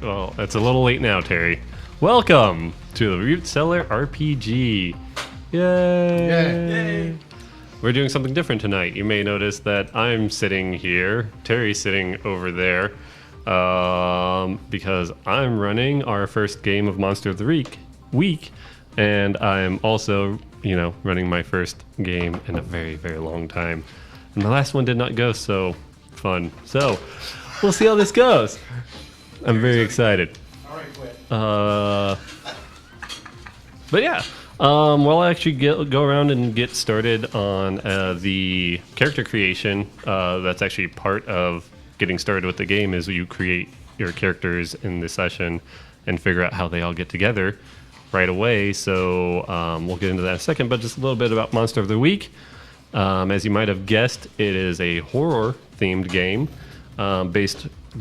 Well, it's a little late now, Terry. Welcome to the Root Cellar RPG. Yay! We're doing something different tonight. You may notice that I'm sitting here, Terry's sitting over there, because I'm running our first game of Monster of the Week, and I'm also, running my first game in a very, very long time. And the last one did not go so fun. So, we'll see how this goes. I'm very excited. All right, quit. But yeah, we'll actually go around and get started on the character creation. That's actually part of getting started with the game is you create your characters in the session and figure out how they all get together right away. So we'll get into that in a second, but just a little bit about Monster of the Week. As you might have guessed, it is a horror-themed game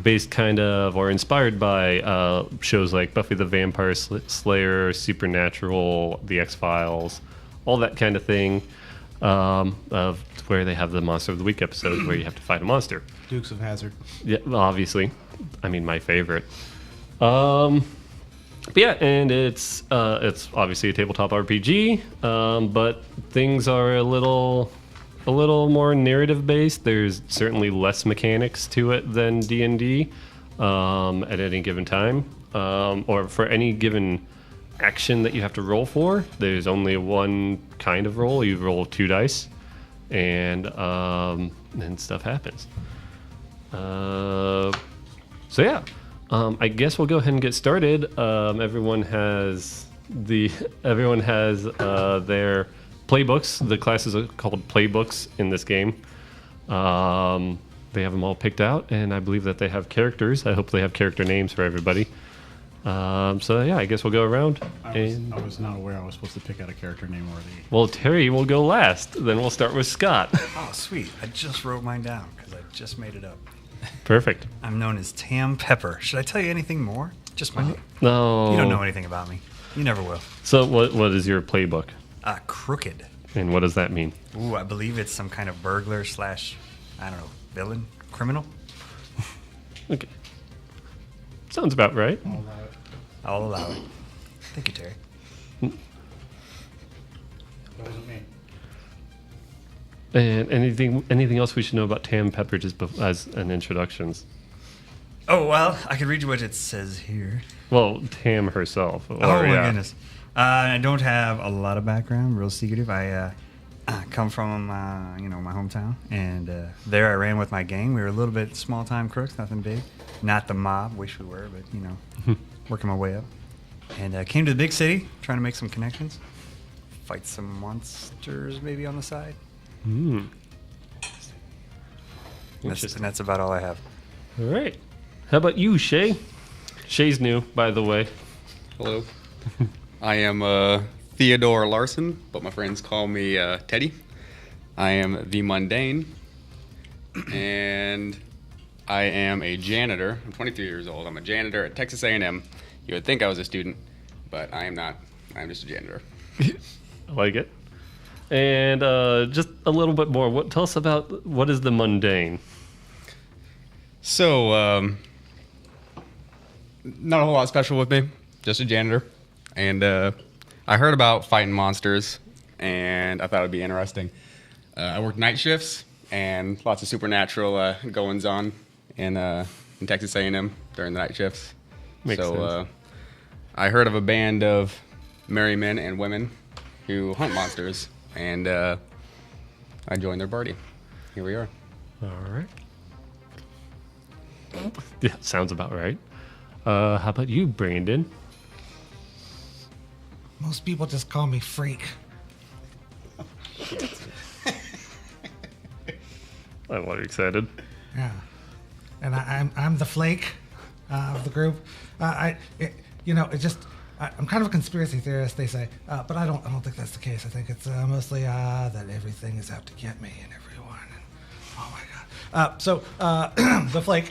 based kind of or inspired by shows like Buffy the Vampire Slayer, Supernatural, The X-Files, all that kind of thing, of where they have the Monster of the Week episodes where you have to fight a monster. Dukes of Hazzard. Yeah, obviously. I mean, my favorite. But yeah, and it's obviously a tabletop RPG, but things are a little more narrative based. There's certainly less mechanics to it than D&D at any given time, or for any given action that you have to roll for. There's only one kind of roll. You roll 2 dice, and then stuff happens. So yeah, I guess we'll go ahead and get started. Everyone has their playbooks. The classes are called playbooks in this game. They have them all picked out, and I believe that they have characters. I hope they have character names for everybody. So yeah, I guess we'll go around. I was not aware I was supposed to pick out a character name already. Well, Terry will go last. Then we'll start with Scott. Oh, sweet. I just wrote mine down because I just made it up. Perfect. I'm known as Tam Pepper. Should I tell you anything more? Just my name. No. You don't know anything about me. You never will. So what is your playbook? Crooked. And what does that mean? Ooh, I believe it's some kind of burglar / I don't know, villain, criminal. Okay. Sounds about right. I'll allow it. Thank you, Terry. What does it mean? And anything else we should know about Tam Pepper just as an introductions? Oh, well, I can read you what it says here. Well, Tam herself. Oh, my goodness. I don't have a lot of background, real secretive. I come from, my hometown, and there I ran with my gang. We were a little bit small-time crooks, nothing big. Not the mob, wish we were, but, working my way up. And came to the big city, trying to make some connections. Fight some monsters maybe on the side. Hmm. And that's about all I have. All right. How about you, Shay? Shay's new, by the way. Hello. I am Theodore Larson, but my friends call me Teddy. I am the mundane, and I am a janitor. I'm 23 years old. I'm a janitor at Texas A&M. You would think I was a student, but I am not. I'm just a janitor. I like it. And just a little bit more. Tell us about what is the mundane? So, not a whole lot special with me. Just a janitor. And I heard about fighting monsters, and I thought it would be interesting. I worked night shifts, and lots of supernatural goings-on in Texas A&M during the night shifts. Makes sense. I heard of a band of merry men and women who hunt monsters, and I joined their party. Here we are. All right. Yeah, sounds about right. How about you, Brandon? Most people just call me Freak. I'm a little excited. Yeah, and I'm the Flake of the group. I'm kind of a conspiracy theorist, they say, but I don't think that's the case. I think it's mostly that everything is out to get me and everyone. And, oh my God! So the Flake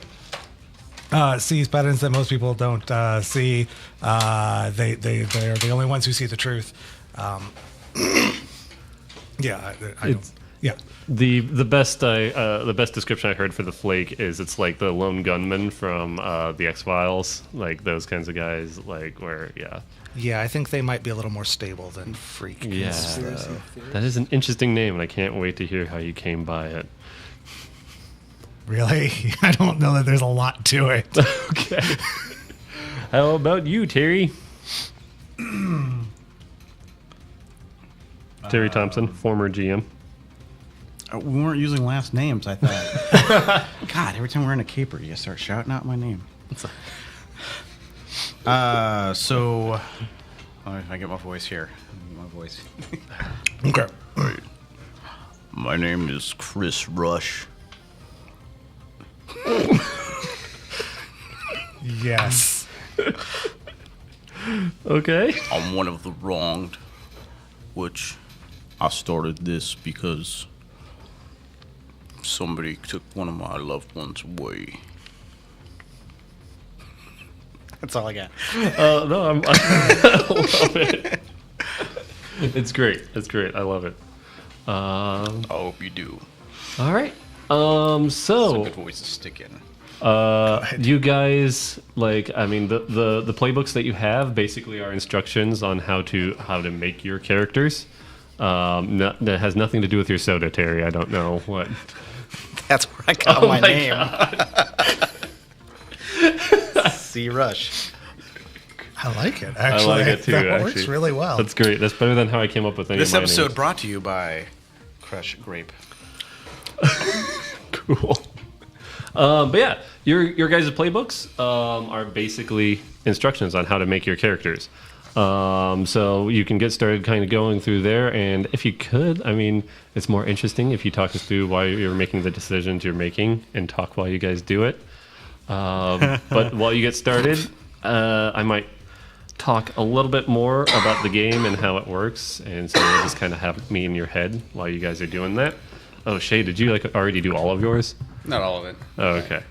sees patterns that most people don't see. They are the only ones who see the truth. Yeah, Yeah. The best description I heard for the Flake is it's like the lone gunman from the X-Files, like those kinds of guys, like where Yeah, I think they might be a little more stable than Freak. yeah. That is an interesting name, and I can't wait to hear how you came by it. Really? I don't know that there's a lot to it. Okay. How about you, Terry? Terry Thompson, former GM. We weren't using last names, I thought. God, every time we're in a caper, you start shouting out my name. So, if I get my voice here. My voice. Okay. My name is Chris Rush. Yes. Okay. I'm one of the wronged, which I started this because somebody took one of my loved ones away. That's all I got. No, I love it. It's great. It's great. I love it. I hope you do. All right. It's a So good voice to stick in. you guys the playbooks that you have basically are instructions on how to make your characters. That has nothing to do with your soda, Terry. I don't know what. That's where I got my name. C. Rush. I like it, I actually. like it too. That actually. works really well. That's great. That's better than how I came up with any This of my episode names. brought to you by Crush Grape. Cool. But yeah, your guys' playbooks are basically instructions on how to make your characters. So you can get started kind of going through there, and if you could, it's more interesting if you talk us through why you're making the decisions you're making and talk while you guys do it. But while you get started, I might talk a little bit more about the game and how it works, and so you'll just kind of have me in your head while you guys are doing that. Oh, Shay, did you already do all of yours? Not all of it. Oh, okay.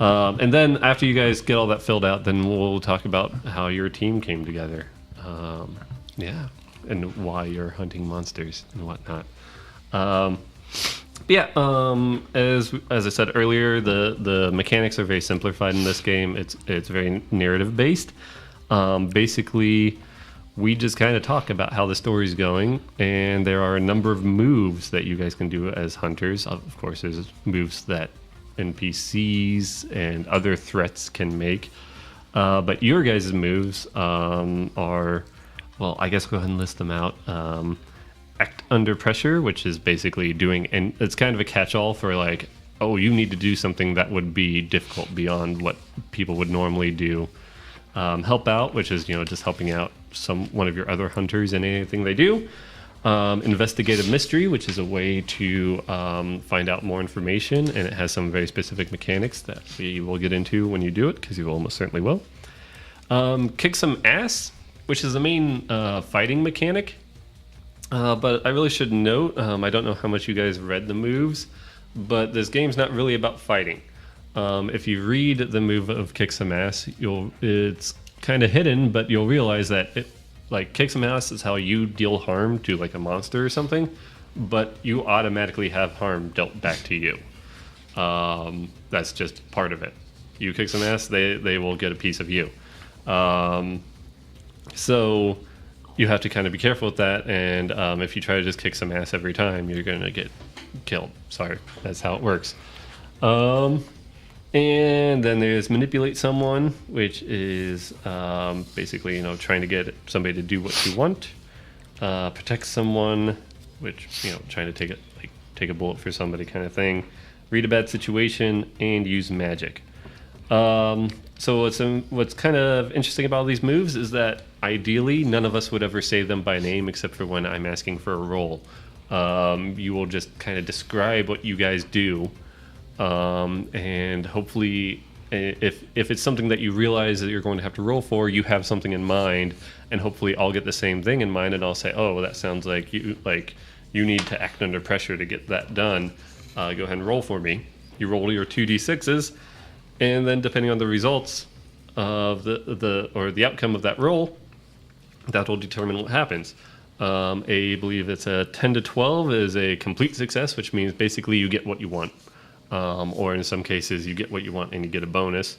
And then after you guys get all that filled out, then we'll talk about how your team came together. And why you're hunting monsters and whatnot. As I said earlier, the mechanics are very simplified in this game. It's very narrative based. Basically, we just kind of talk about how the story's going, and there are a number of moves that you guys can do as hunters. Of course, there's moves that NPCs and other threats can make. But your guys' moves are, well, I guess go ahead and list them out. Act under pressure, which is basically doing, and it's kind of a catch-all for like, oh, you need to do something that would be difficult beyond what people would normally do. Help out, which is just helping out one of your other hunters in anything they do. Investigative mystery, which is a way to find out more information, and it has some very specific mechanics that we will get into when you do it, because you almost certainly will. Kick some ass, which is the main fighting mechanic. But I really should note, I don't know how much you guys read the moves, but this game's not really about fighting. If you read the move of kick some ass, it's kind of hidden, but you'll realize that kick some ass is how you deal harm to like a monster or something, but you automatically have harm dealt back to you. That's just part of it. You kick some ass, they will get a piece of you. So you have to kind of be careful with that, and if you try to just kick some ass every time, you're going to get killed. Sorry, that's how it works. And then there's manipulate someone, which is basically trying to get somebody to do what you want. Protect someone, which trying to take a bullet for somebody kind of thing. Read a bad situation and use magic. So what's kind of interesting about these moves is that ideally none of us would ever say them by name except for when I'm asking for a roll. You will just kind of describe what you guys do. And hopefully if it's something that you realize that you're going to have to roll for, you have something in mind, and hopefully I'll get the same thing in mind, and I'll say, oh, well, that sounds like you need to act under pressure to get that done. Go ahead and roll for me. You roll your 2d6s, and then depending on the results of the outcome of that roll, that will determine what happens. I believe it's a 10 to 12 is a complete success, which means basically you get what you want. Or in some cases, you get what you want and you get a bonus.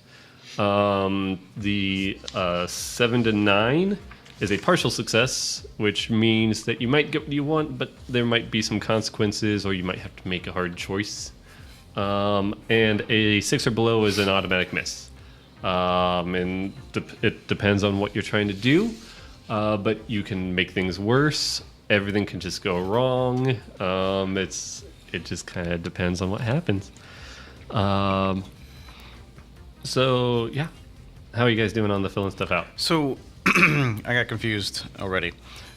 The 7 to 9 is a partial success, which means that you might get what you want, but there might be some consequences, or you might have to make a hard choice. And a 6 or below is an automatic miss. And it depends on what you're trying to do, but you can make things worse. Everything can just go wrong. It just kind of depends on what happens. So, yeah. How are you guys doing on the filling stuff out? So, I got confused already.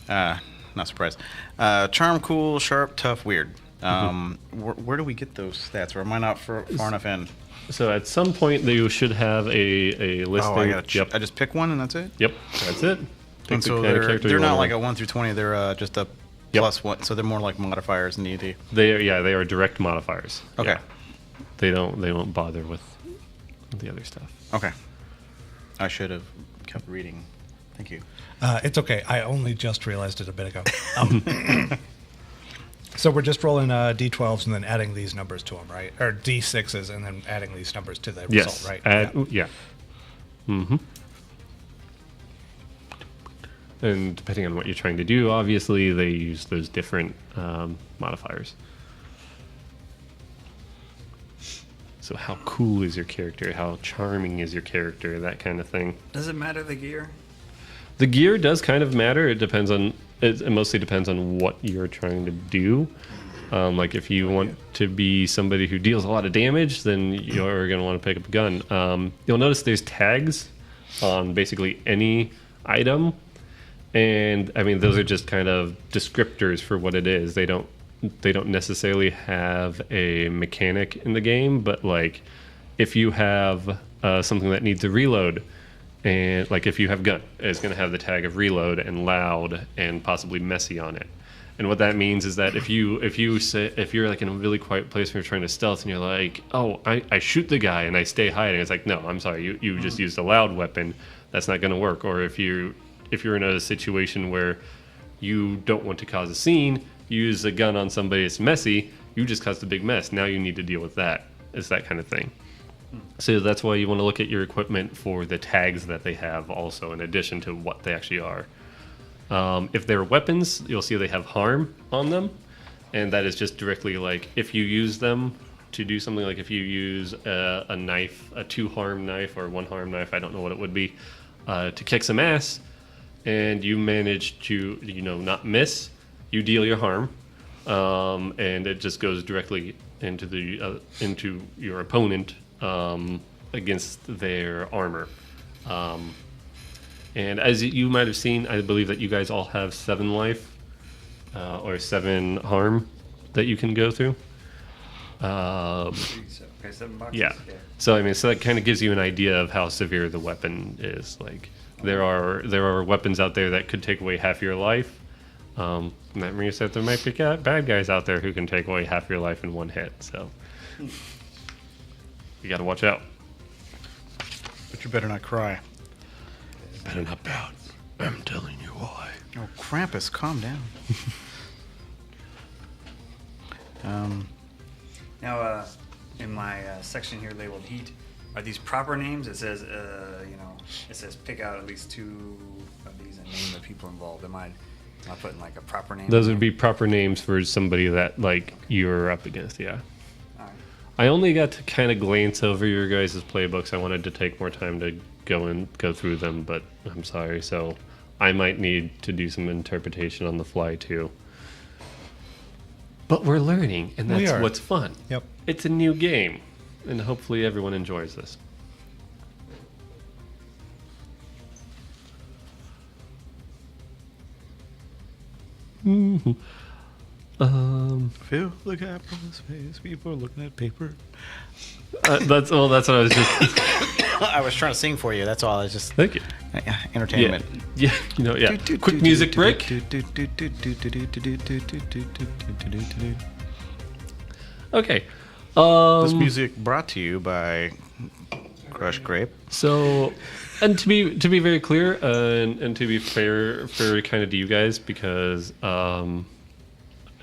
Not surprised. Charm, cool, sharp, tough, weird. Where do we get those stats? Or am I not far enough in? So at some point you should have a listing. Oh, I just pick one and that's it? Yep, that's it. Pick And the so kind of character they're you not want. like a 1 through 20. They're just a plus one. So they're more like modifiers in D&D. They are direct modifiers. Okay. Yeah. They don't bother with the other stuff. Okay. I should have kept reading. Thank you. It's okay. I only just realized it a bit ago. So we're just rolling D12s and then adding these numbers to them, right? Or D6s and then adding these numbers to the Yes. result, right? Yeah. Mm-hmm. And depending on what you're trying to do, obviously they use those different modifiers. So how cool is your character? How charming is your character? That kind of thing. Does it matter the gear? The gear does kind of matter. It depends on. It mostly depends on what you're trying to do. Like if you want to be somebody who deals a lot of damage, then you're going to want to pick up a gun. You'll notice there's tags on basically any item, and I mean those are just kind of descriptors for what it is. They don't necessarily have a mechanic in the game, but like if you have something that needs a reload. And like if you have gun, it's going to have the tag of reload and loud and possibly messy on it. And what that means is that if you're like in a really quiet place and you're trying to stealth and you're like, oh, I shoot the guy and I stay hiding, it's like, no, I'm sorry, you just used a loud weapon. That's not going to work. Or if you're in a situation where you don't want to cause a scene, you use a gun on somebody that's messy, you just caused a big mess. Now you need to deal with that. It's that kind of thing. So that's why you want to look at your equipment for the tags that they have also, in addition to what they actually are. If they're weapons, you'll see they have harm on them, and that is just directly like if you use them to do something, like if you use a knife, a 2-harm knife or 1-harm knife, I don't know what it would be, to kick some ass, and you manage to not miss, you deal your harm, and it just goes directly into your opponent. Against their armor. And as you might have seen, I believe that you guys all have 7 life or 7 harm that you can go through. Okay, 7 boxes. Yeah. Okay. So I mean, so that kind of gives you an idea of how severe the weapon is. Like there are weapons out there that could take away half your life. And that means that there might be bad guys out there who can take away half your life in one hit. So. You gotta watch out. But you better not cry. Better not pout. I'm telling you why. Oh, Krampus, calm down. Now, in my section here labeled heat, are these proper names? It says, it says pick out at least 2 of these and name the people involved. Am I putting like a proper name? Those would be proper names for somebody that like you're up against. Yeah. I only got to kind of glance over your guys' playbooks. I wanted to take more time to go through them, but I'm sorry. So I might need to do some interpretation on the fly too. But we're learning, and that's what's fun. Yep. It's a new game, and hopefully everyone enjoys this. Fill the gap in space. People are looking at paper. That's what I was just. I was trying to sing for you. That's all. I was just Thank you. entertainment. Yeah. Quick music break. Okay. This music brought to you by Crush grape. So, and to be very clear, and to be fair kind of to you guys, because I've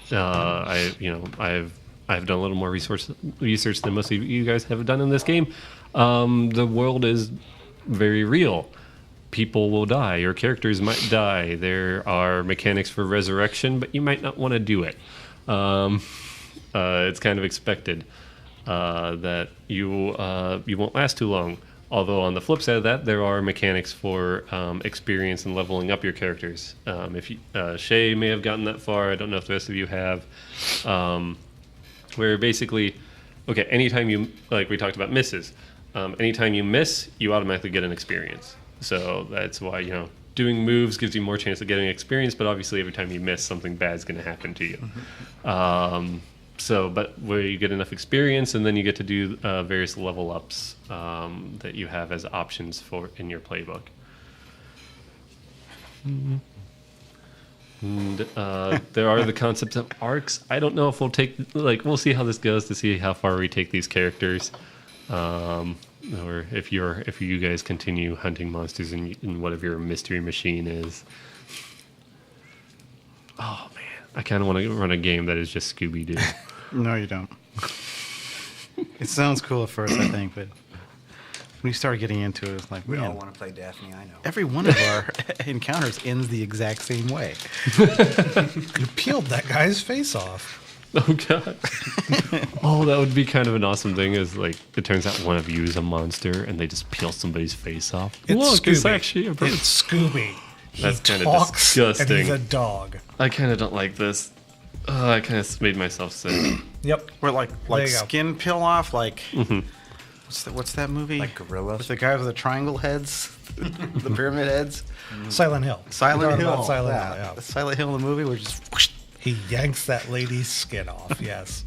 done a little more research than most of you guys have done in this game. The world is very real. People will die. Your characters might die. There are mechanics for resurrection, but you might not want to do it. It's kind of expected that you won't last too long. Although on the flip side of that, there are mechanics for experience and leveling up your characters. If you, Shay may have gotten that far, I don't know if the rest of you have. Where basically, okay, anytime you, like we talked about misses, anytime you miss, you automatically get an experience. So that's why, doing moves gives you more chance of getting experience, but obviously every time you miss, something bad is going to happen to you. But where you get enough experience, and then you get to do various level ups that you have as options for in your playbook. And there are the concepts of arcs. I don't know if we'll see how this goes to see how far we take these characters, or if you guys continue hunting monsters in whatever your mystery machine is. Oh man, I kind of want to run a game that is just Scooby Doo. No, you don't. It sounds cool at first, I think, but when you start getting into it, it's like, We all man, want to play Daphne, I know. every one of our encounters ends the exact same way. You peeled that guy's face off. Oh god. Oh, that would be kind of an awesome thing. Is like it turns out one of you is a monster, and they just peel somebody's face off. It's Look, it's Scooby. actually a bird. It's Scooby. He That's kinda talks, disgusting. and he's a dog. I kind of don't like this. I kind of made myself sick. Yep. Where like There you go. skin peel off, like what's that movie? Like gorillas? With the guys with the triangle heads, the pyramid heads. Silent Hill. Silent You're talking Hill. about Silent Yeah. Hill, yeah. Silent Hill in the movie where just whoosh. He yanks that lady's skin off, yes.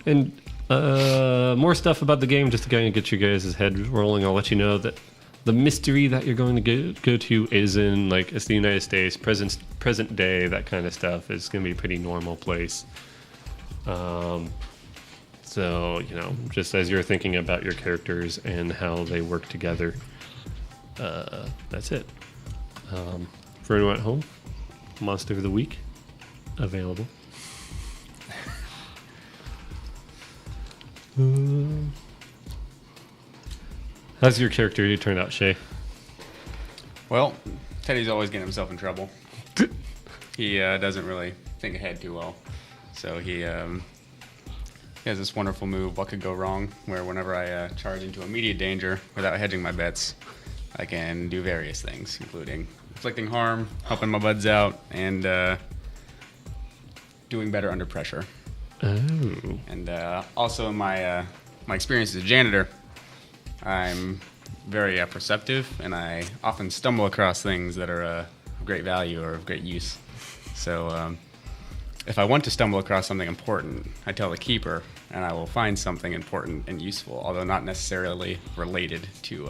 And more stuff about the game, just to kind of get you guys' head rolling. I'll let you know that the mystery that you're going to go to is in it's the United States, present day, that kind of stuff. It's going to be a pretty normal place. So just as you're thinking about your characters and how they work together, that's it. For anyone at home, Monster of the Week available. How's your character turned out, Shay? Well, Teddy's always getting himself in trouble. He doesn't really think ahead too well. So he has this wonderful move, What Could Go Wrong, where whenever I charge into immediate danger without hedging my bets, I can do various things, including inflicting harm, helping my buds out, and doing better under pressure. Oh. And also in my experience as a janitor, I'm very perceptive, and I often stumble across things that are of great value or of great use. So if I want to stumble across something important, I tell the keeper, and I will find something important and useful, although not necessarily related to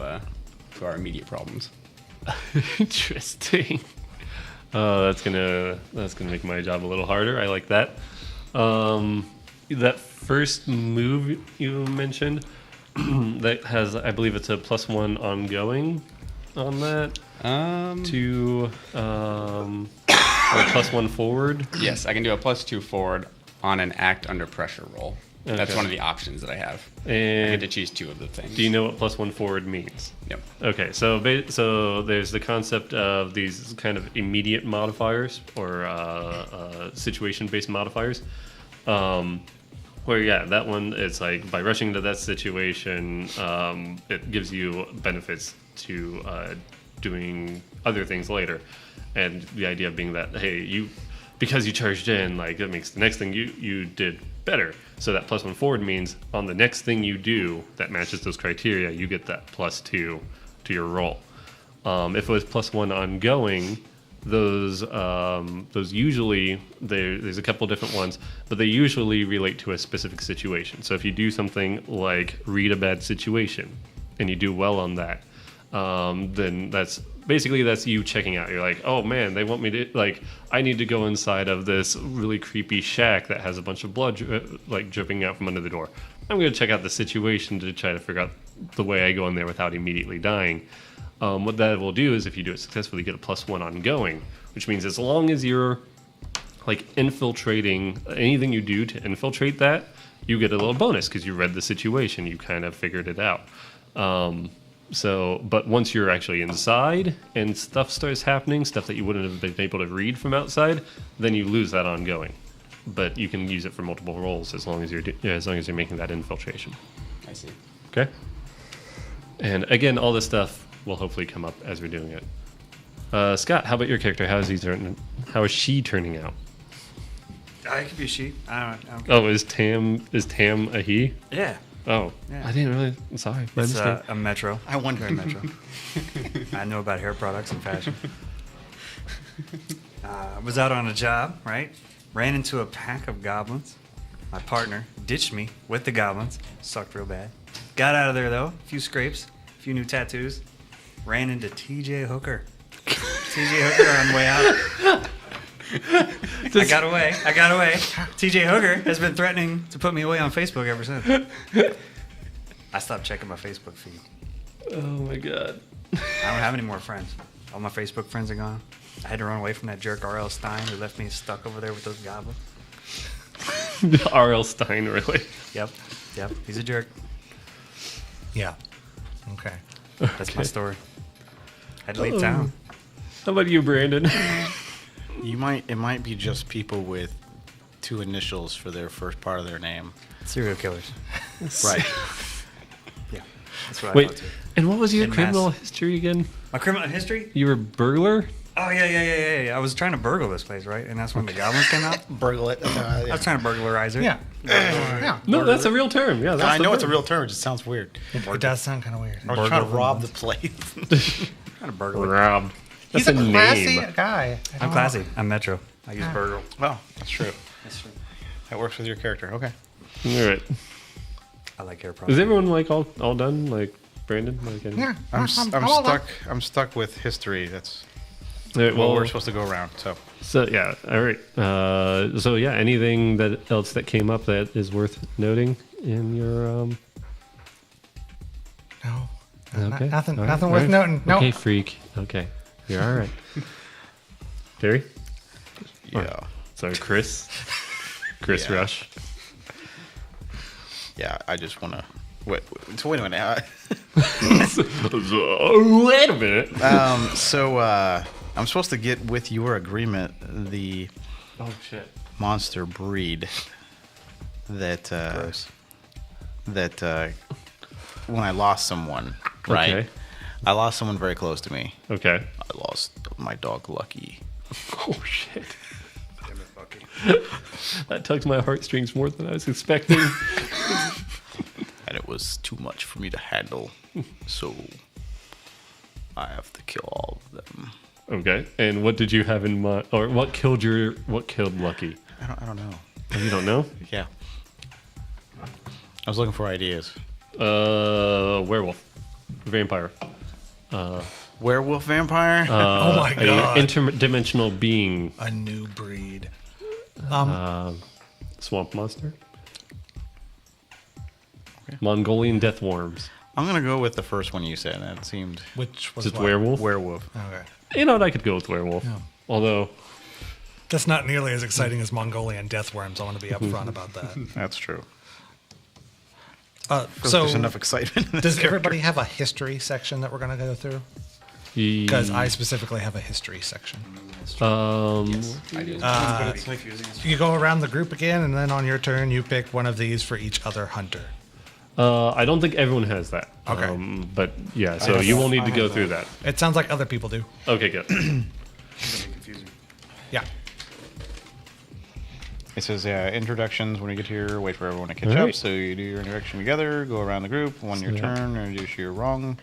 our immediate problems. Interesting. That's gonna make my job a little harder. I like that. That first move you mentioned, that has, I believe it's a +1 ongoing on that to or +1 forward. Yes, I can do a +2 forward on an act under pressure roll. That's Okay. one of the options that I have. I And get to choose two of the things. do you know what +1 forward means? Yep. Okay, so so there's the concept of these kind of immediate modifiers or situation-based modifiers, where that one, it's like by rushing to that situation, it gives you benefits to doing other things later, and the idea being that because you charged in, that makes the next thing you did better. So that +1 forward means on the next thing you do that matches those criteria, you get that +2 to your roll. If it was +1 ongoing, those usually, there's a couple different ones, but they usually relate to a specific situation. So if you do something like read a bad situation and you do well on that, then that's you checking out. You're like, oh man, they want me to, I need to go inside of this really creepy shack that has a bunch of blood dripping out from under the door. I'm going to check out the situation to try to figure out the way I go in there without immediately dying. What that will do is if you do it successfully, you get a +1 ongoing, which means as long as you're like infiltrating anything you do to infiltrate that, you get a little bonus because you read the situation, you kind of figured it out. But once you're actually inside and stuff starts happening, stuff that you wouldn't have been able to read from outside, then you lose that ongoing. But you can use it for multiple roles as long as you're making that infiltration. I see. Okay. And again, all this stuff will hopefully come up as we're doing it. Scott, how about your character? How is she turning out? I could be a she. I don't Oh, is Tam a he? Yeah. Oh, Yeah. I didn't really. I'm sorry. My It's mistake. a metro. I wonder. Very metro. I know about hair products and fashion. Was out on a job, right? Ran into a pack of goblins. My partner ditched me with the goblins. Sucked real bad. Got out of there though. A few scrapes, a few new tattoos. Ran into TJ Hooker. TJ Hooker on the way out. I got away. TJ Hooker has been threatening to put me away on Facebook ever since. I stopped checking my Facebook feed. Oh my god. I don't have any more friends. All my Facebook friends are gone. I had to run away from that jerk R.L. Stein who left me stuck over there with those goblins. R.L. Stein, really? Yep. He's a jerk. Yeah. Okay. That's my story. Had to leave town. How about you, Brandon? It might be just people with 2 initials for their first part of their name. Serial killers. Right. Yeah. That's what I Wait, thought too. and what was your En masse. criminal history again? My criminal history? You were a burglar? Oh, yeah. I was trying to burgle this place, right? And that's when the goblins came out. Burgle it. I was trying to burglarize it. Yeah. Yeah. No, that's a real term. Yeah, that's I know the it's a term. real term. It just sounds weird. It does sound kind of weird. I was trying to rob the place. Trying to burgle it. Robbed. That's He's a classy name. guy. I'm classy. I'm metro. I use burgle. Well, that's true. That's true. That works with your character. Okay. All right. I like hair products. Is everyone like all done? Like Brandon? Like, Yeah. I'm all done. stuck. I'm stuck with history. That's All right, well, well, we're supposed to go around. so yeah. All right. So yeah. Anything else that came up that is worth noting in your No. Okay. Nothing. All right, Nothing all worth right. noting. No. Okay, freak. Okay. You're all right. Terry? Yeah. Sorry, Chris. Chris Yeah. Rush. Yeah. I just want to. Wait a minute. Wait a minute. So I'm supposed to get with your agreement the Oh shit. monster breed that when I lost someone, right? Okay. I lost someone very close to me. Okay. I lost my dog Lucky. Oh shit. That tugs my heartstrings more than I was expecting. And it was too much for me to handle, so I have to kill all of them. Okay. And what did you have in mind, or what killed Lucky? I don't know. Oh, you don't know? Yeah, I was looking for ideas. Werewolf, vampire, Werewolf vampire? Oh my a god. interdimensional being, A new breed. swamp monster, Mongolian death worms. I'm gonna go with the first one you said. That seemed Which was Just what? werewolf. werewolf. Okay. You know what? I could go with werewolf. Although, That's not nearly as exciting as Mongolian death worms. I want to be upfront about that. That's true. So, There's enough excitement. In this does character. everybody have a history section that we're going to go through? Because I specifically have a history section. I do. But it's confusing. You go around the group again, and then on your turn, you pick one of these for each other hunter. I don't think everyone has that. Okay. But yeah, so have you that. will need to go through that. It sounds like other people do. Okay, good. Confusing. Yeah. It says introductions. When you get here, wait for everyone to catch All up. right. So you do your introduction together. Go around the group. On your Yeah. turn, introduce your wrong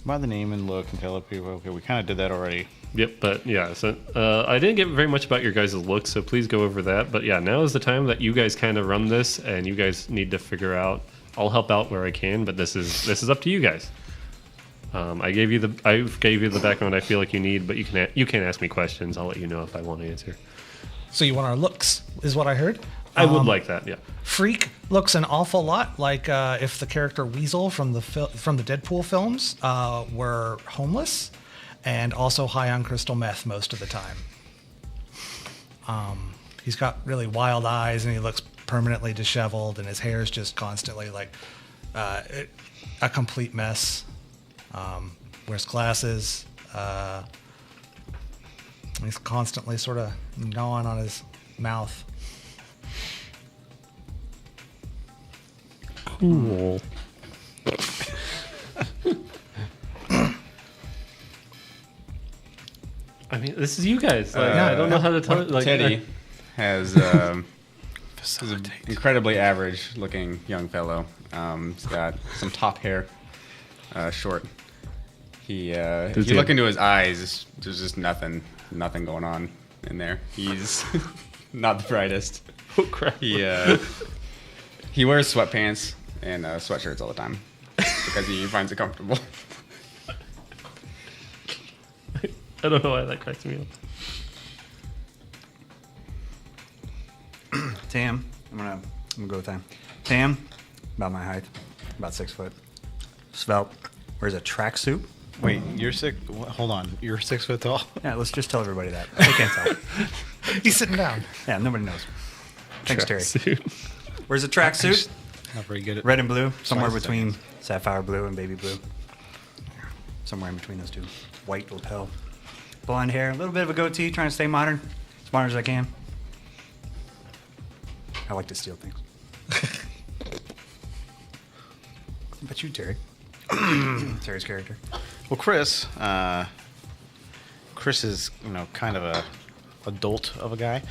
by the name and look and tell people. Okay, we kind of did that already. Yep, but yeah, so I didn't get very much about your guys' looks, so please go over that. But yeah, now is the time that you guys kind of run this, and you guys need to figure out. I'll help out where I can, but this is up to you guys. I gave you the background I feel like you need, but you can ask me questions. I'll let you know if I want to answer. So you want our looks, is what I heard. I would like that. Yeah. Freak looks an awful lot like if the character Weasel from the Deadpool films were homeless and also high on crystal meth most of the time. He's got really wild eyes and he looks permanently disheveled and his hair is just constantly like a complete mess. Wears glasses. He's constantly sort of gnawing on his mouth. Cool. I mean, this is you guys. Like, I don't know how to tell it. Like, Teddy has is an incredibly average-looking young fellow. He's got some top hair, short. If you look into his eyes, there's just nothing going on in there. He's not the brightest. Oh crap! He wears sweatpants and sweatshirts all the time because he finds it comfortable. I don't know why that cracks me up. Tam, I'm gonna go with Tam. Tam, about my height, about 6 foot. Svelte, wears a tracksuit. Wait, you're hold on. You're 6 foot tall? Yeah, let's just tell everybody that. They can't tell. He's sitting down. Yeah, nobody knows. Thanks, Terry. Tracksuit. Wears a tracksuit, Not very good at red and blue, somewhere Twice as between sapphire blue and baby blue. Somewhere in between those two. White lapel. Blonde hair, a little bit of a goatee, trying to stay modern. As modern as I can. I like to steal things. But you, Terry. Terry's character. Well, Chris is, kind of a adult of a guy.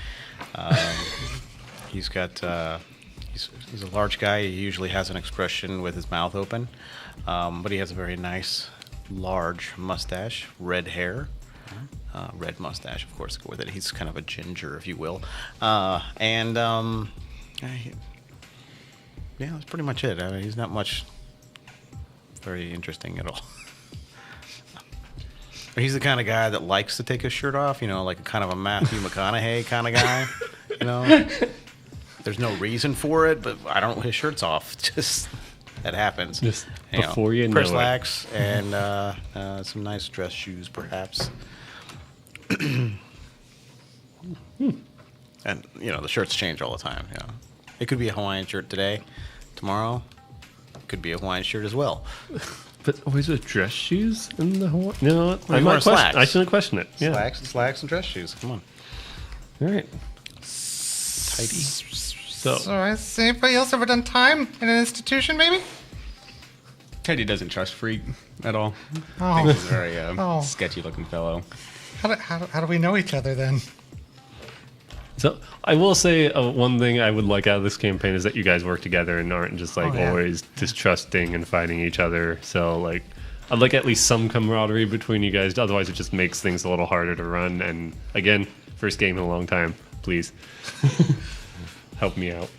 He's got he's a large guy. He usually has an expression with his mouth open, but he has a very nice, large mustache, red hair, red mustache, of course. Go with it. He's kind of a ginger, if you will, yeah, that's pretty much it. I mean, he's not much very interesting at all. He's the kind of guy that likes to take his shirt off, like a kind of a Matthew McConaughey kind of guy, There's no reason for it, but I don't. His shirt's off. Just that happens. Just before you know press it. slacks and some nice dress shoes, perhaps. And the shirts change all the time. It could be a Hawaiian shirt today, tomorrow. It could be a Hawaiian shirt as well. But always with dress shoes in the Hawaii? No, Well, you wear slacks. I shouldn't question it. Yeah. Slacks and dress shoes. Come on. All right. Tidy. So has anybody else ever done time in an institution, maybe? Teddy doesn't trust Freak at all. Oh. I think he's a very Oh. sketchy-looking fellow. How do we know each other then? So I will say one thing I would like out of this campaign is that you guys work together and aren't just like Oh, yeah. always distrusting and fighting each other. So like I'd like at least some camaraderie between you guys. Otherwise, it just makes things a little harder to run. And again, first game in a long time. Please help me out.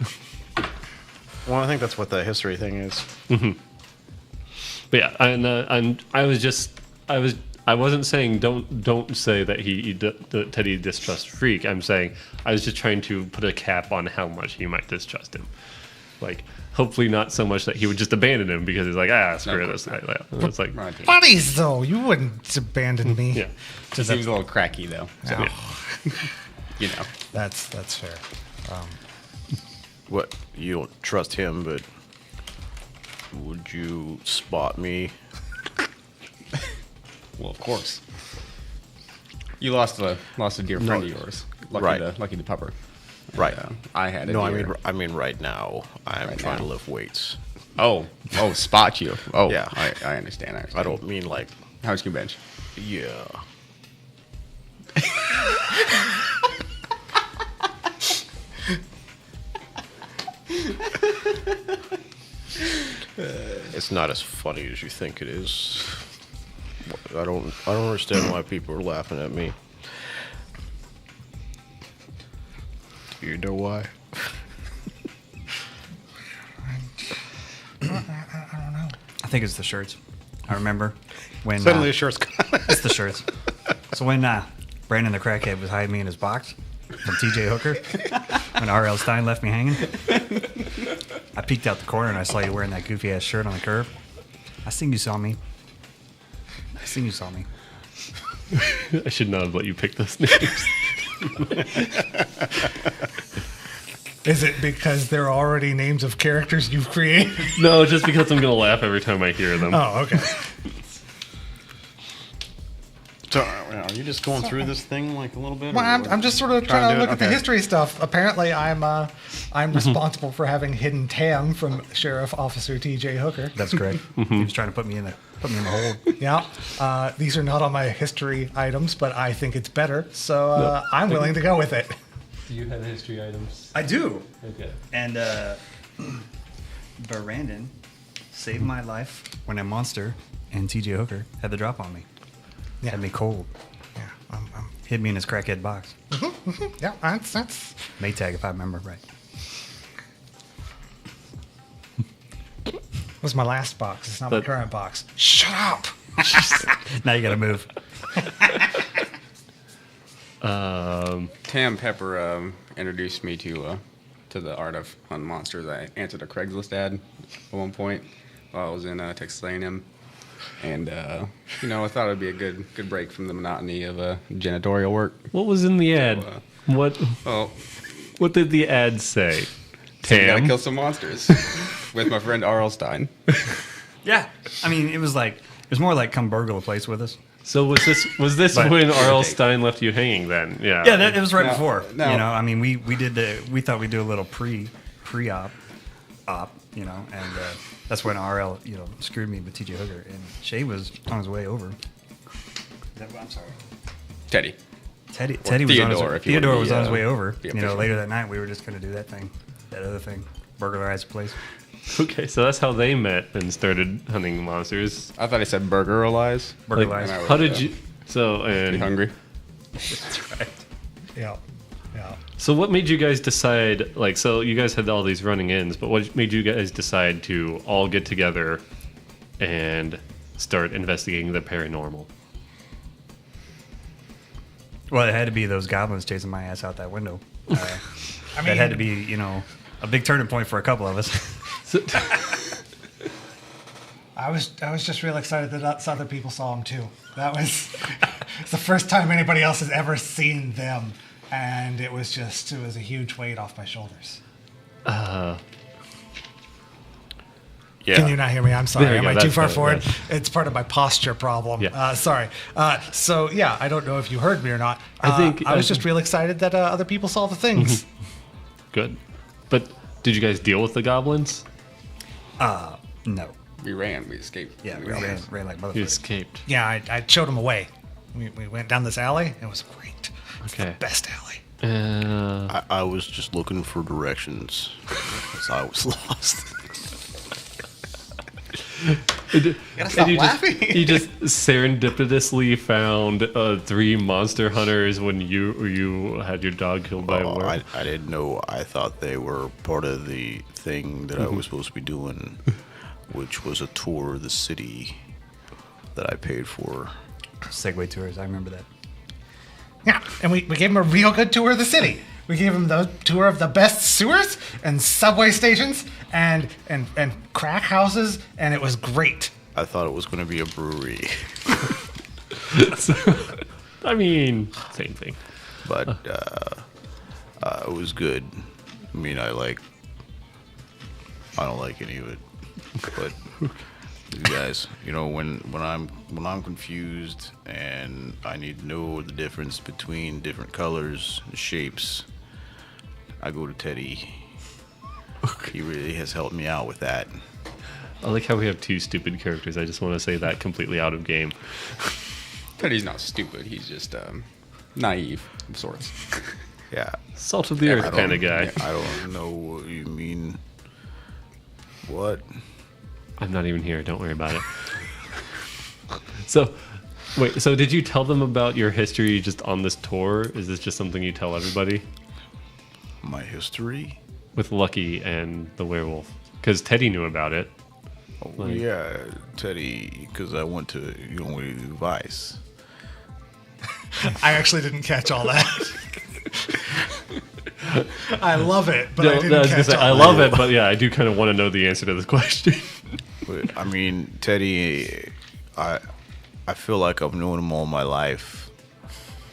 Well, I think that's what the history thing is. But yeah, and I wasn't saying don't say that Teddy distrusts Freak. I'm saying I was just trying to put a cap on how much he might distrust him. Like, hopefully not so much that he would just abandon him because he's like, screw this. It's like, Right. Buddies, though, you wouldn't abandon me. yeah. He seems a little cracky, though. So, Yeah. That's fair. What? You don't trust him, but would you spot me? Well, of course. You lost a dear friend of yours. Lucky the pupper. Right. I had a No, deer. I mean right now. I'm Right trying now. to lift weights. Oh, spot you. Oh, Yeah. I understand. I don't mean like, How much can you bench? yeah. It's not as funny as you think it is. I don't understand why people are laughing at me. Do you know why? I think it's the shirts. I remember when Suddenly the shirt's gone. it's the shirts. So when Brandon the crackhead was hiding me in his box from TJ Hooker, when R.L. Stein left me hanging. I peeked out the corner and I saw you wearing that goofy ass shirt on the curb. I seen you saw me. I should not have let you pick those names. Is it because they're already names of characters you've created? No, just because I'm gonna laugh every time I hear them. Oh, okay. So, are you just going through this thing like a little bit? Well, I'm just sort of trying to look at the Okay. history stuff. Apparently, I'm responsible for having hidden Tam from Sheriff Officer T.J. Hooker. That's correct. He was trying to put me in the hole. Yeah. These are not on my history items, but I think it's better, so I'm willing to go with it. Do you have history items? I do. Okay. And Brandon saved my life when a monster and T.J. Hooker had the drop on me. Yeah. Had me cold. Yeah. Hid me in his crackhead box. Yeah. That's. Maytag, if I remember right. Was my last box. It's not But- my current box. Shut up. Now you gotta move. Tam Pepper introduced me to the art of hunting monsters. I answered a Craigslist ad at one point while I was in Texas A&M, and I thought it'd be a good break from the monotony of janitorial work. What was in the ad? What did the ad say? So you gotta Tam? kill some monsters with my friend R.L. Stein. Yeah. I mean, it was more like come burgle a place with us. So was this But- when R.L. Stein left you hanging then? Yeah. Yeah, it was right No, before. no. You know, I mean, we thought we'd do a little pre-op, and that's when RL, screwed me with TJ Hooker, and Shay was on his way over. I'm sorry. Teddy. Teddy Or was on his Theodore, way. if you wanna Theodore be, was on his way over. be official. Later that night we were just going to do that other thing, burglarize the place. Okay, so that's how they met and started hunting monsters. I thought I said burglarize. Burglarize. And I was, How did you? So Pretty and hungry. That's right. Yeah. Yeah. so what made you guys decide? Like, so you guys had all these running ins, but what made you guys decide to all get together and start investigating the paranormal? Well, it had to be those goblins chasing my ass out that window. That had to be, a big turning point for a couple of us. So, I was just real excited that other people saw him too. That was it's the first time anybody else has ever seen them, and it was a huge weight off my shoulders. Yeah. Can you not hear me? I'm sorry. There you Am go. I too That's far better. forward? Yes. It's part of my posture problem. Yeah. Sorry. So yeah, I don't know if you heard me or not. I think- I was just real excited that other people saw the things. good, but did you guys deal with the goblins? No. We ran. We escaped. Yeah, we ran like You motherfuckers. escaped. Yeah, I showed them away. We went down this alley. It was great. It's Okay. the best alley. I was just looking for directions because I was lost. And you just serendipitously found 3 monster hunters when you had your dog killed by a Oh, werewolf. I didn't know. I thought they were part of the thing that I was supposed to be doing, which was a tour of the city that I paid for. Segway tours, I remember that. Yeah, and we gave him a real good tour of the city. We gave him the tour of the best sewers and subway stations and crack houses, and it was great. I thought it was going to be a brewery, I mean, same thing. but it was good. I mean, I don't like any of it, but you guys, when I'm confused and I need to know the difference between different colors and shapes, I go to Teddy. He really has helped me out with that. I like how we have 2 stupid characters. I just want to say that completely out of game. Teddy's not stupid. He's just naive of sorts. Yeah. Salt of the I earth don't- kind of guy. I don't know what you mean. What? I'm not even here. Don't worry about it. So, wait. So, did you tell them about your history just on this tour? Is this just something you tell everybody My history? with Lucky and the werewolf? Because Teddy knew about it. Oh, Like- yeah, Teddy, because I went to Vice. I actually didn't catch all that. I love it, but No, I no, didn't I was gonna catch say, I on. love it, but yeah, I do kind of want to know the answer to this question. But, I mean, Teddy, I feel like I've known him all my life.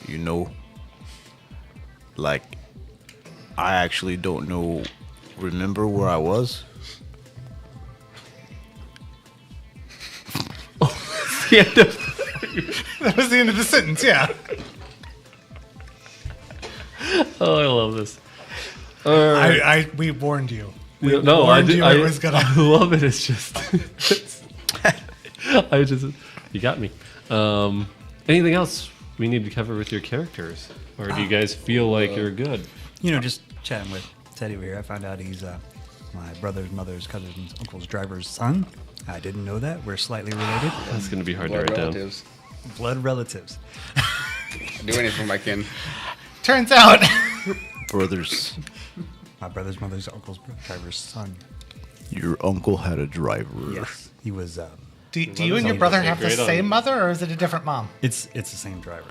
You know, like I actually don't remember where I was. The end of- That was the end of the sentence. Yeah. oh, I love this. We warned you. We No, I warned do. you I it was gonna. I love it. It's just, you got me. Anything else we need to cover with your characters, or do you guys feel like you're good? You know, just chatting with Teddy over here, I found out he's my brother's mother's cousin's uncle's driver's son. I didn't know that. We're slightly related. That's going to be hard to Blood write relatives. Blood relatives. I do anything for my kin. Turns out. Brothers, My brother's mother's uncle's driver's son. your uncle had a driver. Yes, he was. Do you and your brother have the Great on same you. mother, or is it a different mom? It's the same driver.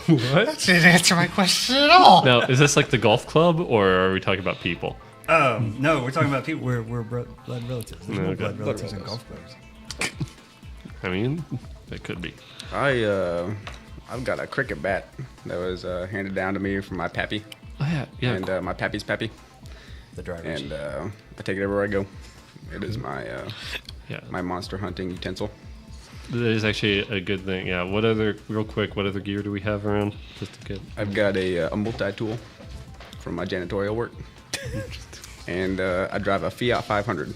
What? That didn't answer my question at all. Now, is this like the golf club, or are we talking about people? No, we're talking about people. We're blood relatives. There's no Okay. blood relatives in Blood golf clubs. I mean, it could be. I've got a cricket bat that was handed down to me from my pappy, Oh yeah, yeah. and my pappy's pappy, The drivers. and I take it everywhere I go. It is my yeah. my monster hunting utensil. That is actually a good thing. Yeah. What other gear do we have around? Just to get. I've got a multi-tool from my janitorial work, and I drive a Fiat 500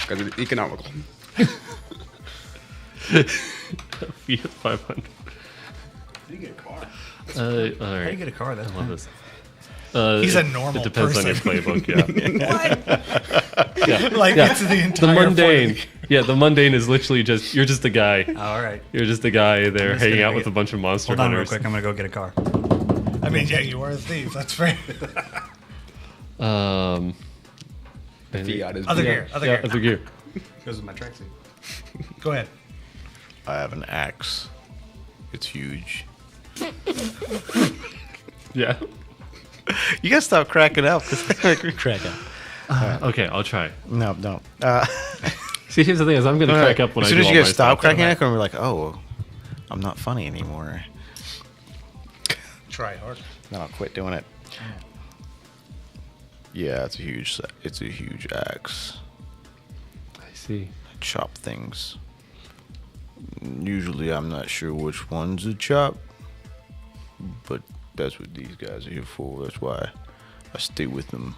because it's economical. Fiat 500. How do you get a car? All How do you right. get a car? That's I love this. He's a normal It depends on your person. playbook. Yeah. yeah. Like Yeah. it's the The entire mundane. point. Yeah, the mundane is literally just you're just a guy. all right. You're just a guy there just hanging gonna out with get- a bunch of monster Hold on real hunters. quick. I'm gonna go get a car. I mean, yeah, you are a thief. That's fair. Um, Fiat is Other yeah, gear. Other yeah, gear. other gear. Goes with my tracksuit. Go ahead. I have an axe. It's huge. Yeah. You gotta stop cracking up because we're cracking. Okay, I'll try. No. See, here's the thing: is I'm gonna crack up when as I soon do as all you my guys stop stuff. cracking up, and we're like, oh, I'm not funny anymore. Try hard. Then I'll quit doing it. Yeah, it's a huge axe. I see. I chop things. Usually, I'm not sure which ones to chop, but that's what these guys are here for. That's why I stay with them,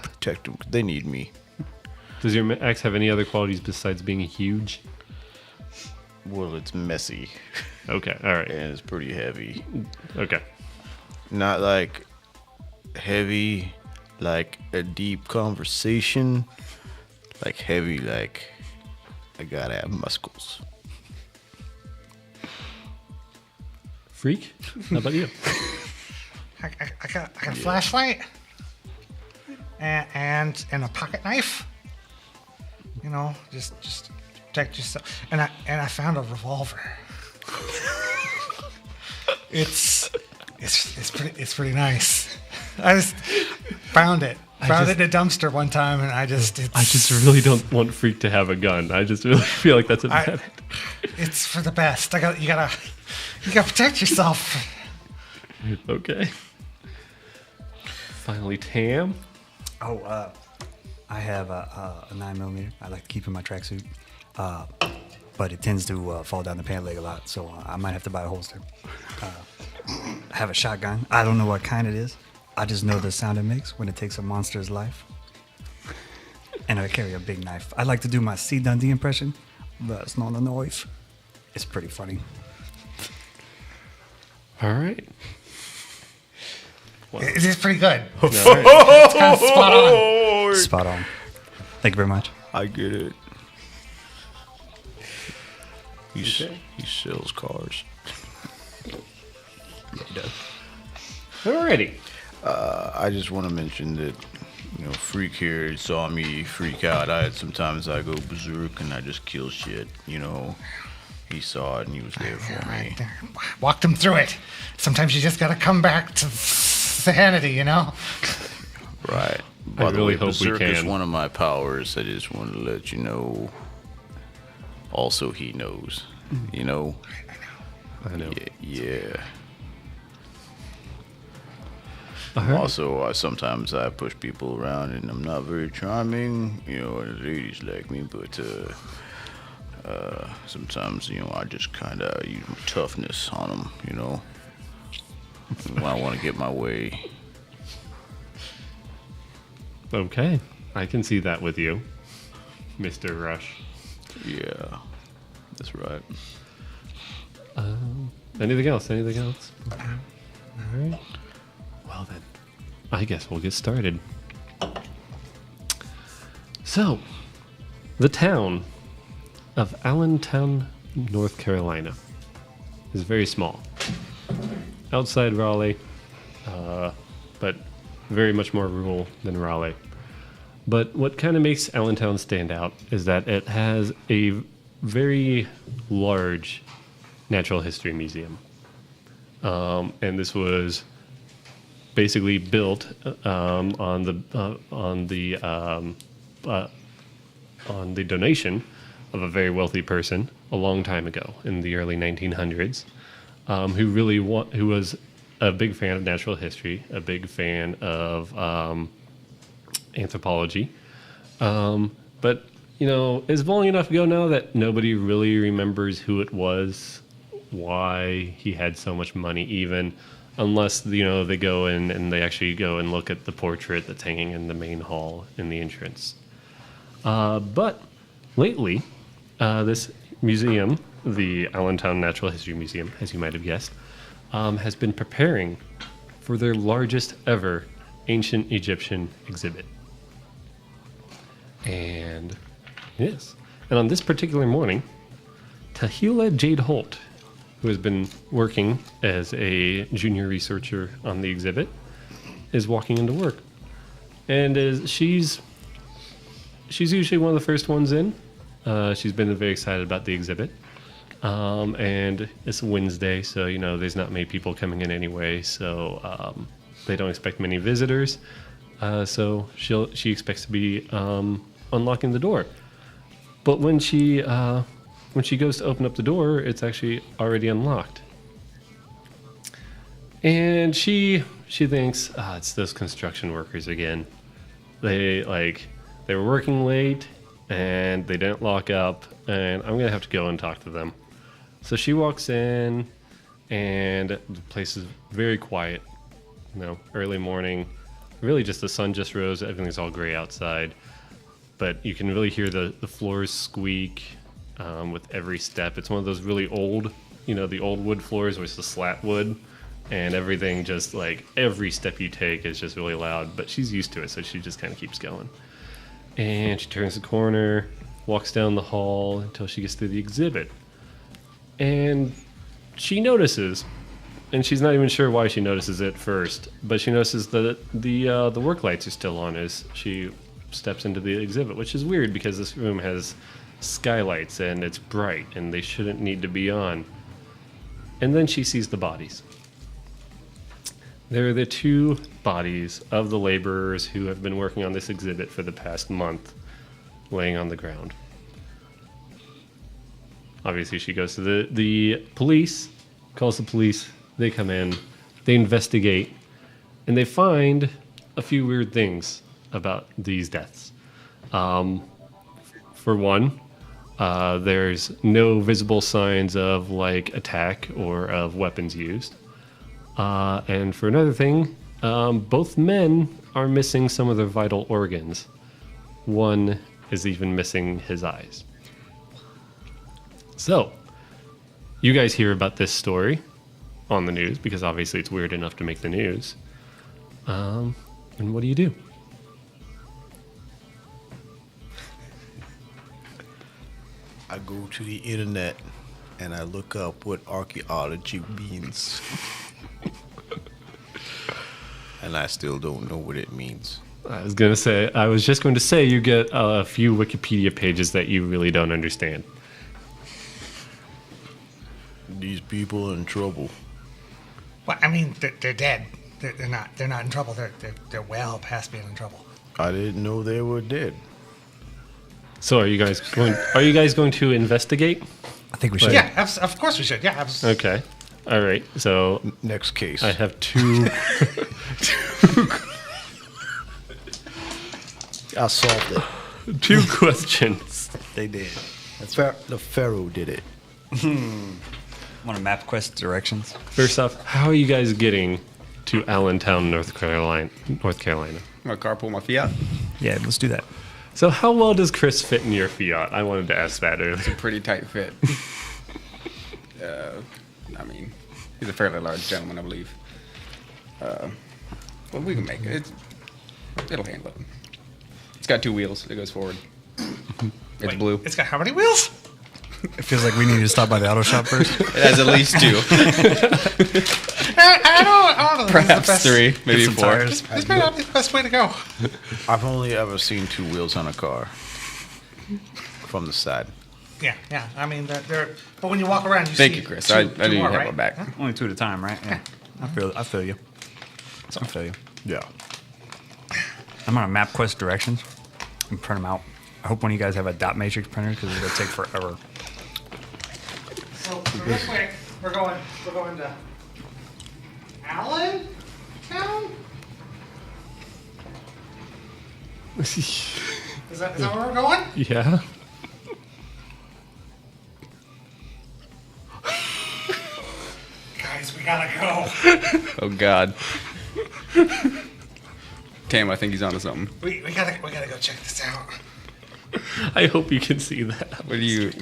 protect them. 'Cause they need me. Does your axe have any other qualities besides being huge? Well, it's messy Okay, all right. and it's pretty heavy. Okay. Not like heavy, like a deep conversation. Like heavy, like I gotta have muscles. Freak. How about you? I got a flashlight and a pocket knife. You know, just protect yourself. And I found a revolver. It's pretty nice. I just found it. Found it in a dumpster one time, and I just really don't want Freak to have a gun. I just really feel like that's a bad. it's for the best. You gotta protect yourself. Okay. Finally, Tam. Oh, I have a 9mm. I like to keep in my tracksuit, but it tends to fall down the pant leg a lot, so I might have to buy a holster. I have a shotgun. I don't know what kind it is. I just know the sound it makes when it takes a monster's life. And I carry a big knife. I like to do my C. Dundee impression. That's not a knife. It's pretty funny. All right. It is pretty good. All right. It's kind of spot on. Spot on. Thank you very much. I get it. He sells cars. Alrighty. I just want to mention that, Freak here saw me freak out. Sometimes I go berserk and I just kill shit, He saw it and he was there for me. Walked him through it. Sometimes you just gotta come back to sanity, you know? Right. By the really way, hope we Berserk is can. one of my powers. I just want to let you know. Also, he knows. You know? I know. Yeah. All right. Also, sometimes I push people around and I'm not very charming. You know, and the ladies like me, but sometimes, you know, I just kind of use my toughness on them, you know? When I want to get my way. Okay, I can see that with you, Mr. Rush. Yeah, that's right. Anything else? Anything else? All right. Well then, I guess we'll get started. So, the town of Allentown, North Carolina, is very small. Outside Raleigh, but very much more rural than Raleigh. But what kind of makes Allentown stand out is that it has a very large natural history museum. And this was basically built on the donation of a very wealthy person a long time ago in the early 1900s, who was a big fan of natural history, a big fan of anthropology. But, you know, it's long enough ago now that nobody really remembers who it was, why he had so much money even, unless, you know, they go in and they actually go and look at the portrait that's hanging in the main hall in the entrance. But lately, this museum, the Allentown Natural History Museum, as you might have guessed, has been preparing for their largest ever ancient Egyptian exhibit. And yes, and on this particular morning, Tahila Jade Holt, who has been working as a junior researcher on the exhibit, is walking into work. And she's usually one of the first ones in. She's been very excited about the exhibit. And it's Wednesday, so, you know, there's not many people coming in anyway, so they don't expect many visitors. So she expects to be unlocking the door. But when she goes to open up the door, it's actually already unlocked. And she thinks, it's those construction workers again. They were working late and they didn't lock up, and I'm gonna have to go and talk to them. So she walks in, and the place is very quiet. You know, early morning, really just the sun just rose. Everything's all gray outside, but you can really hear the floors squeak with every step. It's one of those really old, you know, the old wood floors where it's the slat wood, and everything just like every step you take is just really loud. But she's used to it, so she just kind of keeps going. And she turns the corner, walks down the hall until she gets to the exhibit. And she notices, and she's not even sure why she notices it first, but she notices that the work lights are still on as she steps into the exhibit, which is weird because this room has skylights and it's bright and they shouldn't need to be on. And then she sees the bodies. There are the two bodies of the laborers who have been working on this exhibit for the past month, laying on the ground. Obviously, she goes to the police, calls the police, they come in, they investigate, and they find a few weird things about these deaths. For one, there's no visible signs of like attack or of weapons used. And for another thing, both men are missing some of their vital organs. One is even missing his eyes. So, you guys hear about this story on the news because obviously it's weird enough to make the news. And what do? I go to the internet and I look up what archaeology means. And I still don't know what it means. I was just going to say you get a few Wikipedia pages that you really don't understand. These people in trouble. Well, I mean, they're dead. They're not in trouble. They're well past being in trouble. I didn't know they were dead. So are you guys going to investigate? I think we should. Yeah, of course we should. Yeah, Okay. All right. So Next case. I have two. I solved it. Two questions. They did. The Pharaoh did it. Want to map quest directions? First off, how are you guys getting to Allentown, North Carolina? I'm gonna carpool my Fiat. Yeah, let's do that. So how well does Chris fit in your Fiat? I wanted to ask that earlier. Pretty tight fit. I mean, he's a fairly large gentleman, I believe. Well, we can make it. It'll handle it. It's got 2 wheels. It goes forward. It's blue. It's got how many wheels? It feels like we need to stop by the auto shop first. It has at least 2. I don't know. Perhaps 3, maybe some 4. tires. This may not be the best way to go. I've only ever seen 2 wheels on a car. From the side. Yeah. I mean, they're. But when you walk around, you Thank see. you, Chris. two- I two knew you more, have right? my back. Huh? Only 2 at a time, right? Yeah. I feel you. I feel you. Yeah. I'm on a map quest directions and print them out. I hope one of you guys have a dot matrix printer because it's gonna take forever. So real quick, we're going to Allentown. Is that where we're going? Yeah. Guys, we gotta go. Oh, God. Tam, I think he's onto something. We gotta go check this out. I hope you can see that. What do you...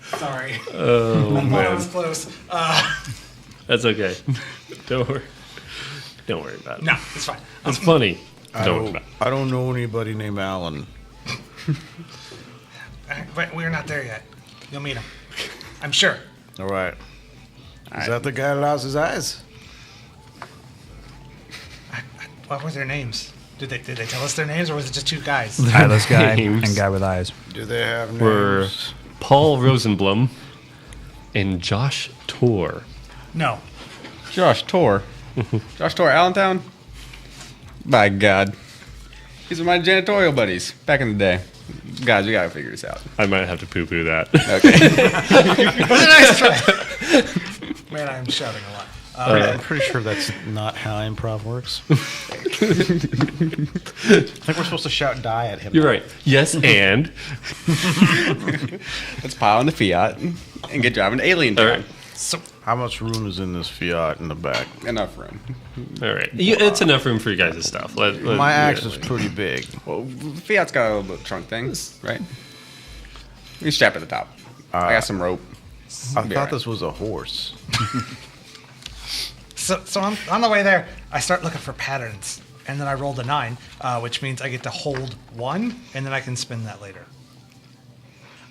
Sorry. Oh I thought I was man, close. that's okay. Don't worry. Don't worry about it. No, it's fine. It's funny. Don't worry about it. I don't know anybody named Alan. But we're not there yet. You'll meet him. I'm sure. All right. Is that the guy that lost his eyes? What were their names? Did they tell us their names, or was it just 2 guys? Eyeless guy Names. and guy with eyes. Do they have names? We're Paul Rosenblum and Josh Tor. No. Josh Tor. Josh Tor, Allentown? By God. These are my janitorial buddies back in the day. Guys, we gotta figure this out. I might have to poo-poo that. Okay. It was a nice try. Man, I'm shouting a lot. I'm pretty sure that's not how improv works. I think we're supposed to shout die at him. You're right. Yes, and Let's pile in the Fiat and get driving to Alien all Town. right, So, How much room is in this Fiat in the back? Enough room. all right. It's enough room for you guys to stuff. My axe is pretty big. Well, Fiat's got a little trunk thing, right? You strap at the top. I got some rope. I Be thought alright. this was a horse. so on the way there, I start looking for patterns, and then I rolled a 9, which means I get to hold 1, and then I can spin that later.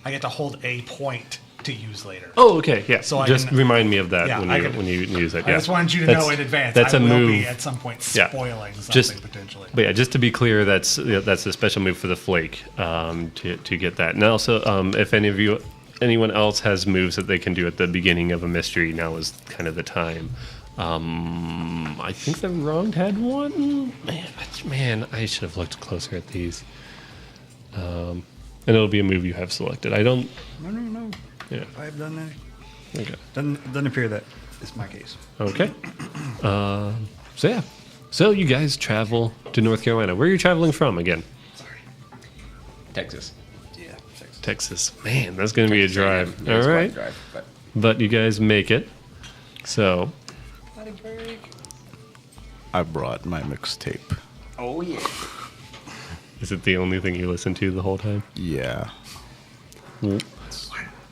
I get to hold a point to use later. Oh, okay. Yeah. So I just can- remind me of that Yeah, when I you can- when you use it. I Yeah. just wanted you to That's- know in advance. That's I a will move. be at some point Yeah. spoiling something Just- potentially. But yeah, just to be clear, that's a special move for the flake to get that. And also, if anyone else has moves that they can do at the beginning of a mystery, now is kind of the time. I think the wronged had one. Man, I should have looked closer at these. And it'll be a move you have selected. I don't. No. Yeah. I've done that. Okay. Doesn't appear that it's my case. Okay. So yeah. So you guys travel to North Carolina. Where are you traveling from again? Texas. Yeah, Texas. Texas. Man, that's going to be a drive. Yeah, it's All quite a right. drive, but But you guys make it. So I brought my mixtape. Oh yeah. is it the only thing you listen to the whole time? Yeah.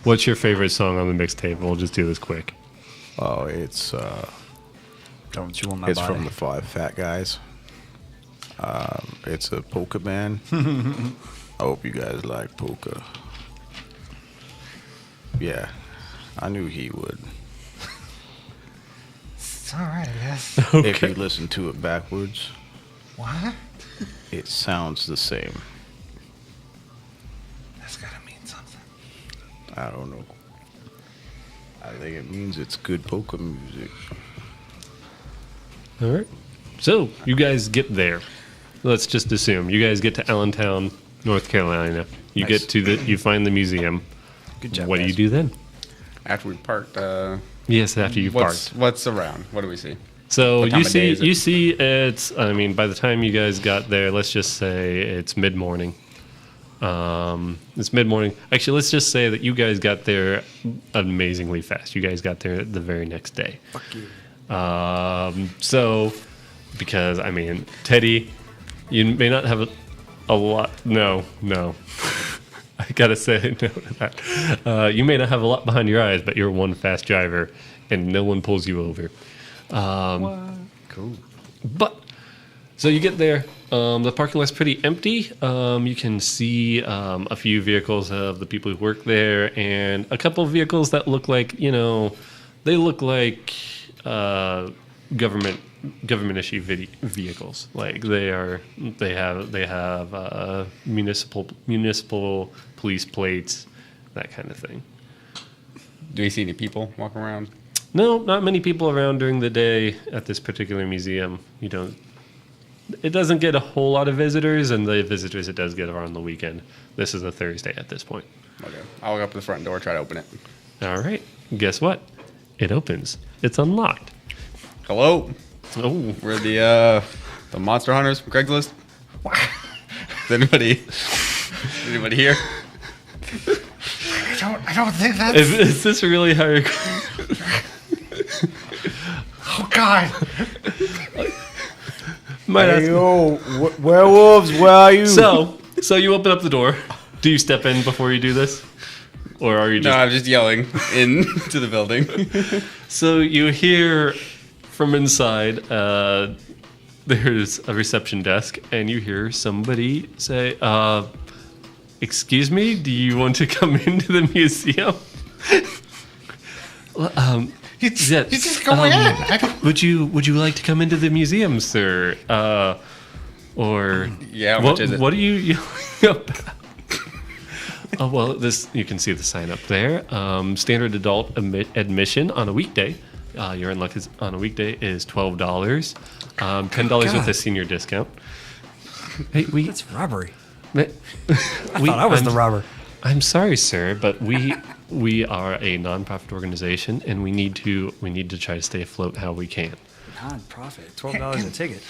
What's your favorite song on the mixtape? We'll just do this quick. Oh, it's Don't you want my it's body? from the 5 Fat Guys. It's a polka band. I hope you guys like polka. Yeah, I knew he would. It's all right, I guess. If you listen to it backwards, What? it sounds the same. That's gotta mean something. I don't know. think it means it's good polka music. All right. So you guys get there. Let's just assume you guys get to Allentown, North Carolina. You Nice. get to you find the museum. Good job. What do guys. you do then? After we parked, Yes, after you've parked. what's around? What do we see? So What time you of day see, is it? you see, it's. I mean, by the time you guys got there, let's just say it's mid morning. It's mid morning. Actually, let's just say that you guys got there amazingly fast. You guys got there the very next day. Fuck you. So, because I mean, Teddy, you may not have a lot. No. I gotta say no to that. You may not have a lot behind your eyes, but you're one fast driver, and no one pulls you over. Cool. But so you get there. The parking lot's pretty empty. You can see a few vehicles of the people who work there, and a couple of vehicles that look like they look like government issue vehicles. Like they have municipal police plates, that kind of thing. Do we see any people walking around? No, not many people around during the day at this particular museum. It doesn't get a whole lot of visitors, and the visitors it does get are on the weekend. This is a Thursday at this point. Okay. I'll go up to the front door, try to open it. All right. Guess what? It opens. It's unlocked. Hello? Oh, We're the monster hunters from Craigslist. Is anybody here? I don't think that's. is this really how you're? Oh God! Might Hey, ask- yo, werewolves, where are you? So you open up the door. Do you step in before you do this, or are you No, just? I'm just yelling into the building. So you hear from inside. There's a reception desk, and you hear somebody say, "Excuse me, do you want to come into the museum?" You Yes, just go in. I don't, Would you like to come into the museum, sir? Or Yeah, how what, much is it? What are you yelling about? Oh well, you can see the sign up there. Standard adult admission on a weekday. Your luck is on a weekday is $12. $10 with a senior discount. Hey, That's robbery. I Thought I was the robber. I'm sorry, sir, but we are a nonprofit organization, and we need to try to stay afloat how we can. Non-profit. $12 a ticket.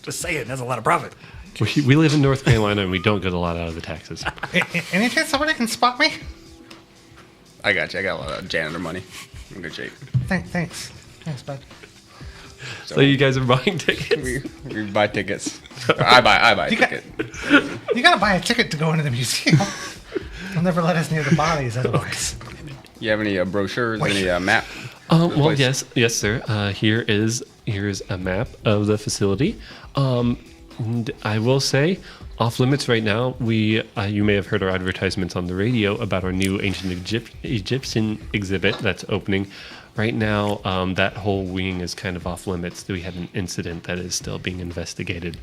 Just say it. That's a lot of profit. We live in North Carolina, and we don't get a lot out of the taxes. any chance somebody can spot me? I got you. I got a lot of janitor money. I'm in good shape. Thanks, bud. So you guys are buying tickets? We buy tickets. I buy a ticket. You gotta buy a ticket to go into the museum. They'll never let us near the bodies otherwise. You have any brochures, any map? Well, place? yes, sir. Here's a map of the facility. And I will say, off limits right now. You may have heard our advertisements on the radio about our new ancient Egyptian exhibit that's opening. Right now, that whole wing is kind of off limits. We had an incident that is still being investigated,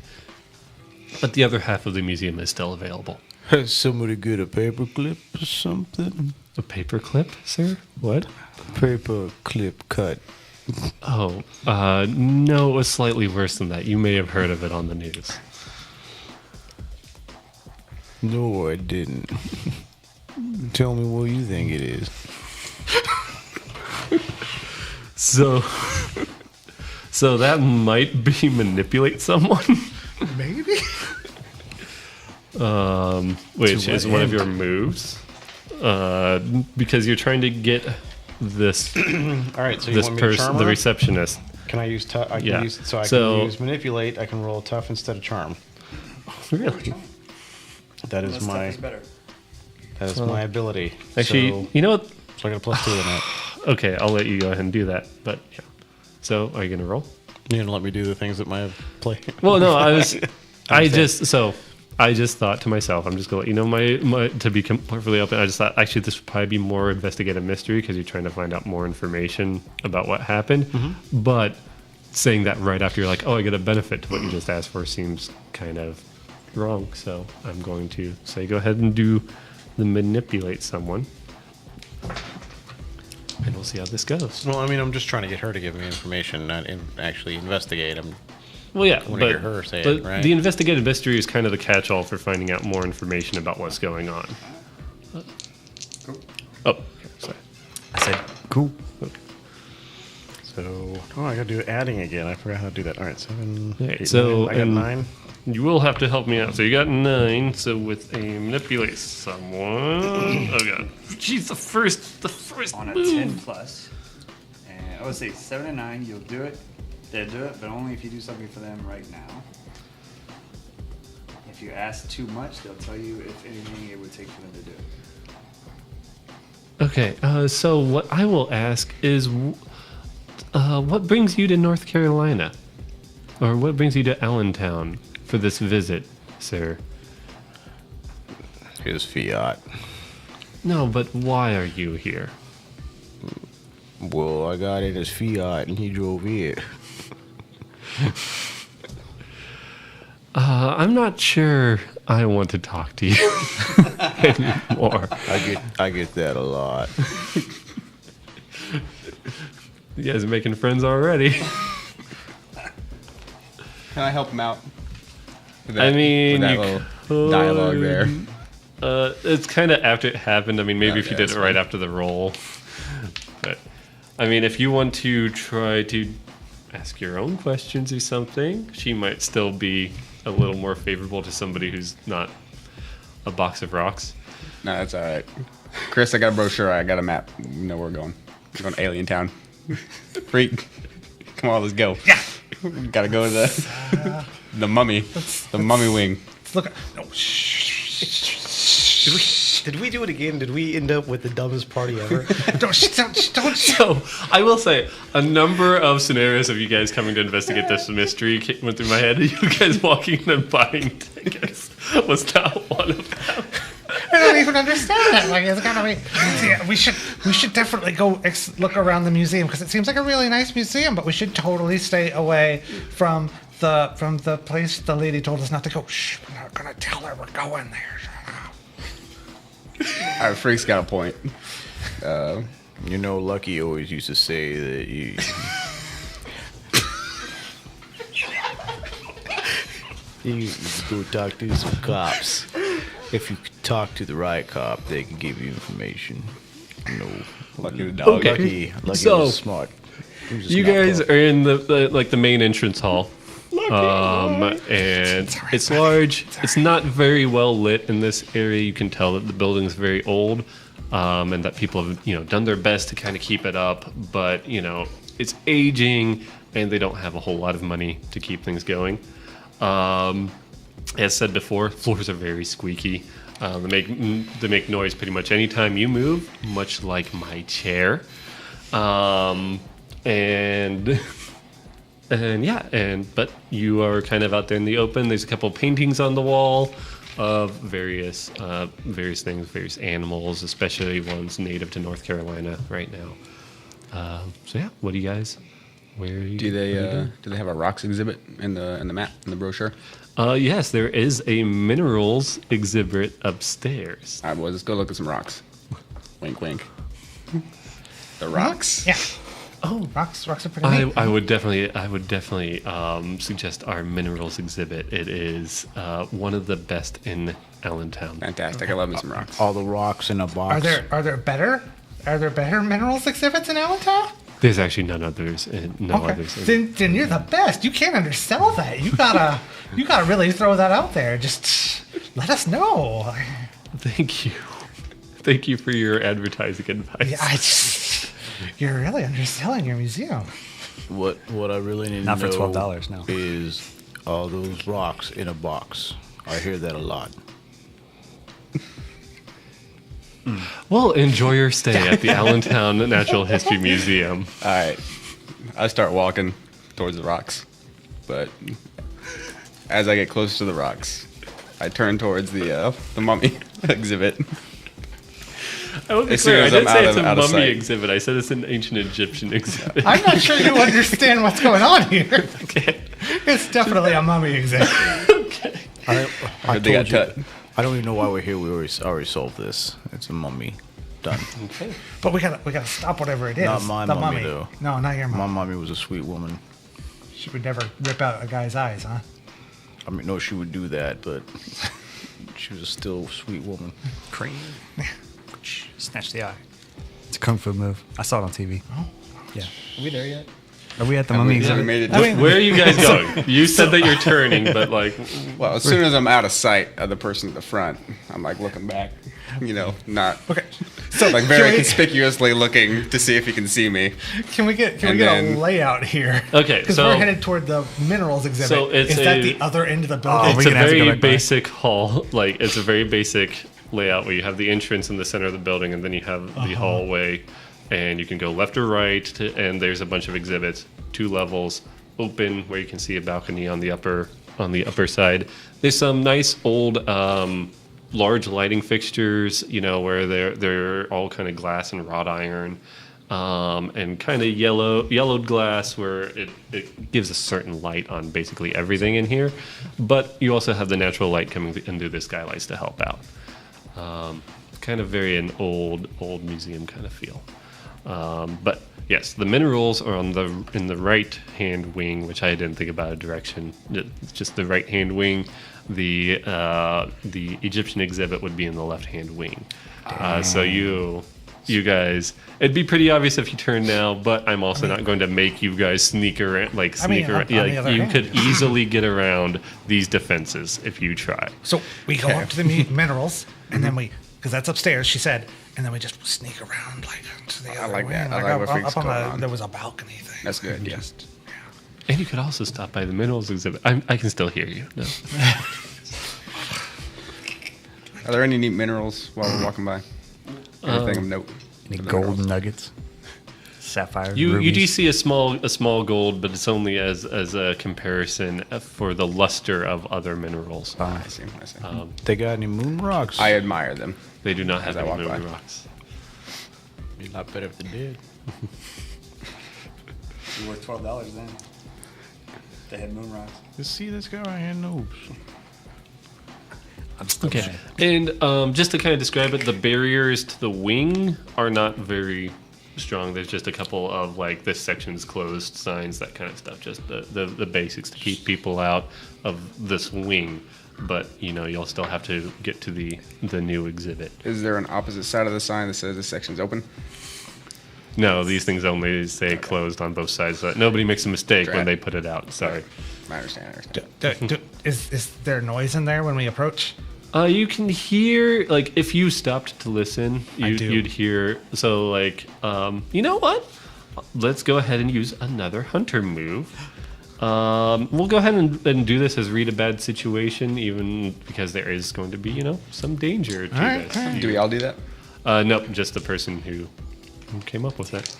but the other half of the museum is still available. Has somebody get a paper clip or something? A paper clip, sir? What? Paper clip cut. Oh, no, it was slightly worse than that. You may have heard of it on the news. No, I didn't. Tell me what you think it is. So that might be manipulate someone, Maybe. which is one of your moves, because you're trying to get this All right, so you this want me to person, charm the her? receptionist. Can I use tough? I can Yeah. use I So- can use manipulate. I can roll tough instead of charm. Really? That is my my ability. Actually, so, you know what? so I got a +2 in that. Okay, I'll let you go ahead and do that. But yeah. So, are you gonna roll? You gonna let me do the things that my play? Well, no, I just thought to myself, I'm just gonna let you know my to be completely open. I just thought actually this would probably be more investigative mystery because you're trying to find out more information about what happened. But saying that right after you're like, oh, I get a benefit to what you just asked for seems kind of wrong. So I'm going to say go ahead and do the manipulate someone. And we'll see how this goes. Well, I mean, I'm just trying to get her to give me information, not actually investigate. Well, yeah, wanna but, hear her say but it, right? the investigative mystery is kind of the catch-all for finding out more information about what's going on. Oh, okay, sorry. I said, cool. So, I gotta do adding again. I forgot how to do that. All right, 7, All right, 8, so 9. I got 9. you will have to help me out. So you got 9. So with a manipulate someone. Oh god, jeez, the first On a move. 10 plus, and I would say 7 and 9, you'll do it. They'll do it, but only if you do something for them right now. If you ask too much, they'll tell you if anything it would take for them to do it. Okay, so what I will ask is, what brings you to North Carolina, or what brings you to Allentown for this visit, sir? His fiat. No, but why are you here? Well, I got in his fiat and he drove here. I'm not sure I want to talk to you anymore. I get that a lot. You guys are making friends already. Can I help him out? With I mean, with that you little dialogue there. It's kind of after it happened. I mean, maybe if you Okay, did it that's right fine. after the roll. But, I mean, if you want to try to ask your own questions or something, she might still be a little more favorable to somebody who's not a box of rocks. No, that's all right. Chris, I got a brochure. I got a map. You know where we're going. We're going to Alien Town. Freak. Come on, let's go. Yeah. Gotta go to the mummy. The mummy wing. Let's look. No, Did we do it again? Did we end up with the dumbest party ever? don't. So, I will say, a number of scenarios of you guys coming to investigate this mystery went through my head. You guys walking in and buying tickets was not one of them. I don't even understand that. Like, it's gotta be. Yeah, we should definitely go look around the museum because it seems like a really nice museum. But we should totally stay away from the place the lady told us not to go. Shh, we're not gonna tell her we're going there. Shut up. All right, Freak's got a point. You know, Lucky always used to say that you go talk to some cops. If you talk to the right cop, they can give you information. No, Lucky the dog. Okay. Lucky So, was smart. He was a You smart guys cop. are in the main entrance hall. And it's large. It's not very well lit in this area. You can tell that the building's very old, and that people have done their best to kind of keep it up. But it's aging, and they don't have a whole lot of money to keep things going. As said before, floors are very squeaky. They make noise pretty much anytime you move, much like my chair. But you are kind of out there in the open. There's a couple of paintings on the wall of various things, various animals, especially ones native to North Carolina right now. What do you guys? Where are you? Do they have a rocks exhibit in the map in the brochure? Yes, there is a minerals exhibit upstairs. All right, boys, let's go look at some rocks. Wink, wink. The rocks. Yeah. Oh, rocks are pretty neat. I would definitely suggest our minerals exhibit. It is one of the best in Allentown. Fantastic. I love me some rocks. All the rocks in a box. Are there better minerals exhibits in Allentown? There's actually none others. Others. Then you're the best. You can't undersell that. You gotta really throw that out there. Just let us know. Thank you. Thank you for your advertising advice. Yeah, you're really underselling your museum. What I really need Not to for know $12, no. is all those rocks in a box. I hear that a lot. Well, enjoy your stay at the Allentown Natural History Museum. All right. I start walking towards the rocks, but as I get close to the rocks, I turn towards the mummy exhibit. I will be As soon clear. I as didn't I'm say out it's of- a out of mummy sight. exhibit. I said it's an ancient Egyptian exhibit. I'm not sure you understand what's going on here. Okay. It's definitely a mummy exhibit. I heard they got told you. cut. I don't even know why we're here. We already solved this. It's a mummy. Done. Okay. But we gotta stop whatever it is. Not my the mummy, though. No, not your My mom. mommy was a sweet woman. She would never rip out a guy's eyes, huh? I mean, no, she would do that, but she was still a sweet woman. Cream. Snatch the eye. It's a kung fu move. I saw it on TV. Oh. Yeah. Are we there yet? Are we at the mummy We exhibit? made it. Where are you guys going? You said that you're turning, but like, Well, as soon as I'm out of sight of the person at the front, I'm like looking back, not Okay. So like very conspicuously looking to see if he can see me. Can we get And a then- layout here? Okay, Because so- we're headed toward the minerals exhibit. So it's is that a- the other end of the building? we it's a can have to go very back by. basic hall. Like, it's a very basic layout where you have the entrance in the center of the building, and then you have the hallway, and you can go left or right, and there's a bunch of exhibits, 2 levels, open where you can see a balcony on the upper side. There's some nice old large lighting fixtures, where they're all kind of glass and wrought iron, and kind of yellowed glass where it gives a certain light on basically everything in here. But you also have the natural light coming into the skylights to help out. Kind of very an old museum kind of feel. But yes, the minerals are in the right hand wing, which I didn't think about a direction. It's just the right hand wing. The Egyptian exhibit would be in the left hand wing. So you guys, it'd be pretty obvious if you turn now, but I'm also not going to make you guys sneak around. on the other You hand. could easily get around these defenses if you try. So we go up to the minerals, and then because that's upstairs, she said, and then we just sneak around like to the other like wing. that. I like what Freak's up on going the, on. there was a balcony thing. That's good. Yeah. And you could also stop by the minerals exhibit. I can still hear you. No. Are there any neat minerals while we're walking by? Anything of note? Any for the gold minerals? nuggets? Sapphires? You do rubies? see a small gold, but it's only as a comparison for the luster of other minerals. I see. They got any moon rocks? I admire them. They do not have As I any walk moon by. rocks. Be a lot better if they did. You're worth $12 then. They had moon rocks. You see this guy right here knows. I'm still Okay, mad. and just to kind of describe it, the barriers to the wing are not very strong. There's just a couple of like this section's closed signs, that kind of stuff. Just the basics to keep people out of this wing. But you'll still have to get to the new exhibit. Is there an opposite side of the sign that says this section's open? No, these things only say closed on both sides, so that nobody makes a mistake when Drat. they put it out. Sorry. I understand. Is there noise in there when we approach? You can hear, like, if you stopped to listen, I do. you'd hear. So, like, you know what? Let's go ahead and use another hunter move. We'll go ahead and do this as read a bad situation, even because there is going to be, some danger to right, this. all right. Do we all do that? Nope, just the person who came up with it.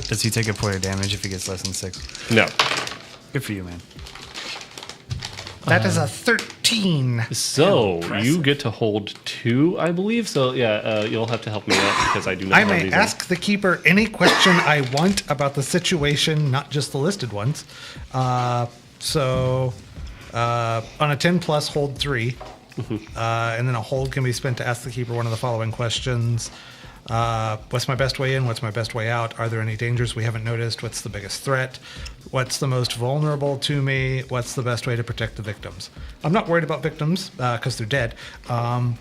Does he take a point of damage if he gets less than 6? No. Good for you, man. That is a 13. So you get to hold 2, I believe. So yeah, you'll have to help me out because I do not. I have may these ask the keeper any question I want about the situation, not just the listed ones. So on a 10 plus, hold 3. And then a hold can be spent to ask the keeper one of the following questions. What's my best way in? What's my best way out? Are there any dangers we haven't noticed? What's the biggest threat? What's the most vulnerable to me? What's the best way to protect the victims? I'm not worried about victims because they're dead. I'm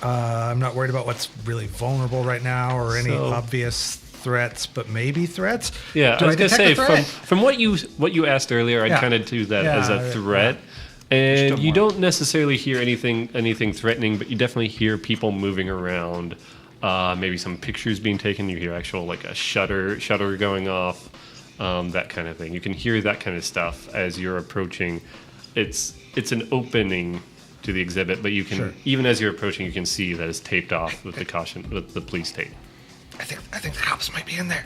not worried about what's really vulnerable right now or any So- obvious threats, but maybe threats. Yeah, Do I was gonna detect say a threat? from what you asked earlier, I'd Yeah. kind of do that Yeah, as a threat. And you don't necessarily hear anything threatening, but you definitely hear people moving around. Maybe some pictures being taken. You hear actual like a shutter going off, that kind of thing. You can hear that kind of stuff as you're approaching. It's an opening to the exhibit, but you can even as you're approaching, you can see that it's taped off with the police tape. I think the cops might be in there.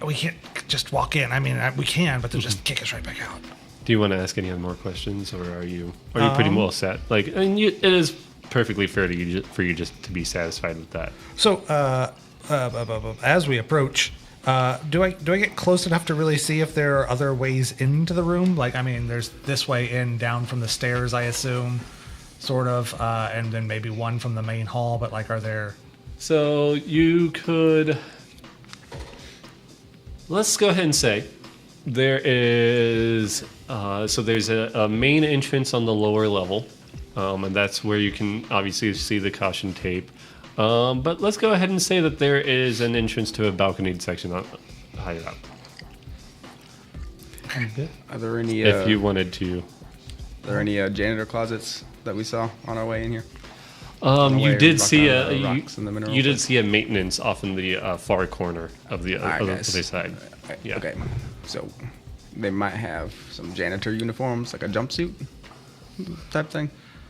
We can't just walk in. I mean, we can, but they'll just kick us right back out. Do you want to ask any more questions, or are you pretty well set? Like, it is perfectly fair for you just to be satisfied with that. So, as we approach, do I get close enough to really see if there are other ways into the room? Like, I mean, there's this way in, down from the stairs, I assume. sort of, and then maybe one from the main hall. But like, are there? So you could. Let's go ahead and say there is. So there's a main entrance on the lower level, and that's where you can obviously see the caution tape. But let's go ahead and say that there is an entrance to a balconied section higher up. Are there any? If you wanted to. Are there any janitor closets that we saw on our way in here? You did see rocks in the mineral you did pit? see a maintenance off in the far corner of the Alright, other guys. side. Yeah. Okay, so they might have some janitor uniforms, like a jumpsuit type thing,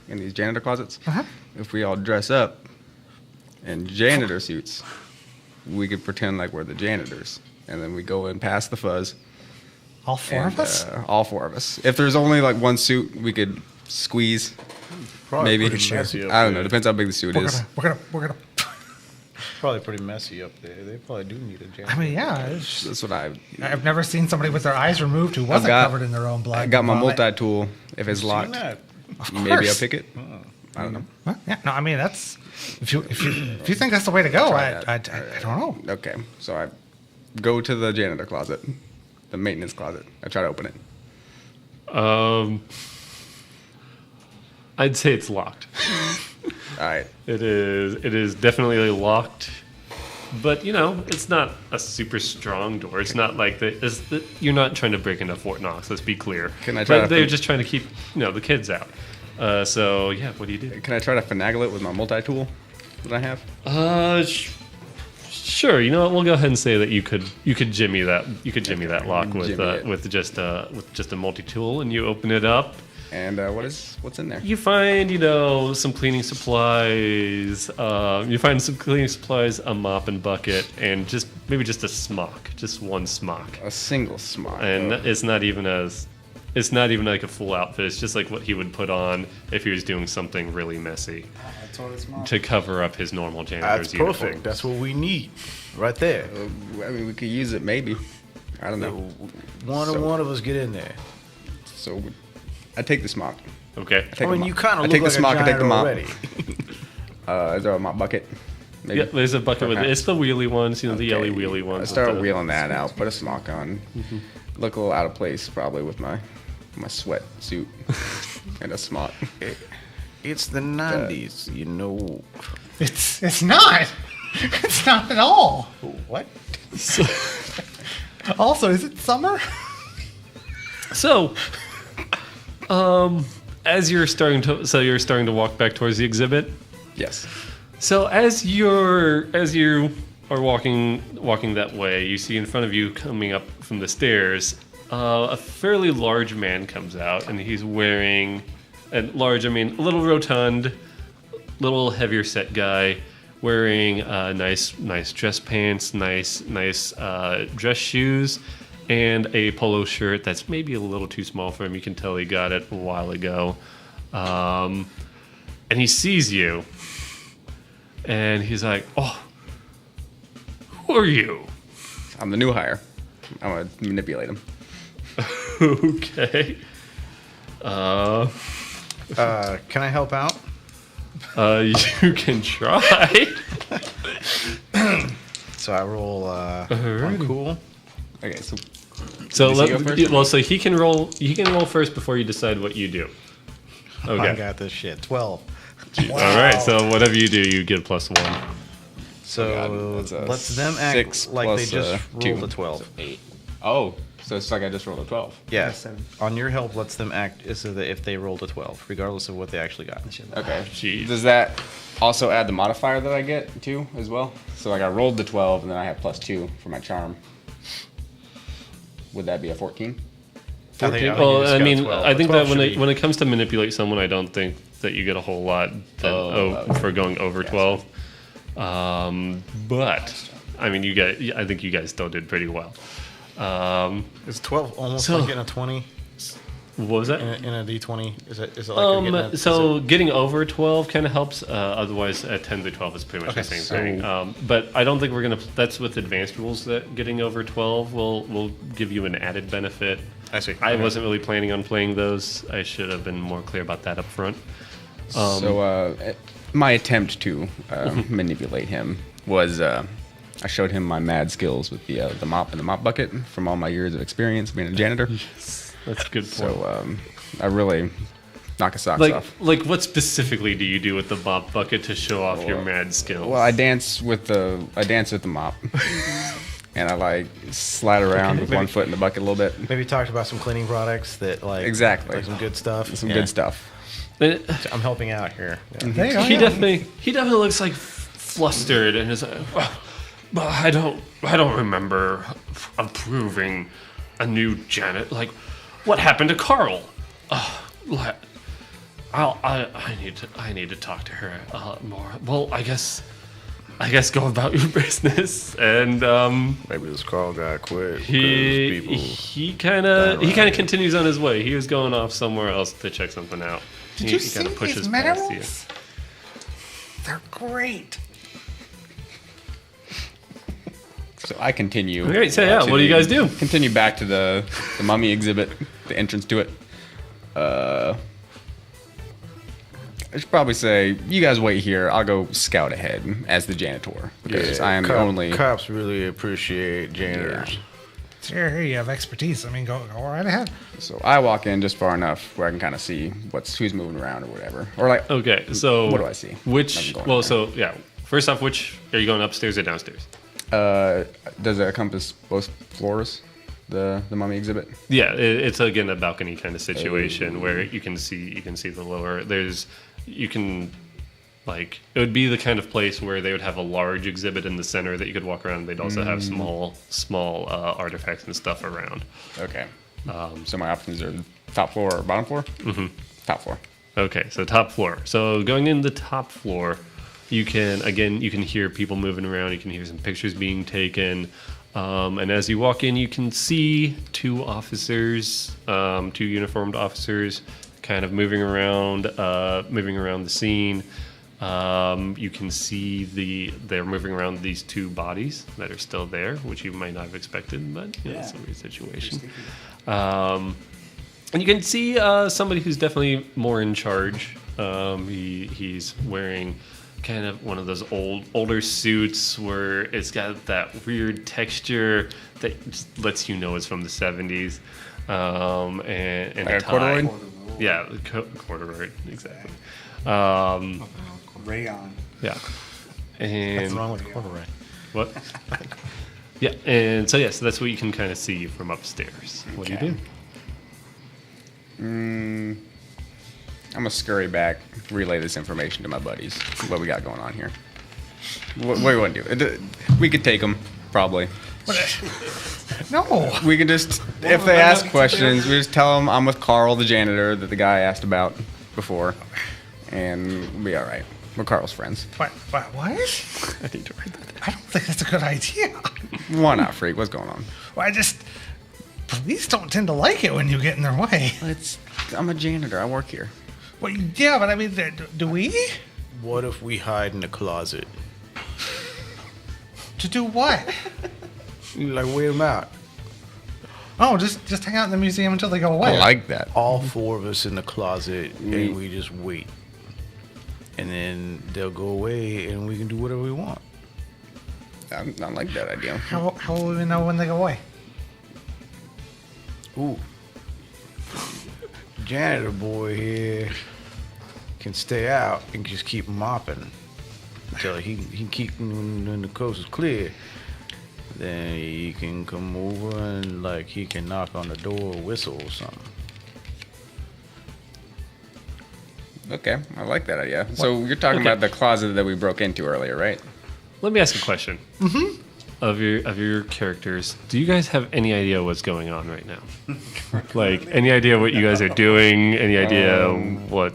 in these janitor closets. Uh-huh. If we all dress up in janitor suits, we could pretend like we're the janitors, and then we go in past the fuzz. All four of us? All four of us. If there's only like one suit, we could squeeze. Probably Maybe. pretty messy up I don't know. there. Depends how big the suit is. We're gonna. Probably pretty messy up there. They probably do need a janitor. I mean, yeah. It's, That's what I've never seen somebody with their eyes removed who wasn't covered in their own blood. I got my Vomit. multi-tool. If it's locked, That? maybe I'll course. pick it. I don't know. Well, yeah, no, I mean that's if you think that's the way to go, Try I that. don't know. Okay, so I go to the janitor closet, the maintenance closet. I try to open it. I'd say it's locked. All right. It is definitely locked, but it's not a super strong door. It's not like you're not trying to break into Fort Knox. Let's be clear. Can I try But to they're just trying to keep the kids out. So yeah, what do you do? Can I try to finagle it with my multi-tool that I have? Sure. You know what? We'll go ahead and say that you could jimmy that that lock with Jimmy it. with just a multi-tool, and you open it up. And what's in there? You find, some cleaning supplies. You find some cleaning supplies, a mop and bucket, and maybe just a smock, just one smock. A single smock. And it's not even like a full outfit. It's just like what he would put on if he was doing something really messy to cover up his normal janitor's That's uniform. perfect. That's what we need, right there. I mean, we could use it maybe. I don't know. One of us get in there. So I take the smock. Okay. Take I a mean, mop. you kind I of take look the like smock. a I take the giant mop. already. Is there a mop bucket? Maybe. Yeah, there's a bucket with it. It's the wheelie ones, the yelly wheelie I ones. start with the- wheeling that out. Put a smock on. Look a little out of place probably with my sweat suit and a smock. It's the 90s, It's not. It's not at all. What? Also, is it summer? So, as you're starting to walk back towards the exhibit. Yes. So as you are walking that way, you see in front of you coming up from the stairs, a fairly large man comes out, and he's wearing a little rotund, little heavier set guy, wearing nice dress pants, nice dress shoes, and a polo shirt that's maybe a little too small for him. You can tell he got it a while ago, and he sees you. And he's like, "Oh, who are you?" I'm the new hire. I'm gonna manipulate him. Okay. Can I help out? You can try. So I roll on cool. Okay, so So Does he go first? so he can roll. He can roll first before you decide what you do. I Okay. got this shit. 12. All right. So whatever you do, you get +1. So God, that's a let's them act 6 like they plus, just rolled 2. a 12. So 8. Oh, so it's like I just rolled a 12. Yeah. On your help, lets them act as if they rolled a 12, regardless of what they actually got. Okay. Jeez. Does that also add the modifier that I get too as well? So like I rolled the 12 and then I have +2 for my charm. Would that be a 14? I think you Well, just I got mean, 12. I think 12 that should be- when it comes to manipulate someone, I don't think that you get a whole lot for going over 12. But I mean, I think you guys still did pretty well. Is 12 almost So- like getting a 20 What was that? in a D20? Is it like you're getting a, So getting over 12 kind of helps. Otherwise, at 10 to 12 is pretty much the Okay, same so- thing. But I don't think we're gonna. That's with advanced rules that getting over 12 will give you an added benefit. I see. I Okay. wasn't really planning on playing those. I should have been more clear about that up front. My attempt to manipulate him was I showed him my mad skills with the mop and the mop bucket from all my years of experience being a janitor. That's a good point. So I really knock his socks like, off. like, what specifically do you do with the mop bucket to show off your mad skills? Well, I dance with the mop, and I slide around with one foot in the bucket a little bit. Maybe talked about some cleaning products that Exactly. like some good stuff. Some good stuff. So I'm helping out here. Yeah. He definitely looks like flustered and is like, but I don't remember approving a new Janet. Like, what happened to Carl? I need to talk to her more. Well, I guess go about your business. And Maybe this Carl guy quit. he kind of continues on his way. He was going off somewhere else to check something out. Did He you kinda see pushes these past you. minerals? They're great. So I continue. Okay, so yeah, to what do you guys do? Continue back to the mummy exhibit, the entrance to it. I should probably say, you guys wait here. I'll go scout ahead as the janitor because I am the only. Cops really appreciate janitors. Here, you have expertise. I mean, go right ahead. So I walk in just far enough where I can kind of see who's moving around or whatever, or Okay, so what do I see? Which? Nothing going Well, on so yeah. First off, which are you going upstairs or downstairs? Does it encompass both floors? The mummy exhibit. Yeah, it's again a balcony kind of situation where you can see the lower. It would be the kind of place where they would have a large exhibit in the center that you could walk around. They'd also have small artifacts and stuff around. Okay. So my options are top floor or bottom floor? Mm-hmm. Top floor. Okay, so top floor. So going in the top floor, you can hear people moving around. You can hear some pictures being taken. And as you walk in, you can see two uniformed officers kind of moving around the scene. You can see they're moving around these two bodies that are still there, which you might not have expected, but it's a weird situation. And you can see somebody who's definitely more in charge. He's wearing kind of one of those older suits where it's got that weird texture that just lets you know it's from the 70s. And Like a corduroy? Yeah, corduroy, exactly. Rayon. Yeah. And What's wrong with corduroy? what? Yeah, and so so that's what you can kind of see from upstairs. What do you do? I'm gonna scurry back, relay this information to my buddies. What we got going on here? What do you want to do? We could take them, probably. No. We can just, if they ask questions, we just tell them I'm with Carl, the janitor that the guy asked about before, and we'll be all right. We're Carl's friends. What? I need to write that down. I don't think that's a good idea. Why not, freak? What's going on? Well, police don't tend to like it when you get in their way. I'm a janitor. I work here. Well, yeah, but I mean, do we? What if we hide in the closet? To do what? Like, wait them out. Oh, just hang out in the museum until they go away. I like that. All four of us in the closet, and we just wait. And then they'll go away, and we can do whatever we want. I like that idea. How will we know when they go away? Ooh. Janitor boy here can stay out and just keep mopping until he can keep when the coast is clear. Then he can come over and he can knock on the door, whistle or something. Okay, I like that idea. So you're talking about the closet that we broke into earlier, right? Let me ask a question. Mm-hmm. Of your characters, do you guys have any idea what's going on right now? Like, any idea what you guys are doing? Any idea what?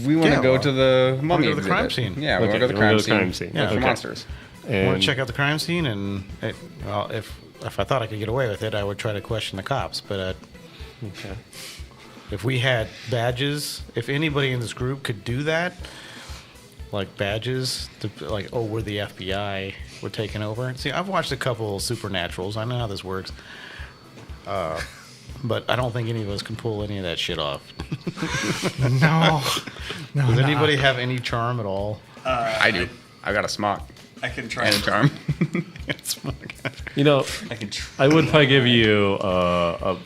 We want to go to the mummy go to the crime exhibit. scene. Yeah, we want to go to the crime scene. Yeah, for okay. monsters. I want And to check out the crime scene, and if I thought I could get away with it, I would try to question the cops. But okay. if we had badges, if anybody in this group could do that, like badges, we're the FBI, we're taking over. See, I've watched a couple Supernaturals. I know how this works. But I don't think any of us can pull any of that shit off. No. No, Does no, anybody have any charm at all? I do. I got a smock I can try. and a charm. You know, I can. I would probably give you I'll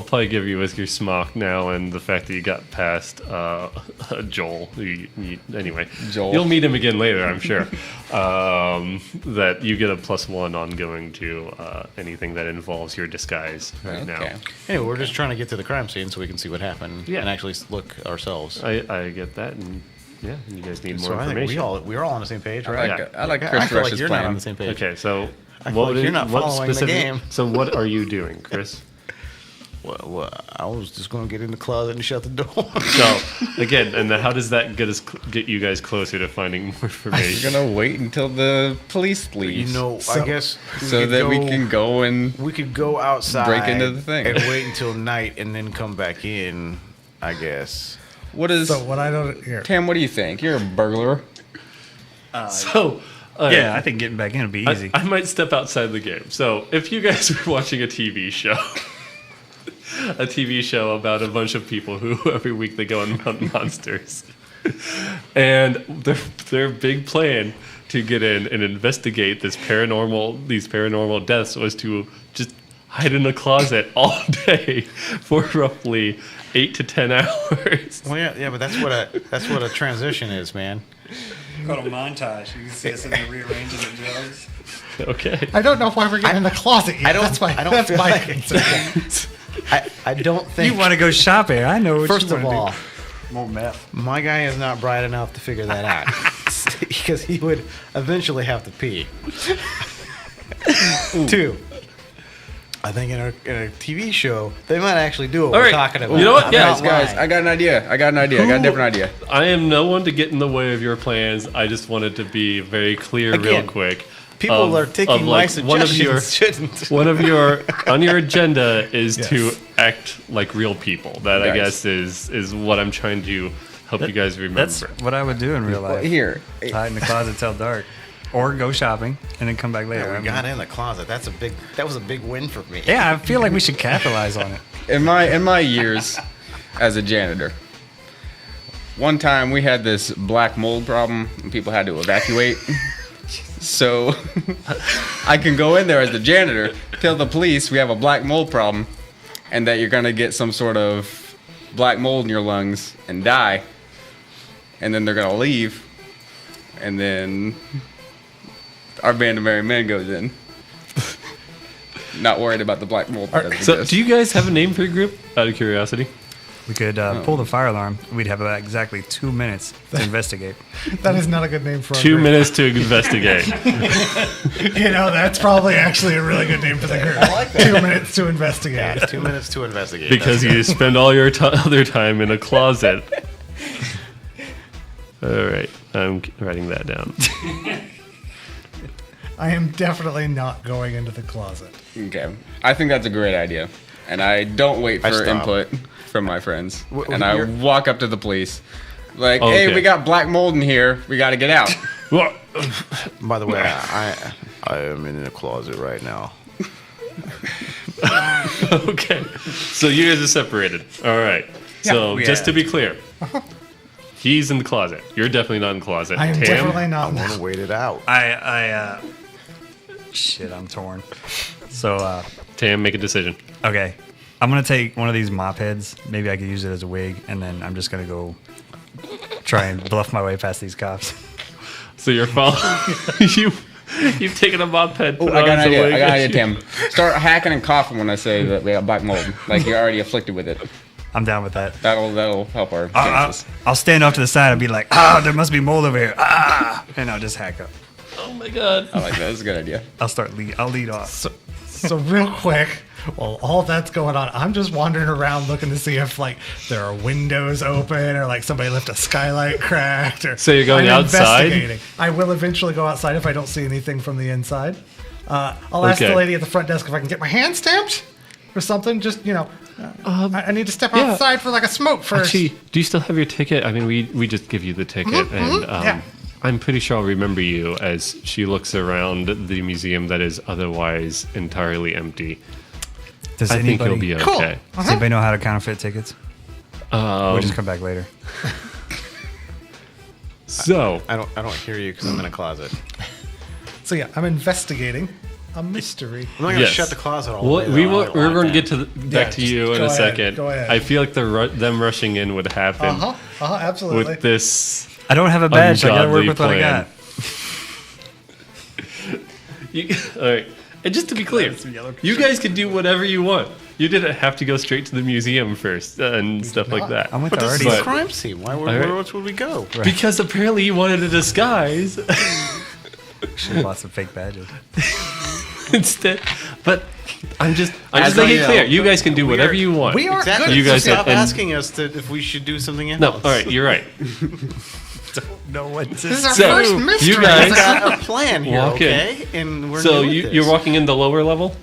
probably give you with your smock now and the fact that you got past Joel. Anyway, Joel. You'll meet him again later, I'm sure. That you get a +1 on going to anything that involves your disguise right now. Okay. Hey, we're just trying to get to the crime scene so we can see what happened Yeah. and actually look ourselves. I get that, and yeah, you guys need more So I think information. we're all on the same page, I right? like, I like I Chris feel like Rush's you're plan. not on the same page. Okay, so I feel like you're not following the game. So what are you doing, Chris? Well, I was just going to get in the closet and shut the door. So again, and how does that get you guys closer to finding more We're information? gonna wait until the police leaves. I guess so that we can go and We could go outside, break into the thing. and wait until night, and then come back in. I guess. what is So what I don't here. Tam? What do you think? You're a burglar. So Yeah, I think getting back in would be easy. I might step outside the game. So if you guys were watching a TV show, a TV show about a bunch of people who every week they go and hunt monsters, and their big plan to get in and investigate these paranormal deaths was to just hide in a closet all day for roughly 8 to 10 hours. Well, yeah, but that's what a transition is, man. Called a montage. You can see us in there rearranging the drugs. Okay. I don't know why we're getting in the closet yet. I don't- That's my, I don't that's feel my like- concern. I don't think. You want to go shopping? I know. What First you of wanna all, do. More meth. my guy is not bright enough to figure that out because he would eventually have to pee. 2, I think in a TV show they might actually do what All we're right. talking about. You know what? I'm Yeah, not Guys, lying. I got an idea. I got a different idea. I am no one to get in the way of your plans. I just wanted to be very clear, real Again, quick. People are taking my one of your suggestions. one of your on your agenda is to act like real people. That I Guys. guess is what I'm trying to help you guys remember. That's what I would do in real life. Here, Hide in the closet till dark, or go shopping and then come back later. Yeah, I we mean- got in the closet. That was a big win for me. Yeah, I feel like we should capitalize on it. in my years as a janitor, one time we had this black mold problem and people had to evacuate. So I can go in there as the janitor, tell the police we have a black mold problem and that you're gonna get some sort of black mold in your lungs and die, and then they're gonna leave, and then our band of merry men goes in. Not worried about the black mold. that doesn't So, exist. do you guys have a name for your group? Out of curiosity. We could pull the fire alarm. We'd have about exactly 2 minutes to investigate. That is not a good name for a 2 group. minutes to investigate. You know, that's probably actually a really good name for the group. 2 minutes to investigate. Yeah, 2 minutes to investigate. Because you spend all your other time in a closet. All right, I'm writing that down. I am definitely not going into the closet. Okay, I think that's a great idea, and I don't wait I for stop. input from my friends, W- and I you're- walk up to the police, like, Okay. "Hey, we got black mold in here. We got to get out." Well, By the way, I am in the closet right now. okay, so you guys are separated. All right. So just to be clear, he's in the closet. You're definitely not in the closet. I am Tam, definitely I not. want to wait it out. Shit, I'm torn. So, Tam, make a decision. okay. I'm going to take one of these mop heads. Maybe I could use it as a wig, and then I'm just going to go try and bluff my way past these cops. So you're following. You've taken a mop head. Oh, put I on got an some idea. wig. I got an idea, Tim. Start hacking and coughing when I say that we got black mold, like you're already afflicted with it. I'm down with that. That'll help our I'll chances. stand off to the side and be like, there must be mold over here. And I'll just hack up. Oh my god. I like that. That's a good idea. I'll lead off. So real quick, while all that's going on, I'm just wandering around looking to see if like there are windows open or like somebody left a skylight cracked. Or So you're going I'm outside? investigating. I will eventually go outside if I don't see anything from the inside. I'll ask Okay. the lady at the front desk if I can get my hand stamped or something. Just I need to step yeah. outside for like a smoke first. Actually, do you still have your ticket? I mean, we just give you the ticket, and yeah. I'm pretty sure I'll remember you as she looks around the museum that is otherwise entirely empty. Does I think you'll be Cool. okay. Does anybody know how to counterfeit tickets? We'll just come back later. So I don't hear you because I'm in a closet. So yeah, I'm investigating a mystery. I'm not gonna Yes. shut the closet all the What, way. we're going to get to back to just you in go a ahead, second. go ahead. I feel like them rushing in would happen Absolutely. with this. I don't have a badge. So I gotta work Ungodly with what I plan. got. All right, and just to be clear, you guys can do whatever you want. You didn't have to go straight to the museum first and stuff like that. I'm with But the this is already. a crime scene. Why? Where right. else would we go? Because apparently you wanted a disguise Should have bought some fake badges. instead. But I'm just As making I it clear. know, You guys can do we whatever are- you want. we are Exactly. good. You guys stop and- asking us if we should do something else. No, all right, you're right. No one This is our So, first mystery. you guys- We've got a plan here, Walk in. okay? And we're So new at you're this. walking in the lower level.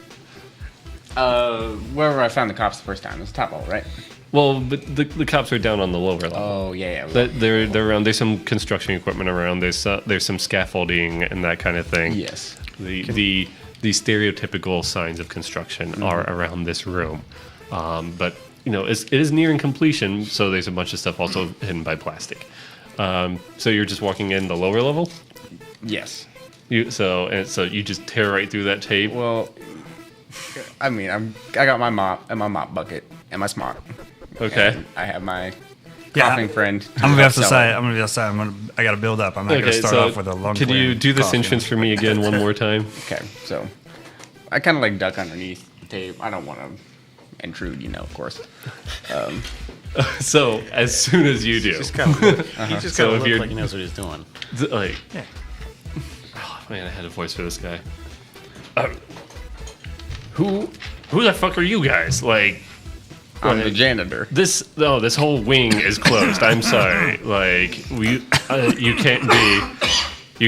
Wherever I found the cops the first time. It's top level, right? Well, but the cops are down on the lower level. Oh, yeah. They're around. There's some construction equipment around. There's some scaffolding and that kind of thing. Yes. The stereotypical signs of construction are around this room, but it is nearing completion. So there's a bunch of stuff also hidden by plastic. So you're just walking in the lower level. Yes. So you just tear right through that tape. Well, I mean, I got my mop and my mop bucket and my smart. Okay. And I have my Yeah, coughing friend. I'm gonna be outside. Cellar. I'm gonna be outside. I gotta build up. I'm not gonna Okay. start So off with a long. could you do this coffee. entrance for me again one more time? Okay, so I kind of like duck underneath the tape. I don't want to intrude, of course. So as soon as you do, He's just gotta So if look you're- like he knows what he's doing. like, oh man, I had a voice for this guy. Who the fuck are you guys? Like, I'm the janitor. this whole wing is closed. I'm sorry. Like, you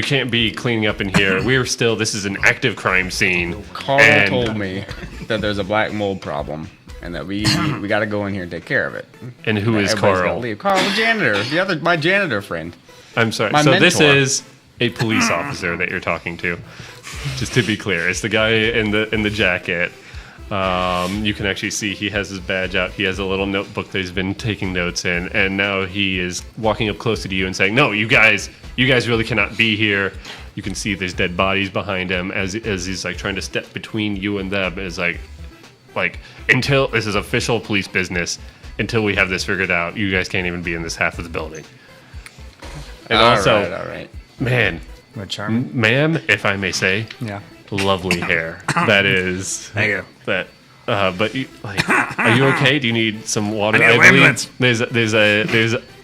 can't be cleaning up in here. This is an active crime scene. Carl and- told me that there's a black mold problem and that we got to go in here and take care of it. And who is Everybody's gotta Carl? leave. Carl, the janitor, my janitor friend. I'm sorry. My So this mentor. is a police officer that you're talking to. Just to be clear, it's the guy in the jacket. You can actually see he has his badge out. He has a little notebook that he's been taking notes in, and now he is walking up closer to you and saying, "No, you guys really cannot be here." You can see there's dead bodies behind him as he's like trying to step between you and them. Is like until this is official police business, until we have this figured out, you guys can't even be in this half of the building. And All also, right. man, What charm? ma'am, if I may say, Yeah. lovely hair. That is. Thank you. That. But you, are you okay? Do you need some water? I need an ambulance.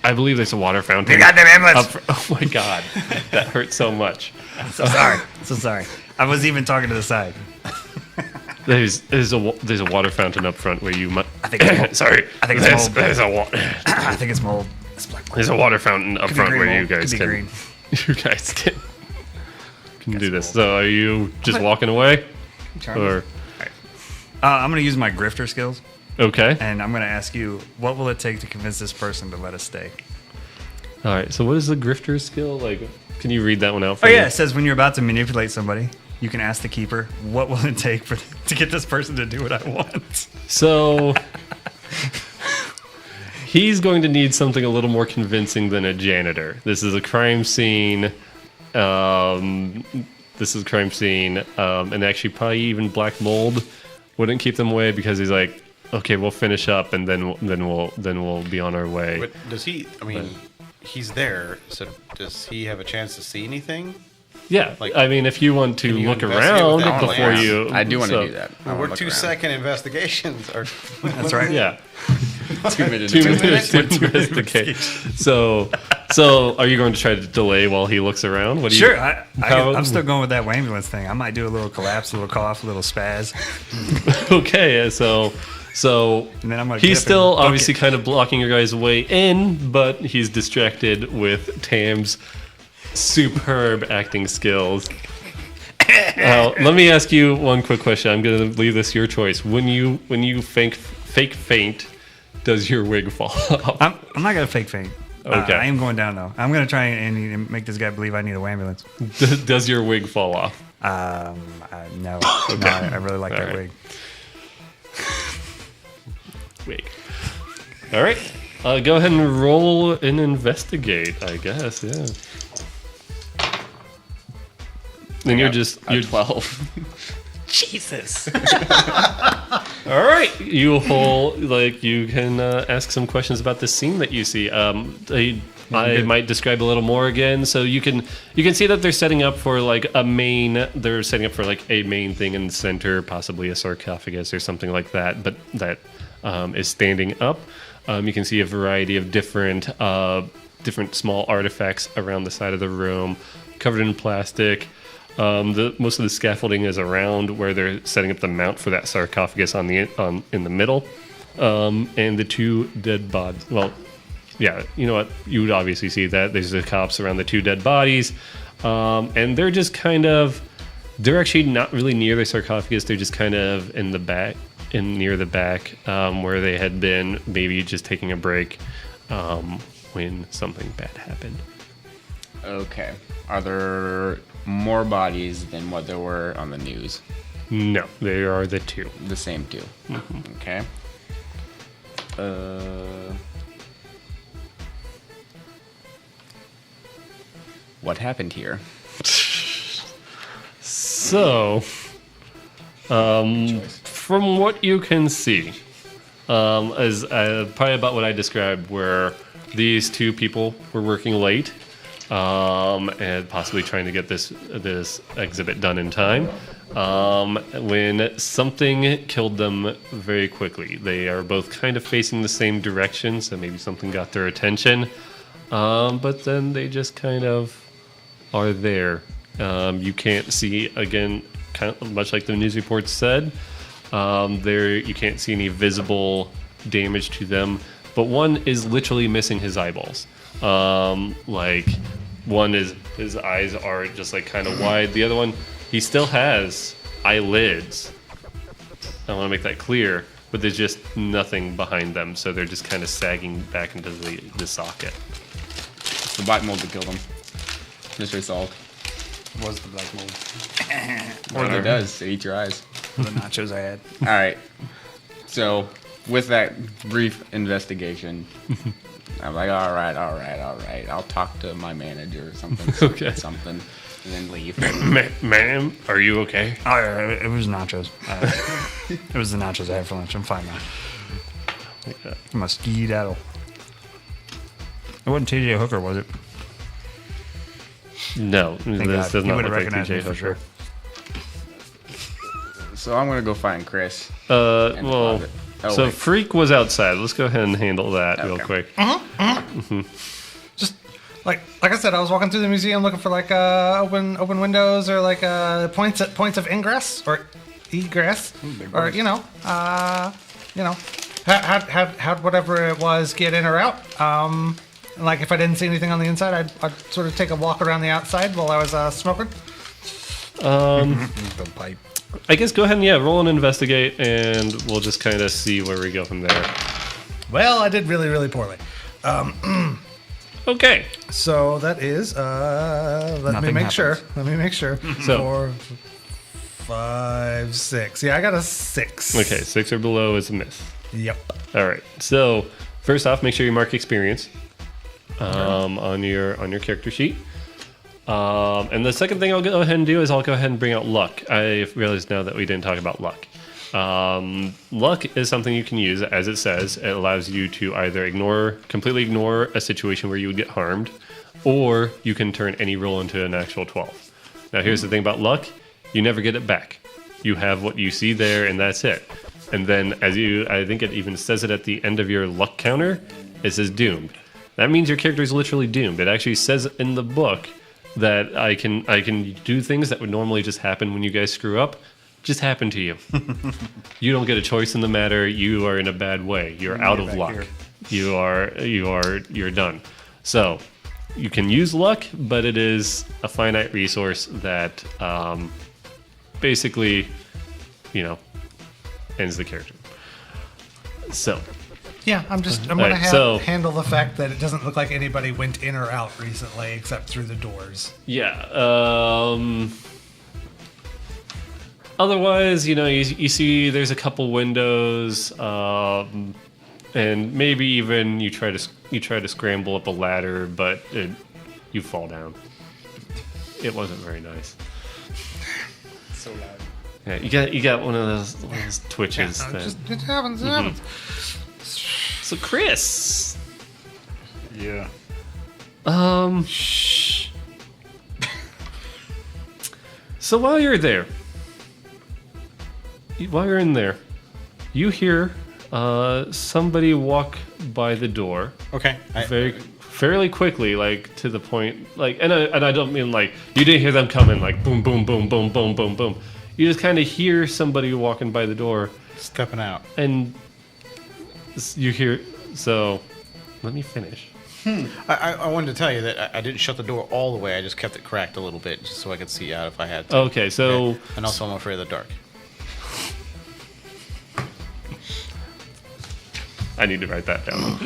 I believe there's a water fountain. goddamn ambulance. Oh my god, that hurts so much. So sorry. So sorry. I was even talking to the side. There's a water fountain up front where you might. I think it's mold. Sorry, I think it's mold. there's I think it's mold. It's black mold. there's a water fountain up Could be front green where you mold. guys Could be can green. you guys can do this. So are you just walking away, or I'm gonna use my grifter skills, okay? and I'm gonna ask you, what will it take to convince this person to let us stay? All right. So what is the grifter skill like? Can you read that one out for Oh me? yeah, it says when you're about to manipulate somebody, you can ask the keeper, what will it take to get this person to do what I want? So he's going to need something a little more convincing than a janitor. This is a crime scene. And actually probably even black mold wouldn't keep them away because he's like, okay, we'll finish up and then we'll be on our way. But does he? I mean, he's there. So does he have a chance to see anything? Yeah, Like, I mean, if you want to can you look investigate around without before plans? you, I do want to so- do that. I We're wanna look 2 around. second investigations. Or That's right. Yeah. 2 minutes. 2 minutes to investigate. So are you going to try to delay while he looks around? What do you? Sure, How- I'm still going with that ambulance thing. I might do a little collapse, a little cough, a little spaz. Okay, so And then I'm gonna he's get up still and book obviously it. kind of blocking your guys' way in, but he's distracted with Tam's superb acting skills. Let me ask you one quick question. I'm going to leave this your choice. When you fake faint, does your wig fall off? I'm not gonna fake faint. Okay. I am going down though. I'm gonna try and make this guy believe I need an ambulance. Does your wig fall off? No, I really like All that right. wig. Wig. All right. Go ahead and roll and investigate, I guess, yeah. Then you're 12. Jesus. all right. You can ask some questions about the scene that you see. I might describe a little more again, so you can see that they're setting up for like a main. They're setting up for like a main thing in the center, possibly a sarcophagus or something like that. But that is standing up. You can see a variety of different small artifacts around the side of the room, covered in plastic. Most of the scaffolding is around where they're setting up the mount for that sarcophagus in the middle, and the two dead bodies. Well, yeah, you know what? You would obviously see that there's the cops around the two dead bodies, and they're just kind of. They're actually not really near the sarcophagus. They're just kind of in the back, near the back, where they had been, maybe just taking a break when something bad happened. Okay. Are there more bodies than what there were on the news? No, they are the two. The same two. Mm-hmm. Okay. What happened here? So, from what you can see, is probably about what I described, where these two people were working late, and possibly trying to get this exhibit done in time, when something killed them very quickly. They are both kind of facing the same direction, so maybe something got their attention, but then they just kind of are there. You can't see, again, kind of much like the news reports said, you can't see any visible damage to them, but one is literally missing his eyeballs. Like, one is, his eyes are just like kind of wide. The other one, he still has eyelids. I want to make that clear, but there's just nothing behind them, so they're just kind of sagging back into the socket. It's the black mold that killed him. Mystery solved. Was the black mold. What it does, it eats your eyes. The nachos I had. All right. So, with that brief investigation, I'm like, all right. I'll talk to my manager or something. Okay. Something, and then leave. Ma'am, are you okay? Oh, yeah, it was nachos. It was the nachos I had for lunch. I'm fine now. I'm a skedaddle. It wasn't TJ Hooker, was it? No, this does not look like TJ for sure. So I'm gonna go find Chris. Well, closet. Oh, so wait. Freak was outside. Let's go ahead and handle that real Okay. quick. Just like I said, I was walking through the museum looking for like open windows or like points of ingress or egress, or how'd whatever it was get in or out. Like if I didn't see anything on the inside, I'd sort of take a walk around the outside while I was smoking. The pipe. I guess go ahead and roll and investigate, and we'll just kind of see where we go from there. Well, I did really, really poorly. Okay. So that is let me Nothing make sure. So- 4, 5, 6. Yeah, I got a 6. Okay, 6 or below is a miss. Yep. All right. So first off, make sure you mark experience on your character sheet. And the second thing I'll go ahead and do is I'll go ahead and bring out luck. I realized now that we didn't talk about luck. Luck is something you can use, as it says. It allows you to either completely ignore a situation where you would get harmed, or you can turn any roll into an actual 12. Now, here's the thing about luck. You never get it back. You have what you see there, and that's it. And then, I think it even says it at the end of your luck counter, it says doomed. That means your character is literally doomed. It actually says in the book that I can do things that would normally just happen when you guys screw up, just happen to you. You don't get a choice in the matter. You are in a bad way. You're out of luck. You're done. So you can use luck, but it is a finite resource that basically, ends the character. So. Yeah, I'm gonna handle the fact that it doesn't look like anybody went in or out recently except through the doors. Yeah. Otherwise, you see there's a couple windows. and maybe even you try to scramble up a ladder, but you fall down. It wasn't very nice. So loud. Yeah, you got one of those twitches. It happens. It happens. So Chris, Yeah. shh. So while you're in there, you hear somebody walk by the door. Okay. Fairly quickly, like to the point, like, and I don't mean like you didn't hear them coming, like boom, boom, boom, boom, boom, boom, boom. You just kind of hear somebody walking by the door, Stepping out. and you hear. So, let me finish. I wanted to tell you that I didn't shut the door all the way. I just kept it cracked a little bit just so I could see out if I had to. Okay, so Okay. And also, I'm afraid of the dark. I need to write that down.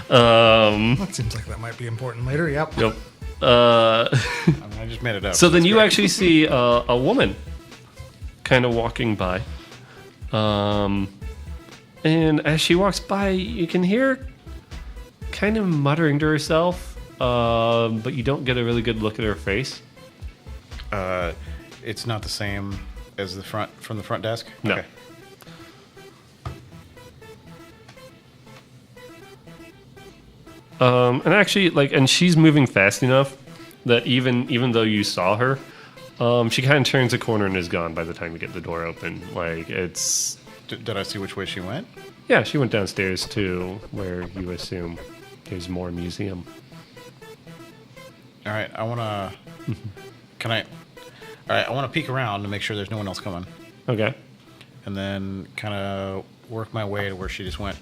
That seems like that might be important later. Yep. Yep. I mean, I just made it up. So then That's you great. actually see a woman kind of walking by. And as she walks by, you can hear her kind of muttering to herself, but you don't get a really good look at her face. It's not the same as from the front desk? No. Okay. And actually, and she's moving fast enough that even though you saw her, she kind of turns a corner and is gone by the time you get the door open. Like, it's... Did I see which way she went? Yeah, she went downstairs to where you assume there's more museum. All right, I want to... Can I... All right, I want to peek around to make sure there's no one else coming. Okay. And then kind of work my way to where she just went.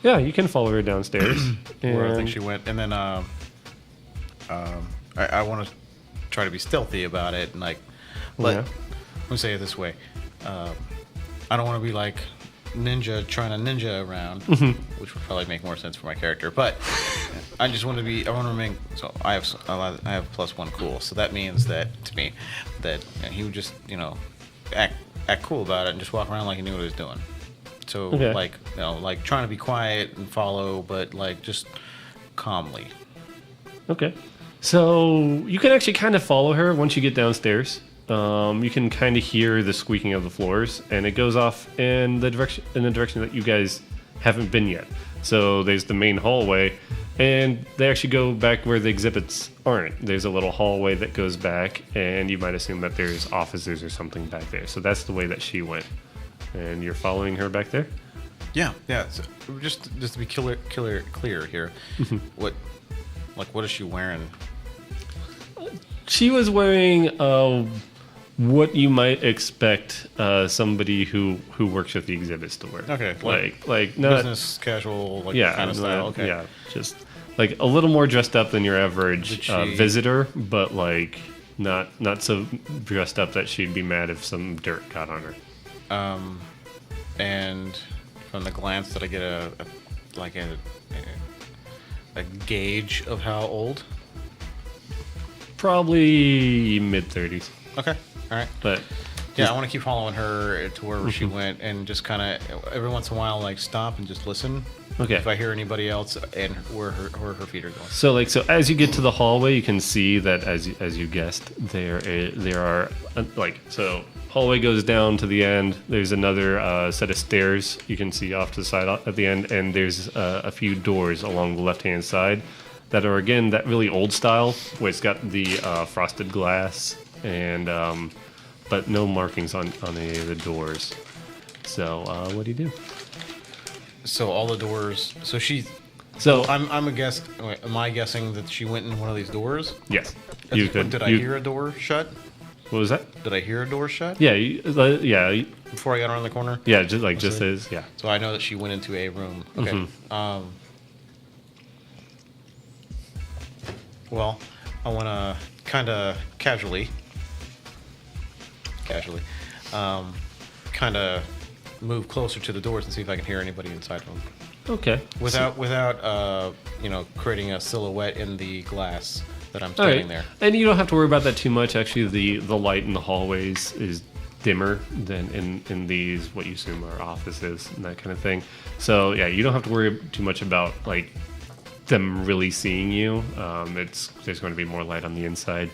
Yeah, you can follow her downstairs. Where I think and- she went. And then I want to try to be stealthy about it. And like, Yeah. let me say it this way. I don't want to be like ninja trying to ninja around, which would probably make more sense for my character. But I just want to be. I want to remain. So I have +1 cool. So that means that to me, that he would just act cool about it and just walk around like he knew what he was doing. So Okay. like trying to be quiet and follow, but like just calmly. Okay. So you can actually kind of follow her once you get downstairs. You can kind of hear the squeaking of the floors, and it goes off in the direction that you guys haven't been yet. So there's the main hallway, and they actually go back where the exhibits aren't. There's a little hallway that goes back, and you might assume that there's offices or something back there. So that's the way that she went, and you're following her back there. Yeah. So just to be clear here, what is she wearing? She was wearing what you might expect somebody who works at the exhibits to wear. Okay, like not Business casual, yeah, kind of style. Okay. Yeah, just like a little more dressed up than your average Did she- visitor, but like not so dressed up that she'd be mad if some dirt got on her. And from the glance, did I get a gauge of how old? Probably mid-30s, Okay. All right. but Yeah, I want to keep following her to wherever she went, and just kind of every once in a while, like stop and just listen. Okay. If I hear anybody else and where her feet are going. So as you get to the hallway, you can see that as you guessed, there are hallway goes down to the end. There's another set of stairs you can see off to the side at the end, and there's a few doors along the left-hand side that are again that really old style where it's got the frosted glass and but no markings on any of the doors. So what do you do? So all the doors. So I'm a guess. Wait, am I guessing that she went in one of these doors? Yes, Did I hear a door shut? What was that? Did I hear a door shut? Yeah, Before I got around the corner. yeah. Just as yeah. So I know that she went into a room. Okay. Well, I want to kind of casually, kind of move closer to the doors and see if I can hear anybody inside them. Okay. Without creating a silhouette in the glass that I'm All standing right. there. And you don't have to worry about that too much. Actually, the light in the hallways is dimmer than in these what you assume are offices and that kind of thing. So yeah, you don't have to worry too much about like them really seeing you. There's going to be more light on the inside.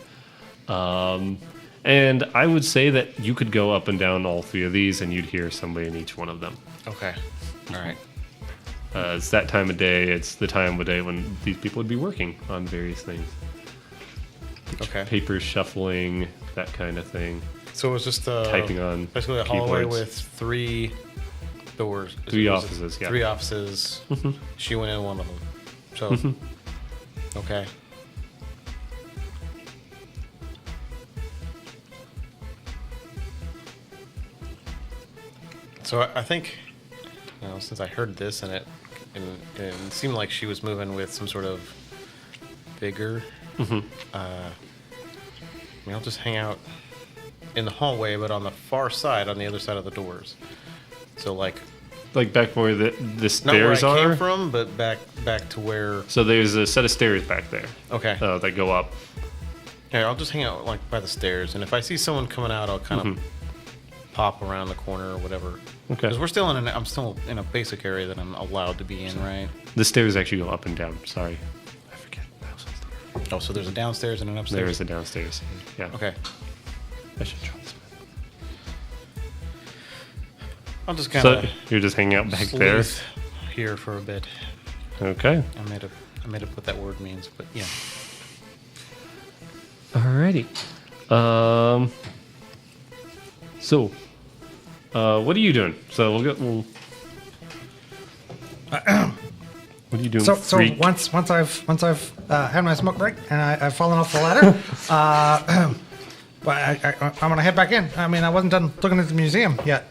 And I would say that you could go up and down all three of these and you'd hear somebody in each one of them. Okay. All right. It's that time of day. It's the time of day when these people would be working on various things. Okay. Papers shuffling, that kind of thing. So it was just Typing on basically a hallway keyboards. with 3 doors. Three Was it offices, yeah. 3 offices. She went in one of them. So, okay. So I think, since I heard this and it seemed like she was moving with some sort of vigor. I'll just hang out in the hallway, but on the far side, on the other side of the doors. So like back where the not where I stairs are. came from, but back to where. So there's a set of stairs back there. Okay. That go up. Yeah, I'll just hang out like by the stairs, and if I see someone coming out, I'll kind of pop around the corner or whatever. Okay. Because I'm still in a basic area that I'm allowed to be in, right? The stairs actually go up and down. Sorry, I forget. That was upstairs. Oh, so there's a downstairs and an upstairs. There is a downstairs. Yeah. Okay. I should try this. I'll just kind So of. you're just hanging out back there. Here for a bit. Okay. I made up what that word means, but yeah. Alrighty. So, what are you doing? So we'll what are you doing? So freak? once I've had my smoke break and I've fallen off the ladder, but I'm gonna head back in. I mean, I wasn't done looking at the museum yet.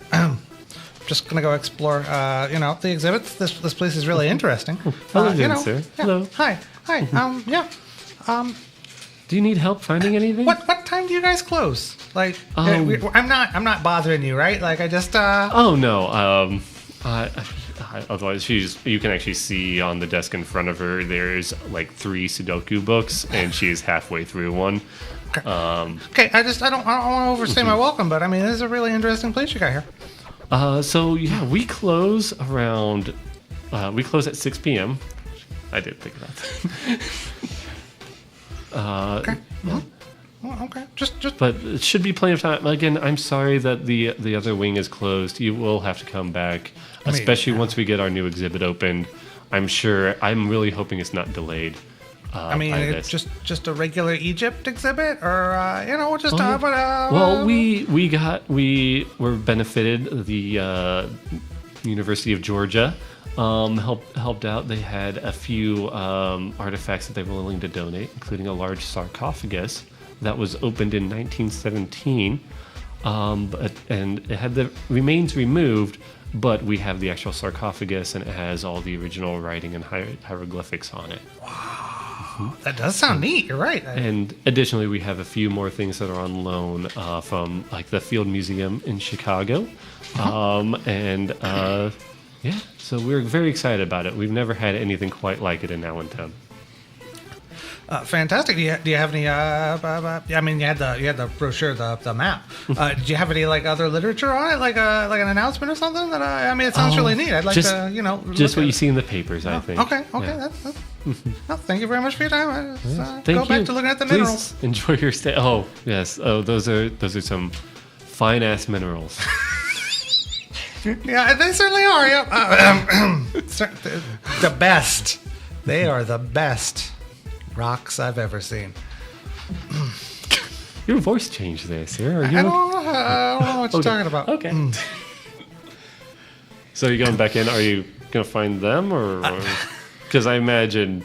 Just gonna go explore, the exhibits. This place is really interesting. Hello, sir. Yeah. Hello. Hi. Yeah. Do you need help finding anything? What time do you guys close? Like, I'm not bothering you, right? Like, I just. Oh no. Otherwise, you can actually see on the desk in front of her. There's like 3 Sudoku books, and she is halfway through one. Okay. I don't want to overstay my welcome, but I mean, this is a really interesting place you got here. So yeah, we close around. We close at 6 p.m. I did think about that. Okay. Well, okay. Just. But it should be plenty of time. Again, I'm sorry that the other wing is closed. You will have to come back, especially once we get our new exhibit opened. I'm really hoping it's not delayed. I mean, by it's this. just a regular Egypt exhibit, or just we were benefited. The University of Georgia helped out. They had a few artifacts that they were willing to donate, including a large sarcophagus that was opened in 1917, and it had the remains removed. But we have the actual sarcophagus, and it has all the original writing and hieroglyphics on it. That does sound neat. You're right. And additionally, we have a few more things that are on loan from like the Field Museum in Chicago. Yeah, so we're very excited about it. We've never had anything quite like it in Allentown. Fantastic. Do you have any? I mean, you had the brochure, the map. Did you have any like other literature on it, like an announcement or something? That I mean, it sounds really neat. I'd like to, just what look you at see in the papers, I think. Okay. Yeah. That's well, thank you very much for your time. Thank go you. back to looking at the Please minerals. enjoy your stay. Oh yes. Oh, those are some fine ass minerals. Yeah, they certainly are. Yeah, the best. They are the best rocks I've ever seen. Your voice changed there, sir. Are you? I don't know what you're talking about. Okay. So you're going back in. Are you gonna find them, or? Because I imagine,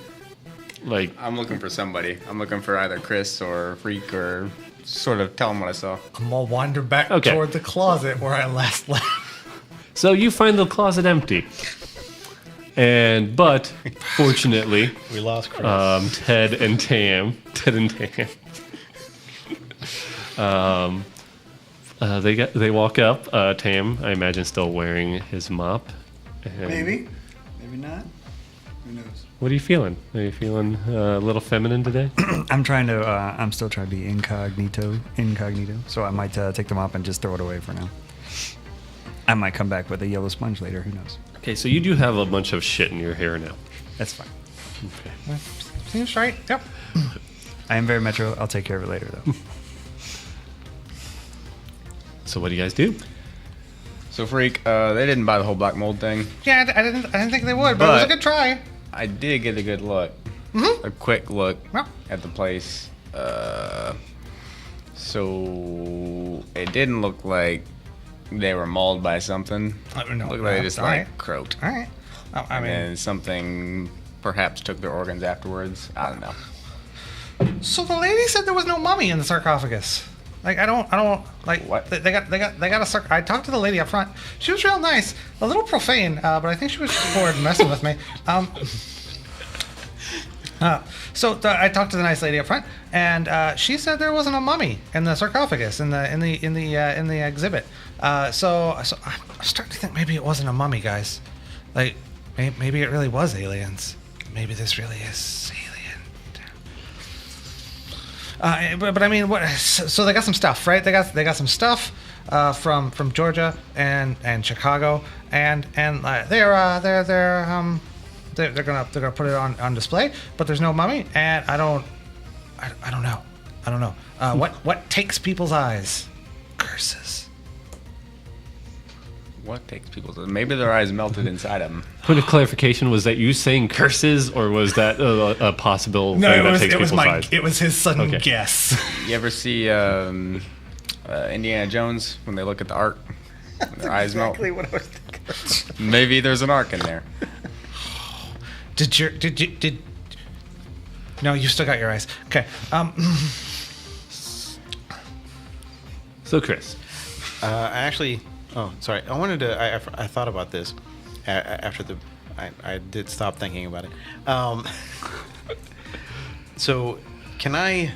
like, I'm looking for somebody. I'm looking for either Chris or Freak or sort of tell him what I saw. I'm gonna wander back Okay. toward the closet where I last left. so you find the closet empty, but fortunately, We lost Chris. Ted and Tam, they walk up. Tam, I imagine, still wearing his mop. And Maybe not. What are you feeling? Are you feeling a little feminine today? I'm still trying to be incognito. So I might take them off and just throw it away for now. I might come back with a yellow sponge later. Who knows? Okay, so you do have a bunch of shit in your hair now. That's fine. Okay. Seems right. Yep. I am very metro. I'll take care of it later, though. So what do you guys do? So Freak, they didn't buy the whole black mold thing. Yeah, I didn't think they would, but it was a good try. I did get a good look, a quick look Yep. at the place. So it didn't look like they were mauled by something. No, Looked like they just all like right. croaked. All right. I mean, And something perhaps took their organs afterwards. I don't know. so the lady said there was no mummy in the sarcophagus. Like I don't like What? they got a I talked to the lady up front. She was real nice, a little profane, but I think she was bored messing with me. I talked to the nice lady up front, and she said there wasn't a mummy in the sarcophagus in the exhibit. So I'm starting to think maybe it wasn't a mummy, guys. Like maybe it really was aliens. Maybe this really is alien. But I mean, what? So they got some stuff, right? They got some stuff from Georgia and Chicago, and they're gonna put it on display. But there's no mummy, and I don't know. What takes people's eyes? Curses. What takes people's... Maybe their eyes melted inside them. Point of clarification, was that you saying curses, or was that a possible thing that takes people's eyes? It was his sudden Okay. guess. You ever see Indiana Jones when they look at the ark? When their eyes melt? What I was thinking. Maybe there's an ark in there. Did No, you still got your eyes. Okay. So Chris, Actually, oh, sorry. I wanted to. I thought about this after the. I did stop thinking about it. So, can I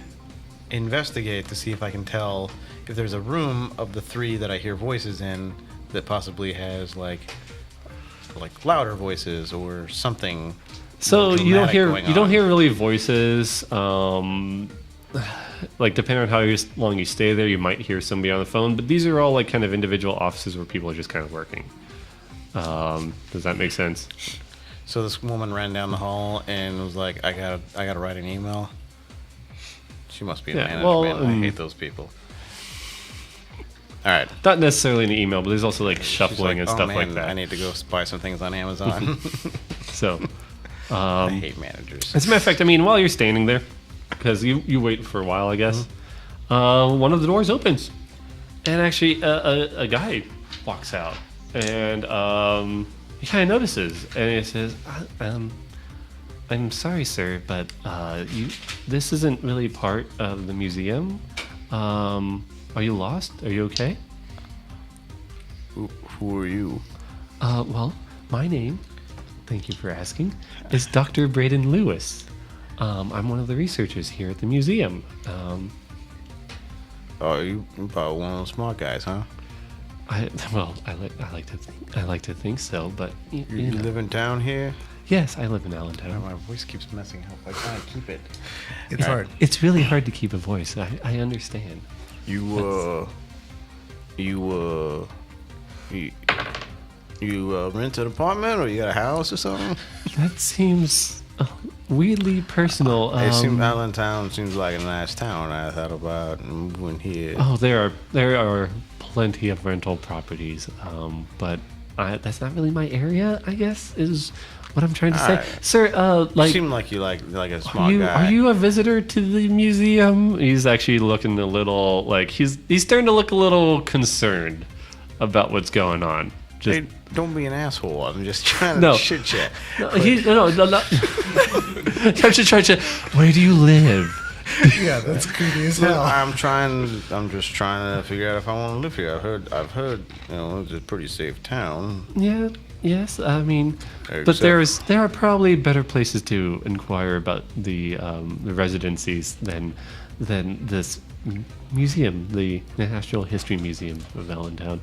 investigate to see if I can tell if there's a room of the three that I hear voices in that possibly has like louder voices or something? so more you don't dramatic hear going you don't on? hear really voices. Like depending on how long you stay there, you might hear somebody on the phone. But these are all like kind of individual offices where people are just kind of working. Does that make sense? So this woman ran down the hall and was like, "I gotta write an email." She must be a Yeah, manager. well, Man. I hate those people. All right. Not necessarily in the email, but there's also like She's shuffling and "Oh, stuff man, like that. I need to go buy some things on Amazon. So, I hate managers. as a matter of fact, I mean, while you're standing there, because you wait for a while, I guess, one of the doors opens, and actually a guy walks out, and he kind of notices, and he says, "I'm sorry, sir, but this isn't really part of the museum. Are you lost? Are you okay?" Who are you? Well, my name, thank you for asking, is Dr. Braden Lewis. I'm one of the researchers here at the museum. Oh, you probably one of those smart guys, huh? I like to think so, but you You know. live in town here? Yes, I live in Oh, Allentown. my voice keeps messing up. I can't keep it. It's hard. It's really hard to keep a voice. I understand. You rent an apartment or you got a house or something? That seems weirdly personal. Allentown seems like a nice town. I thought about moving here. Oh, there are plenty of rental properties, but that's not really my area. I guess is what I'm trying to say, Alright. sir. You seem like you like a smart guy. Are you a visitor to the museum? He's actually looking a little like he's starting to look a little concerned about what's going on. Just Hey, don't be an asshole. I'm just trying to chit chat. no. I'm just trying to. Where do you live? Yeah, that's creepy as hell. I'm just trying to figure out if I want to live here. I've heard, it's a pretty safe town. Yeah. Yes. I mean, but Except- there are probably better places to inquire about the residencies than this museum, the National History Museum of Allentown.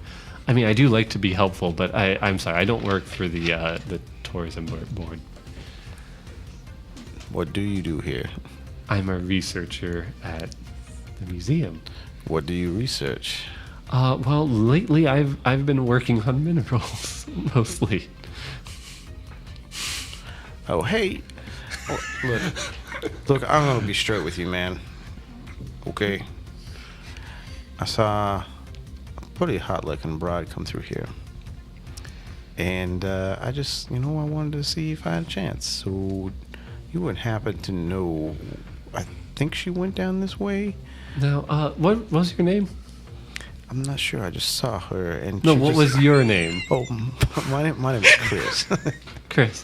I mean, I do like to be helpful, but I'm sorry, I don't work for the tourism board. What do you do here? I'm a researcher at the museum. What do you research? Well, lately I've been working on minerals mostly. Oh, hey. Oh, look, I'm gonna be straight with you, man. Okay. I saw a pretty hot-looking broad come through here. And I just, I wanted to see if I had a chance. So you would happen to know, I think she went down this way. Now, what was your name? I'm not sure. I just saw her. And No, she what was your name? Oh, my name is Chris. Chris.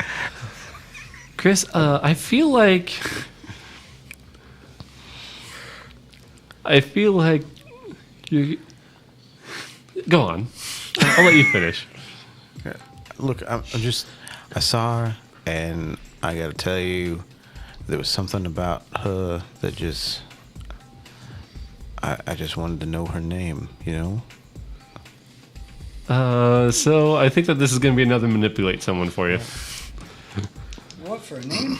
Chris, I feel like you. Go on. I'll let you finish. Look, I saw her, and I gotta tell you, there was something about her that just, I just wanted to know her name, So I think that this is going to be another manipulate someone for you. What for a name?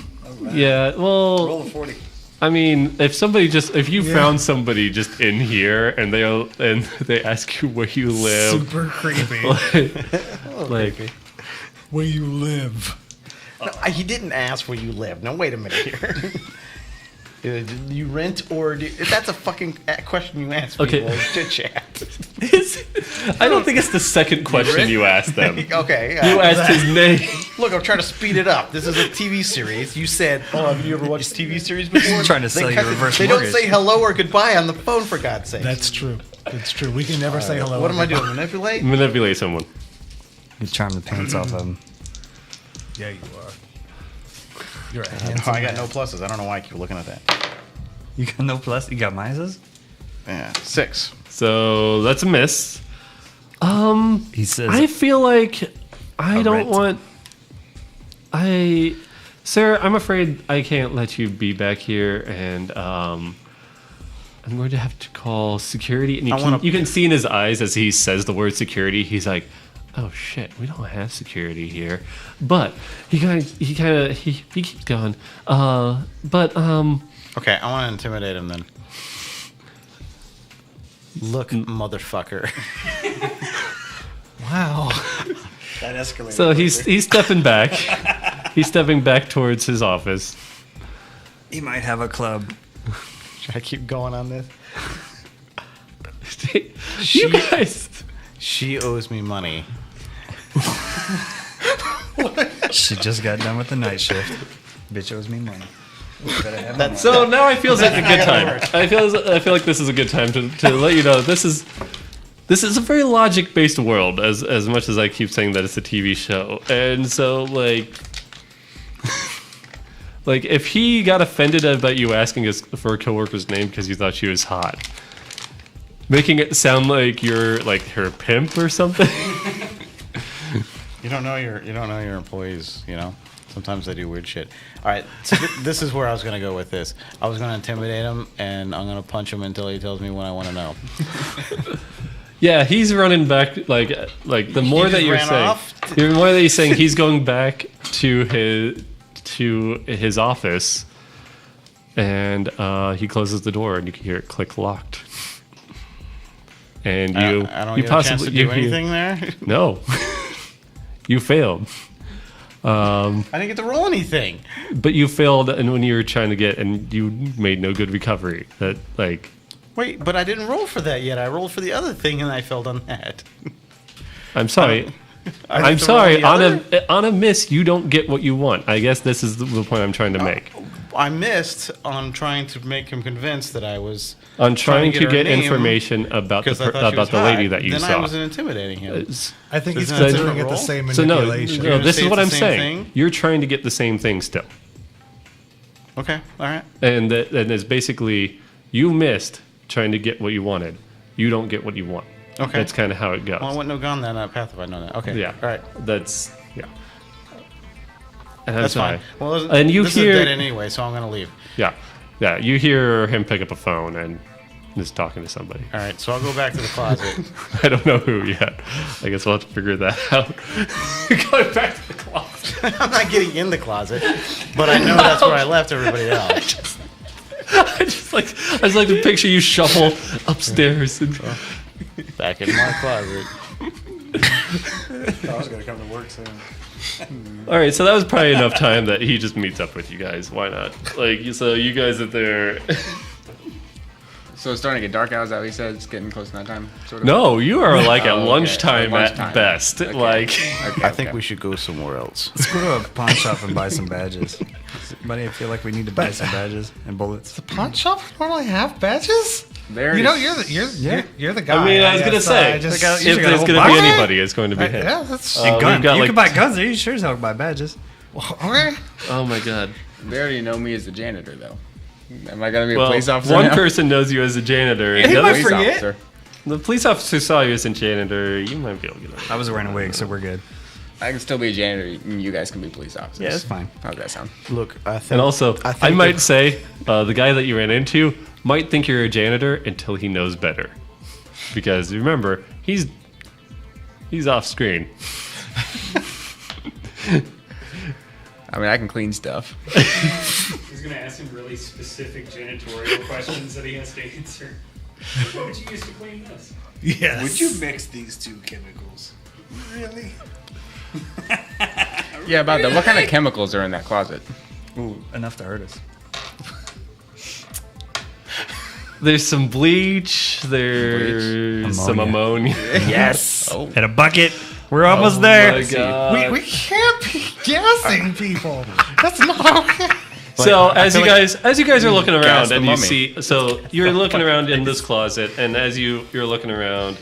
Yeah, well, Roll a 40. I mean, if you found somebody just in here and they ask you where you live, Super creepy. like Where you live. He didn't ask where you live. Now, wait a minute here. Do you rent or that's a fucking question you ask people Okay. to chat. I don't think it's the second question you asked them. Okay. You asked his name. Look, I'm trying to speed it up. This is a TV series. You said, have you ever watched TV series before? Trying to sell you a reverse They mortgage. don't say hello or goodbye on the phone, for God's sake. That's true. It's true. We can never say hello. What am I doing? Manipulate? Manipulate someone. You charm the pants off of them. Yeah, you are. You're a Oh, handsome I got man. no pluses. I don't know why I keep looking at that. You got no plus? You got minuses? Yeah, 6. So that's a miss. He says, I feel like I don't rent. want. Sir, I'm afraid I can't let you be back here, and I'm going to have to call security. And you can see in his eyes as he says the word security, he's like, "Oh shit, we don't have security here." But he keeps going. Okay, I want to intimidate him then. Look, motherfucker. Wow. that escalated. So he's stepping back. He's stepping back towards his office. He might have a club. Should I keep going on this? You guys. She owes me money. She just got done with the night shift. Bitch owes me money. So now I feel like a good time. I feel like this is a good time to let you know this is a very logic based world as much as I keep saying that it's a TV show. And so like if he got offended about you asking for a coworker's name because you thought she was hot, making it sound like you're like her pimp or something. You don't know your employees, Sometimes they do weird shit. All right, so this is where I was going to go with this. I was going to intimidate him, and I'm going to punch him until he tells me what I want to know. Yeah, he's running back like the more just that you're ran saying, off? the more that you're saying he's going back to his office, and he closes the door, and you can hear it click locked. And I don't get a chance to do anything there. No, you failed. I didn't get to roll anything. But you failed, and when you were trying to get, and you made no good recovery. That Wait, but I didn't roll for that yet. I rolled for the other thing, and I failed on that. I'm sorry. I I'm have to roll sorry. the other? On a miss, you don't get what you want. I guess this is the point I'm trying to make. I missed on trying to make him convinced that I was On trying to her get name information about because I thought she was the lady hot. that you then saw. I wasn't intimidating him. I think he's Isn't that a considering it different the role? same So no, manipulation. You're gonna this say is what it's I'm the same saying. thing? You're trying to get the same thing still, Okay, all right. and it's basically you missed trying to get what you wanted. You don't get what you want. Okay. That's kind of how it goes. Well, I wouldn't have gone down that path if I'd known that. Okay. Yeah. All right. That's yeah. And I'm That's sorry. fine. Well, And you this hear- is dead anyway, so I'm gonna leave. Yeah. You hear him pick up a phone, and Just talking to somebody. All right, so I'll go back to the closet. I don't know who yet. I guess we'll have to figure that out. Going back to the closet. I'm not getting in the closet, but I know that's where I left everybody else. I just like to picture you shuffle upstairs and Back in my closet. I was gonna come to work soon. all right. So that was probably enough time that he just meets up with you guys. Why not? Like, so you guys are there. So it's starting to get dark out. Is that what he said? It's getting close to that time. Sort of. No, you are like at Oh, okay. lunchtime At at best. Okay. Like, Okay, I think okay. we should go somewhere else. Let's go to a pawn shop and buy some badges. Does anybody feel like we need to buy some badges and bullets? The pawn shop normally have badges. There You it know, is. you're the guy. I mean, I was gonna guess, say, I just, Like, you if should got a there's whole gonna be box. anybody, it's going to be him. yeah, that's And we've guns. got, You like- can buy guns there. You sure as hell can buy badges. okay. Oh my god. They already know me as the janitor, though. Am I gonna be a Well, police officer one now? person knows you as a janitor. He The, might other, Police forget. officer. the police officer saw you as a janitor. You might be able to get away. I was wearing a wig, so we're good. I can still be a janitor, and you guys can be police officers. Yeah, that's fine. How's that sound? Look, I think. And also, I I, think might that- say the guy that you ran into might think you're a janitor until he knows better. Because remember, he's off screen. I mean, I can clean stuff. He's going to ask him really specific janitorial questions that he has to answer. What would you use to clean this? Yes. Would you mix these two chemicals? Really? Yeah, about that. What kind of chemicals are in that closet? Ooh, enough to hurt us. There's some bleach. There's some ammonia. Yes. Oh. And a bucket. We're almost there. my God. We can't be gassing people. That's not okay. So as you guys are looking gas around the and you mummy. see, so you're looking around in this closet, and as you're looking around,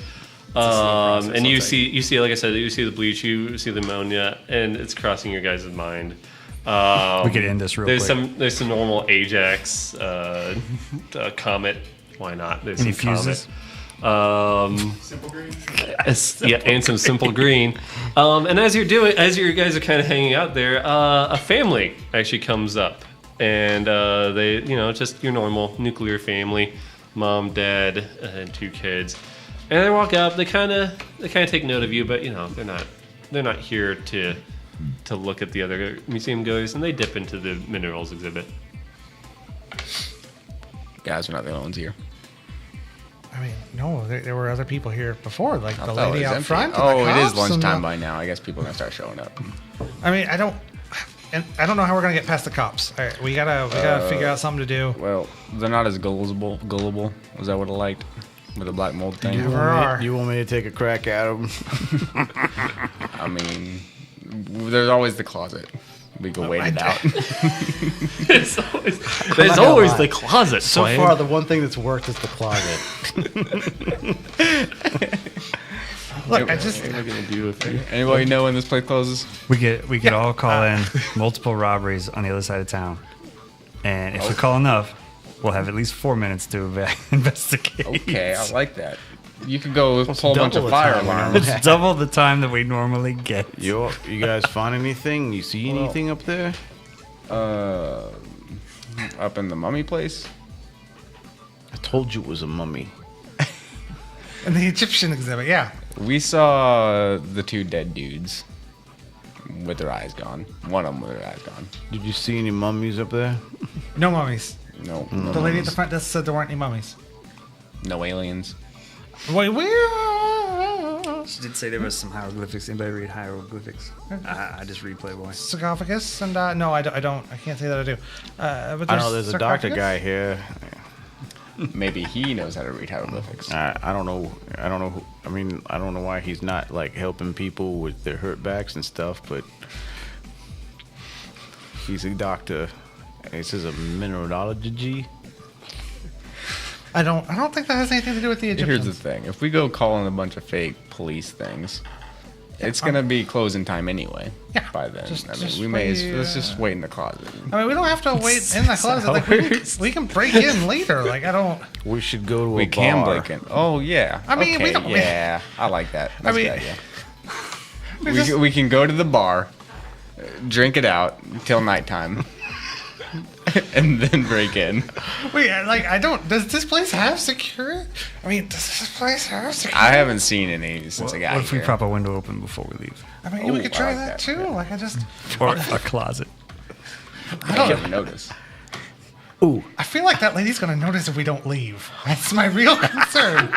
and you see, like I said, you see the bleach, you see the ammonia, and it's crossing your guys' mind. We could end this real There's quick. there's some normal Ajax, Comet. Why not? There's Any some fuses? Comet. Simple green? Yeah, and some simple green. And as you guys are kind of hanging out there, a family actually comes up, and they, just your normal nuclear family, mom, dad, and 2 kids, and they walk up. They kind of take note of you, but they're not here to look at the other museum goers, and they dip into the minerals exhibit. Guys, we're not the only ones here. I mean, no, there were other people here before, like the I thought it lady was out empty. front. and Oh, the it is cops and lunchtime the- by now. I guess people are gonna start showing up. I mean, I don't know how we're gonna get past the cops. All right, we gotta figure out something to do. Well, they're not as gullible. Was that what I liked with the black mold thing? Never are. You want me to take a crack at him? I mean, there's always the closet. We can wait it out. There's gonna always lie. the closet. So Swain. far, the one thing that's worked is the closet. Look, I just What am I gonna do with it? Anybody know when this place closes? We could all call in multiple robberies on the other side of town, and if we call enough, we'll have at least 4 minutes to investigate. Okay, I like that. You could go pull a bunch double of the fire time, alarms. It's double the time that we normally get. You guys find anything? You see anything up there? Up in the mummy place. I told you it was a mummy. in the Egyptian exhibit, yeah. We saw the 2 dead dudes with their eyes gone. One of them with their eyes gone. Did you see any mummies up there? No mummies. No, The lady at the front desk said there weren't any mummies. no aliens. Wait, She did say there was some hieroglyphics. Anybody read hieroglyphics? I just read Playboy. sarcophagus and no, I don't. I can't say that I do. But I know there's a doctor sarcophagus? guy here. Maybe he knows how to read hieroglyphics. I don't know. I don't know. I mean, I don't know why he's not like helping people with their hurt backs and stuff. But he's a doctor. This is a mineralogy. I don't think that has anything to do with the Here's Egyptians. the thing: if we go calling a bunch of fake police things, it's gonna be closing time anyway. Yeah, By then, just- I mean, just we may. Let's wait, just wait in the closet. I mean, we don't have to wait in the closet. Like we can break in later. Like I don't. We should go to a We bar. can break in. Oh yeah. I mean, we okay, don't- Yeah, I like that. That's mean, a good idea. we just- We can go to the bar, drink it out till nighttime, and then break in. Wait, like I don't. Does this place have security? I mean, does this place have security? I haven't seen any since I got What if here. we prop a window open before we leave? I mean, we Ooh, could I try like that that, too. yeah. Like I just, Or a closet. I don't even notice. I feel like that lady's gonna notice if we don't leave. That's my real concern.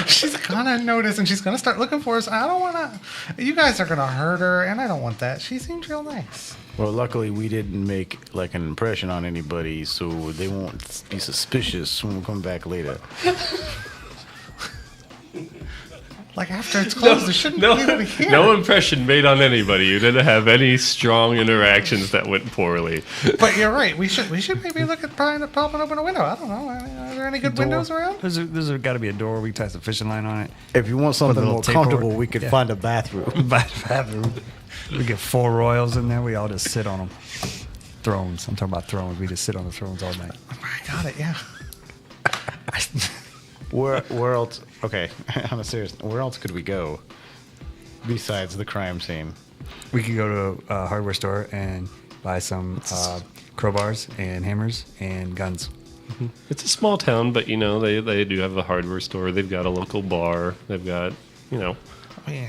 She's gonna notice and she's gonna start looking for us. I don't wanna. You guys are gonna hurt her, and I don't want that. She seems real nice. Well, luckily we didn't make like an impression on anybody, so they won't be suspicious when we come back later. Like after it's closed, there shouldn't be anybody here. No impression made on anybody. You didn't have any strong interactions that went poorly. But you're right. We should maybe look at popping open a window. I don't know. I mean, are there any good windows around? There's got to be a door. We tie some fishing line on it. If you want something little more tape comfortable, over- we could yeah. find a bathroom. Bathroom. We get 4 royals in there. We all just sit on them. Thrones. I'm talking about thrones. We just sit on the thrones all night. I got it. Yeah. Where else? Okay, on a serious, where else could we go besides the crime scene? We could go to a hardware store and buy some crowbars and hammers and guns. It's a small town, but you know they do have a hardware store. They've got a local bar. They've got I mean,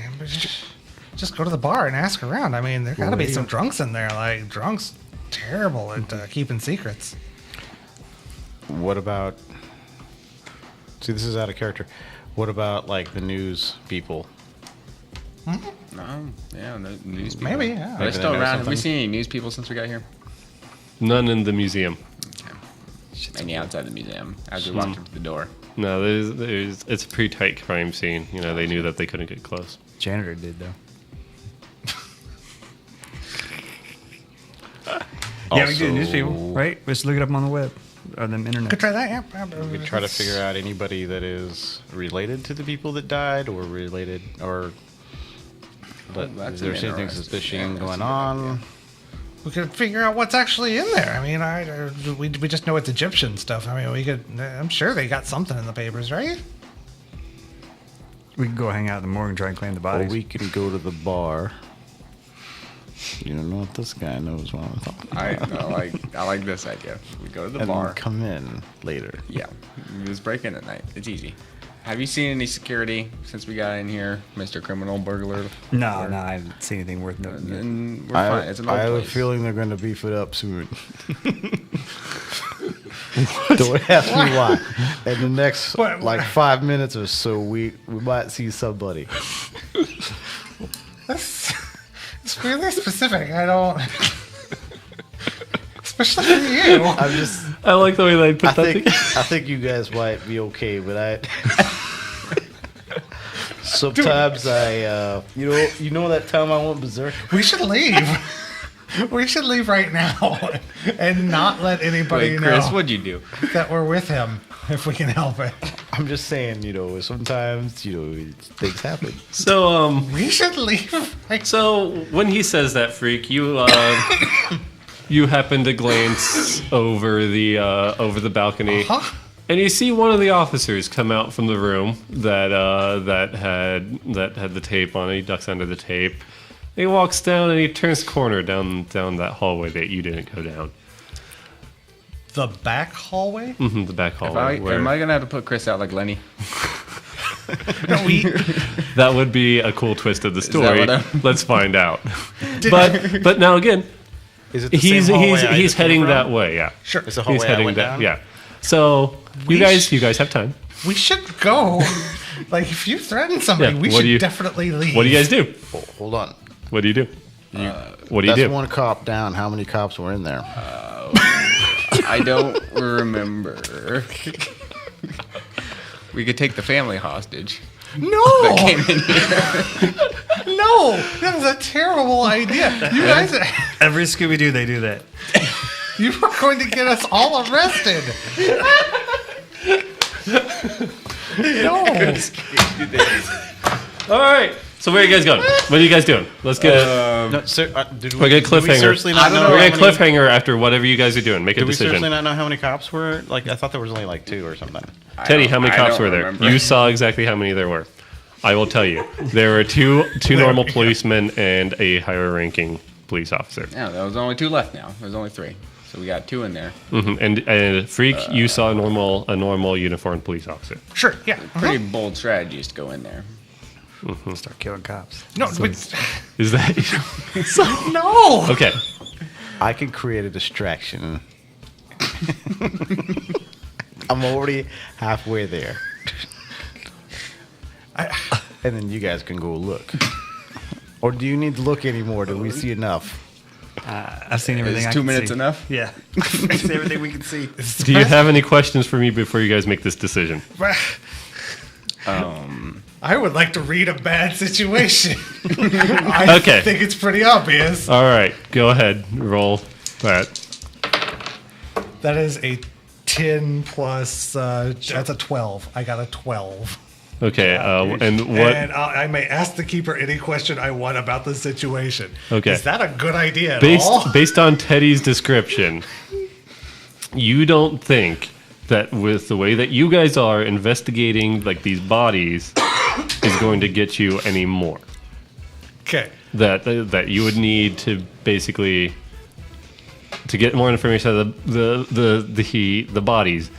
just go to the bar and ask around. I mean, there got to be some drunks in there. Like drunks, terrible at keeping secrets. What about? See, this is out of character. What about like the news people? No, yeah, no news people. Maybe, yeah. Are Maybe they still they know around? Have we something. seen any news people since we got here? none in the museum. Maybe outside the museum as we walked up to the door. No, it's a pretty tight crime scene. You know, they knew that they couldn't get close. Janitor did, though. Yeah, we do news people, right? Let's look it up on the web. Or them internet. Could try that. Yeah. We could try to figure out anybody that is related to the people that died, or related, or that's is there an anything interesting- suspicious yeah, that's going a good on? idea. We could figure out what's actually in there. I mean, we just know it's Egyptian stuff. I mean, we could. I'm sure they got something in the papers, right? We could go hang out in the morgue and try and claim the Or bodies. we can go to the bar. You don't know what this guy knows what I'm talking about. I like this idea. We go to the And bar. then come in later. Yeah, we just break in at night. It's easy. Have you seen any security since we got in here, Mr. Criminal Burglar? No, I haven't seen anything worth noting. yet. And we're fine. It's an old I have a place. feeling they're going to beef it up soon. Don't ask me why. In the next What? like 5 minutes or so, we might see somebody. It's really specific. I don't. Especially for you. I'm just. I like the way they put that together. I think you guys might be okay, but sometimes you know that time I went berserk. We should leave. We should leave right now and not let anybody Wait, Chris, know what'd you do? that we're with him if we can help it. I'm just saying, sometimes things happen. So We should leave. So when he says that, freak, you you happen to glance over the balcony, and you see one of the officers come out from the room that had the tape on it. He ducks under the tape. He walks down and he turns the corner down that hallway that you didn't go down. The back hallway? The back hallway. Am I gonna have to put Chris out like Lenny? No, That would be a cool twist of the story. what I'm- Let's find out. But now again, Is it the he's same hallway I he's just came heading from? that way. Yeah, Sure. It's the he's hallway I heading went that. down. Yeah. So you guys have time. we should go. Like, if you threaten somebody, Yeah, we what do should you- definitely leave. What do you guys do? Oh, hold on. What do you do? What do you That's do? one cop down. How many cops were in there? I don't remember. We could take the family hostage. No! Came in here. No! That is a terrible idea. You guys, Every Scooby-Doo, they do that. you are going to get us all arrested. No. All right. So where are you guys going? What are you guys doing? Let's get it. No, sir, did We're gonna did we cliffhanger. seriously not know We're how gonna many- cliffhanger after whatever you guys are doing. Make a Did we seriously decision. not know how many cops were? Like, I thought there was only like 2 or something. Teddy, how many I cops don't were there? remember. You saw exactly how many there were. I will tell you. There were two normal policemen and a higher ranking police officer. Yeah, there was only 2 left now. There's only 3. So we got 2 in there. And Freak, you saw a normal uniformed police officer. Sure. Yeah. Pretty bold strategy is to go in there. Start killing cops. No. Is that No. okay? I can create a distraction. I'm already halfway there. And then you guys can go look. Or do you need to look anymore? Do we see enough? I've seen everything. Is I 2 can minutes see. enough? Yeah. I've seen everything we can see. Do you have any questions for me before you guys make this decision? I would like to read a bad situation. I Okay. think it's pretty obvious. All right, go ahead. Roll that. That is a 10 plus. That's a 12. I got a 12. Okay, and what? And I may ask the keeper any question I want about the situation. Okay. Is that a good idea at all? Based on Teddy's description, you don't think that with the way that you guys are investigating like these bodies is going to get you any more. Okay. That you would need to basically to get more information out of the bodies.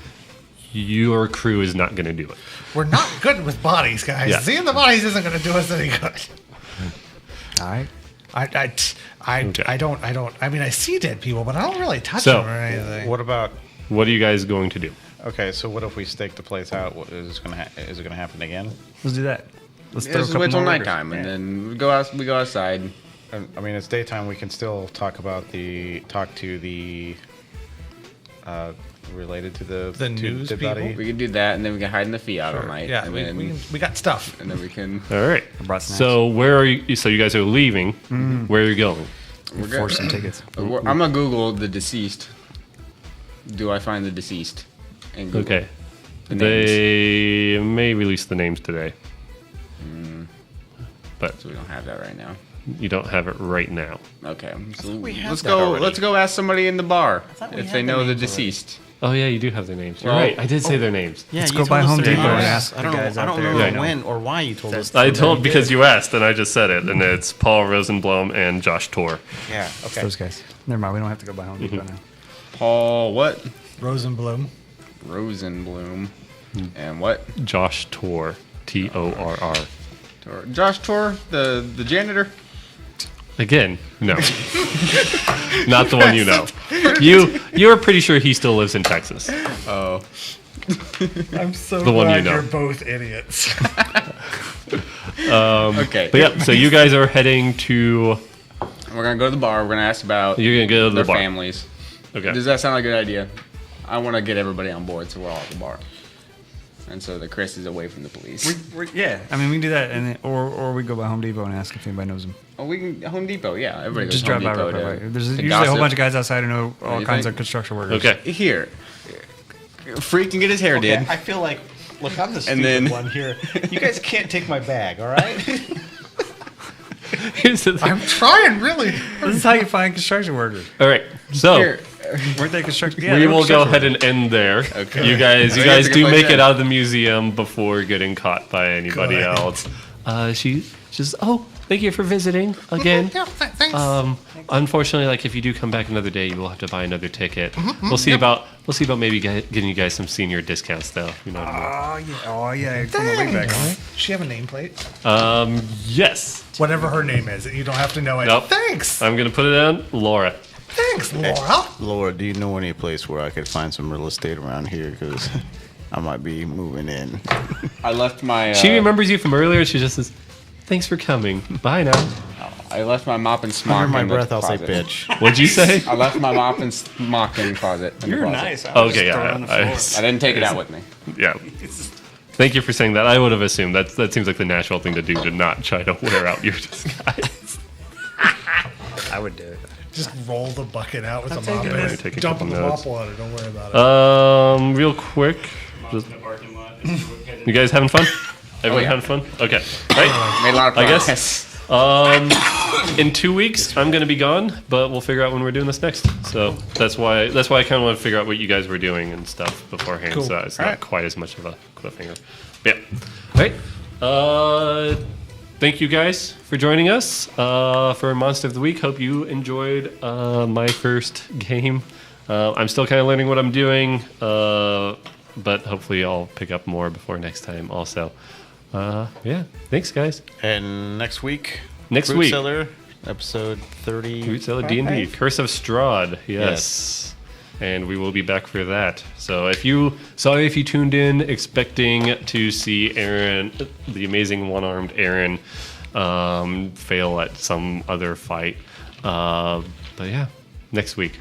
Your crew is not going to do it. We're not good with bodies, guys. Yeah. Seeing the bodies isn't going to do us any good. All right. I don't. I mean, I see dead people, but I don't really touch So, them or anything. What about? What are you guys going to do? Okay, so what if we stake the place out? Is it gonna happen again? Let's do that. Let's Yeah, throw a just couple wait till more workers. nighttime, and then we go outside. I mean, it's daytime. We can still talk to the related to the news dead people? body. We can do that, and then we can hide in the Fiat all night. Yeah, and we, then, we got stuff. and then we can. All right. brought snacks. So where are you? So you guys are leaving. Where are you going? We're Force some good. tickets. I'm gonna Google the deceased. Do I find the deceased? And Google Okay. the names. They may release the names today, but So we don't have that right now. you don't have it right now. Okay. So we had let's that go. already. Let's go ask somebody in the bar thought we if had they the know the names already. deceased. Oh yeah, you do have their names. You're Well- right. I did say their names. Yeah, Let's you go told by us Home their Depot names. and ask I the don't guys know. I out don't there. know Yeah, I know. when or why you told us. I that. told because you asked, and I just said it, and it's Paul Rosenblum and Josh Tor. Yeah. Okay. Those guys. Never mind. We don't have to go by Home Depot now. Paul what? Rosenblum. Rosenblum. And what? Josh Tor, Torr. Josh Tor, the janitor. Again, no, not the one you know. You're pretty sure he still lives in Texas. Oh. I'm so The one glad you know. you're both idiots. Okay. But yeah, so you guys are heading to. We're gonna go to the bar. We're gonna ask about You're gonna go to their the bar. families. Okay. Does that sound like a good idea? I want to get everybody on board, so we're all at the bar, and so that Chris is away from the police. Yeah. I mean, we can do that, and then, or we go by Home Depot and ask if anybody knows them. Oh, we can Home Depot. Yeah, everybody goes Just to Home drive by real Depot. quick. to- Right? There's to usually a whole gossip. bunch of guys outside who know all you kinds think? of construction workers. Okay. Here, Freak can get his hair Okay, did. I feel like, look, I'm the And stupid then- one here. You guys can't take my bag, all right? Here's the thing. I'm trying really. This is how you find construction workers. All right, so Here, Weren't they construction? Yeah, we they were will go construction ahead and end there. Okay. You guys So you have to do get make my it out of the museum before getting caught by anybody Good. else. She's oh, thank you for visiting again. Yeah, thanks. Unfortunately, like if you do come back another day, you will have to buy another ticket. We'll see about maybe getting you guys some senior discounts though. You know what I mean? Oh yeah. Put my wig back on. Does she have a nameplate? Yes. Whatever her name is, you don't have to know it. Nope. Thanks. I'm gonna put it down, Laura. Thanks, Laura. Laura, do you know any place where I could find some real estate around here? Because I might be moving in. I left my. She remembers you from earlier. She just says, "Thanks for coming. Bye now." I left my mop and smock. Under my in the breath, I'll say closet. bitch. What'd you say? I left my mop and smock in the closet. in the You're closet. nice. Okay, yeah. I didn't take it out with me. Yeah. Thank you for saying that. I would have assumed that seems like the natural thing to do, to not try to wear out your disguise. I would do it. Just roll the bucket out with a take mop it. and Take a dump couple the notes. mop on it. Don't worry about it. Real quick, Mop's in the parking lot. you guys having fun? Everybody yeah. having fun? Okay. Right. Made a lot of I progress. guess. In 2 weeks, I'm gonna be gone, but we'll figure out when we're doing this next. So that's why I kind of want to figure out what you guys were doing and stuff beforehand. Cool. So it's not Alright. quite as much of a cliffhanger. But yeah. All right. Thank you guys for joining us for Monster of the Week. Hope you enjoyed my first game I'm still kind of learning what I'm doing, but hopefully I'll pick up more before next time also. Yeah, thanks, guys. And next week, Next Fruit week. Cellar, episode 30. Fruit Cellar D&D, Curse of Strahd, yes. And we will be back for that. So sorry if you tuned in expecting to see Aaron, the amazing one-armed Aaron, fail at some other fight. But yeah, next week.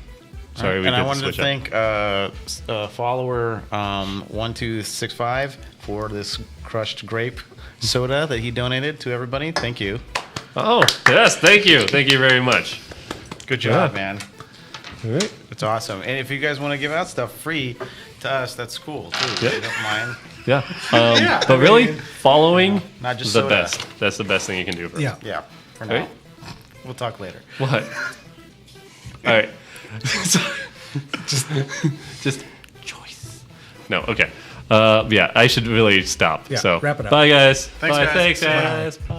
Sorry, we And did I the wanted to switch up. thank follower 1265 for this crushed grape soda that he donated to everybody. Thank you. Oh, yes, thank you. Thank you very much. Good job, Yeah. man. All right. It's awesome. And if you guys want to give out stuff free to us, that's cool too. Yep. You don't mind. Yeah. But really, following Not just the soda. best. That's the best thing you can do for us. Yeah. Yeah. For now. Right? We'll talk later. What? All right. just choice. No, okay. Yeah, I should really stop. Yeah, so wrap it up. Bye, guys. Thanks, Bye. guys. Thanks, See ya. guys. Bye.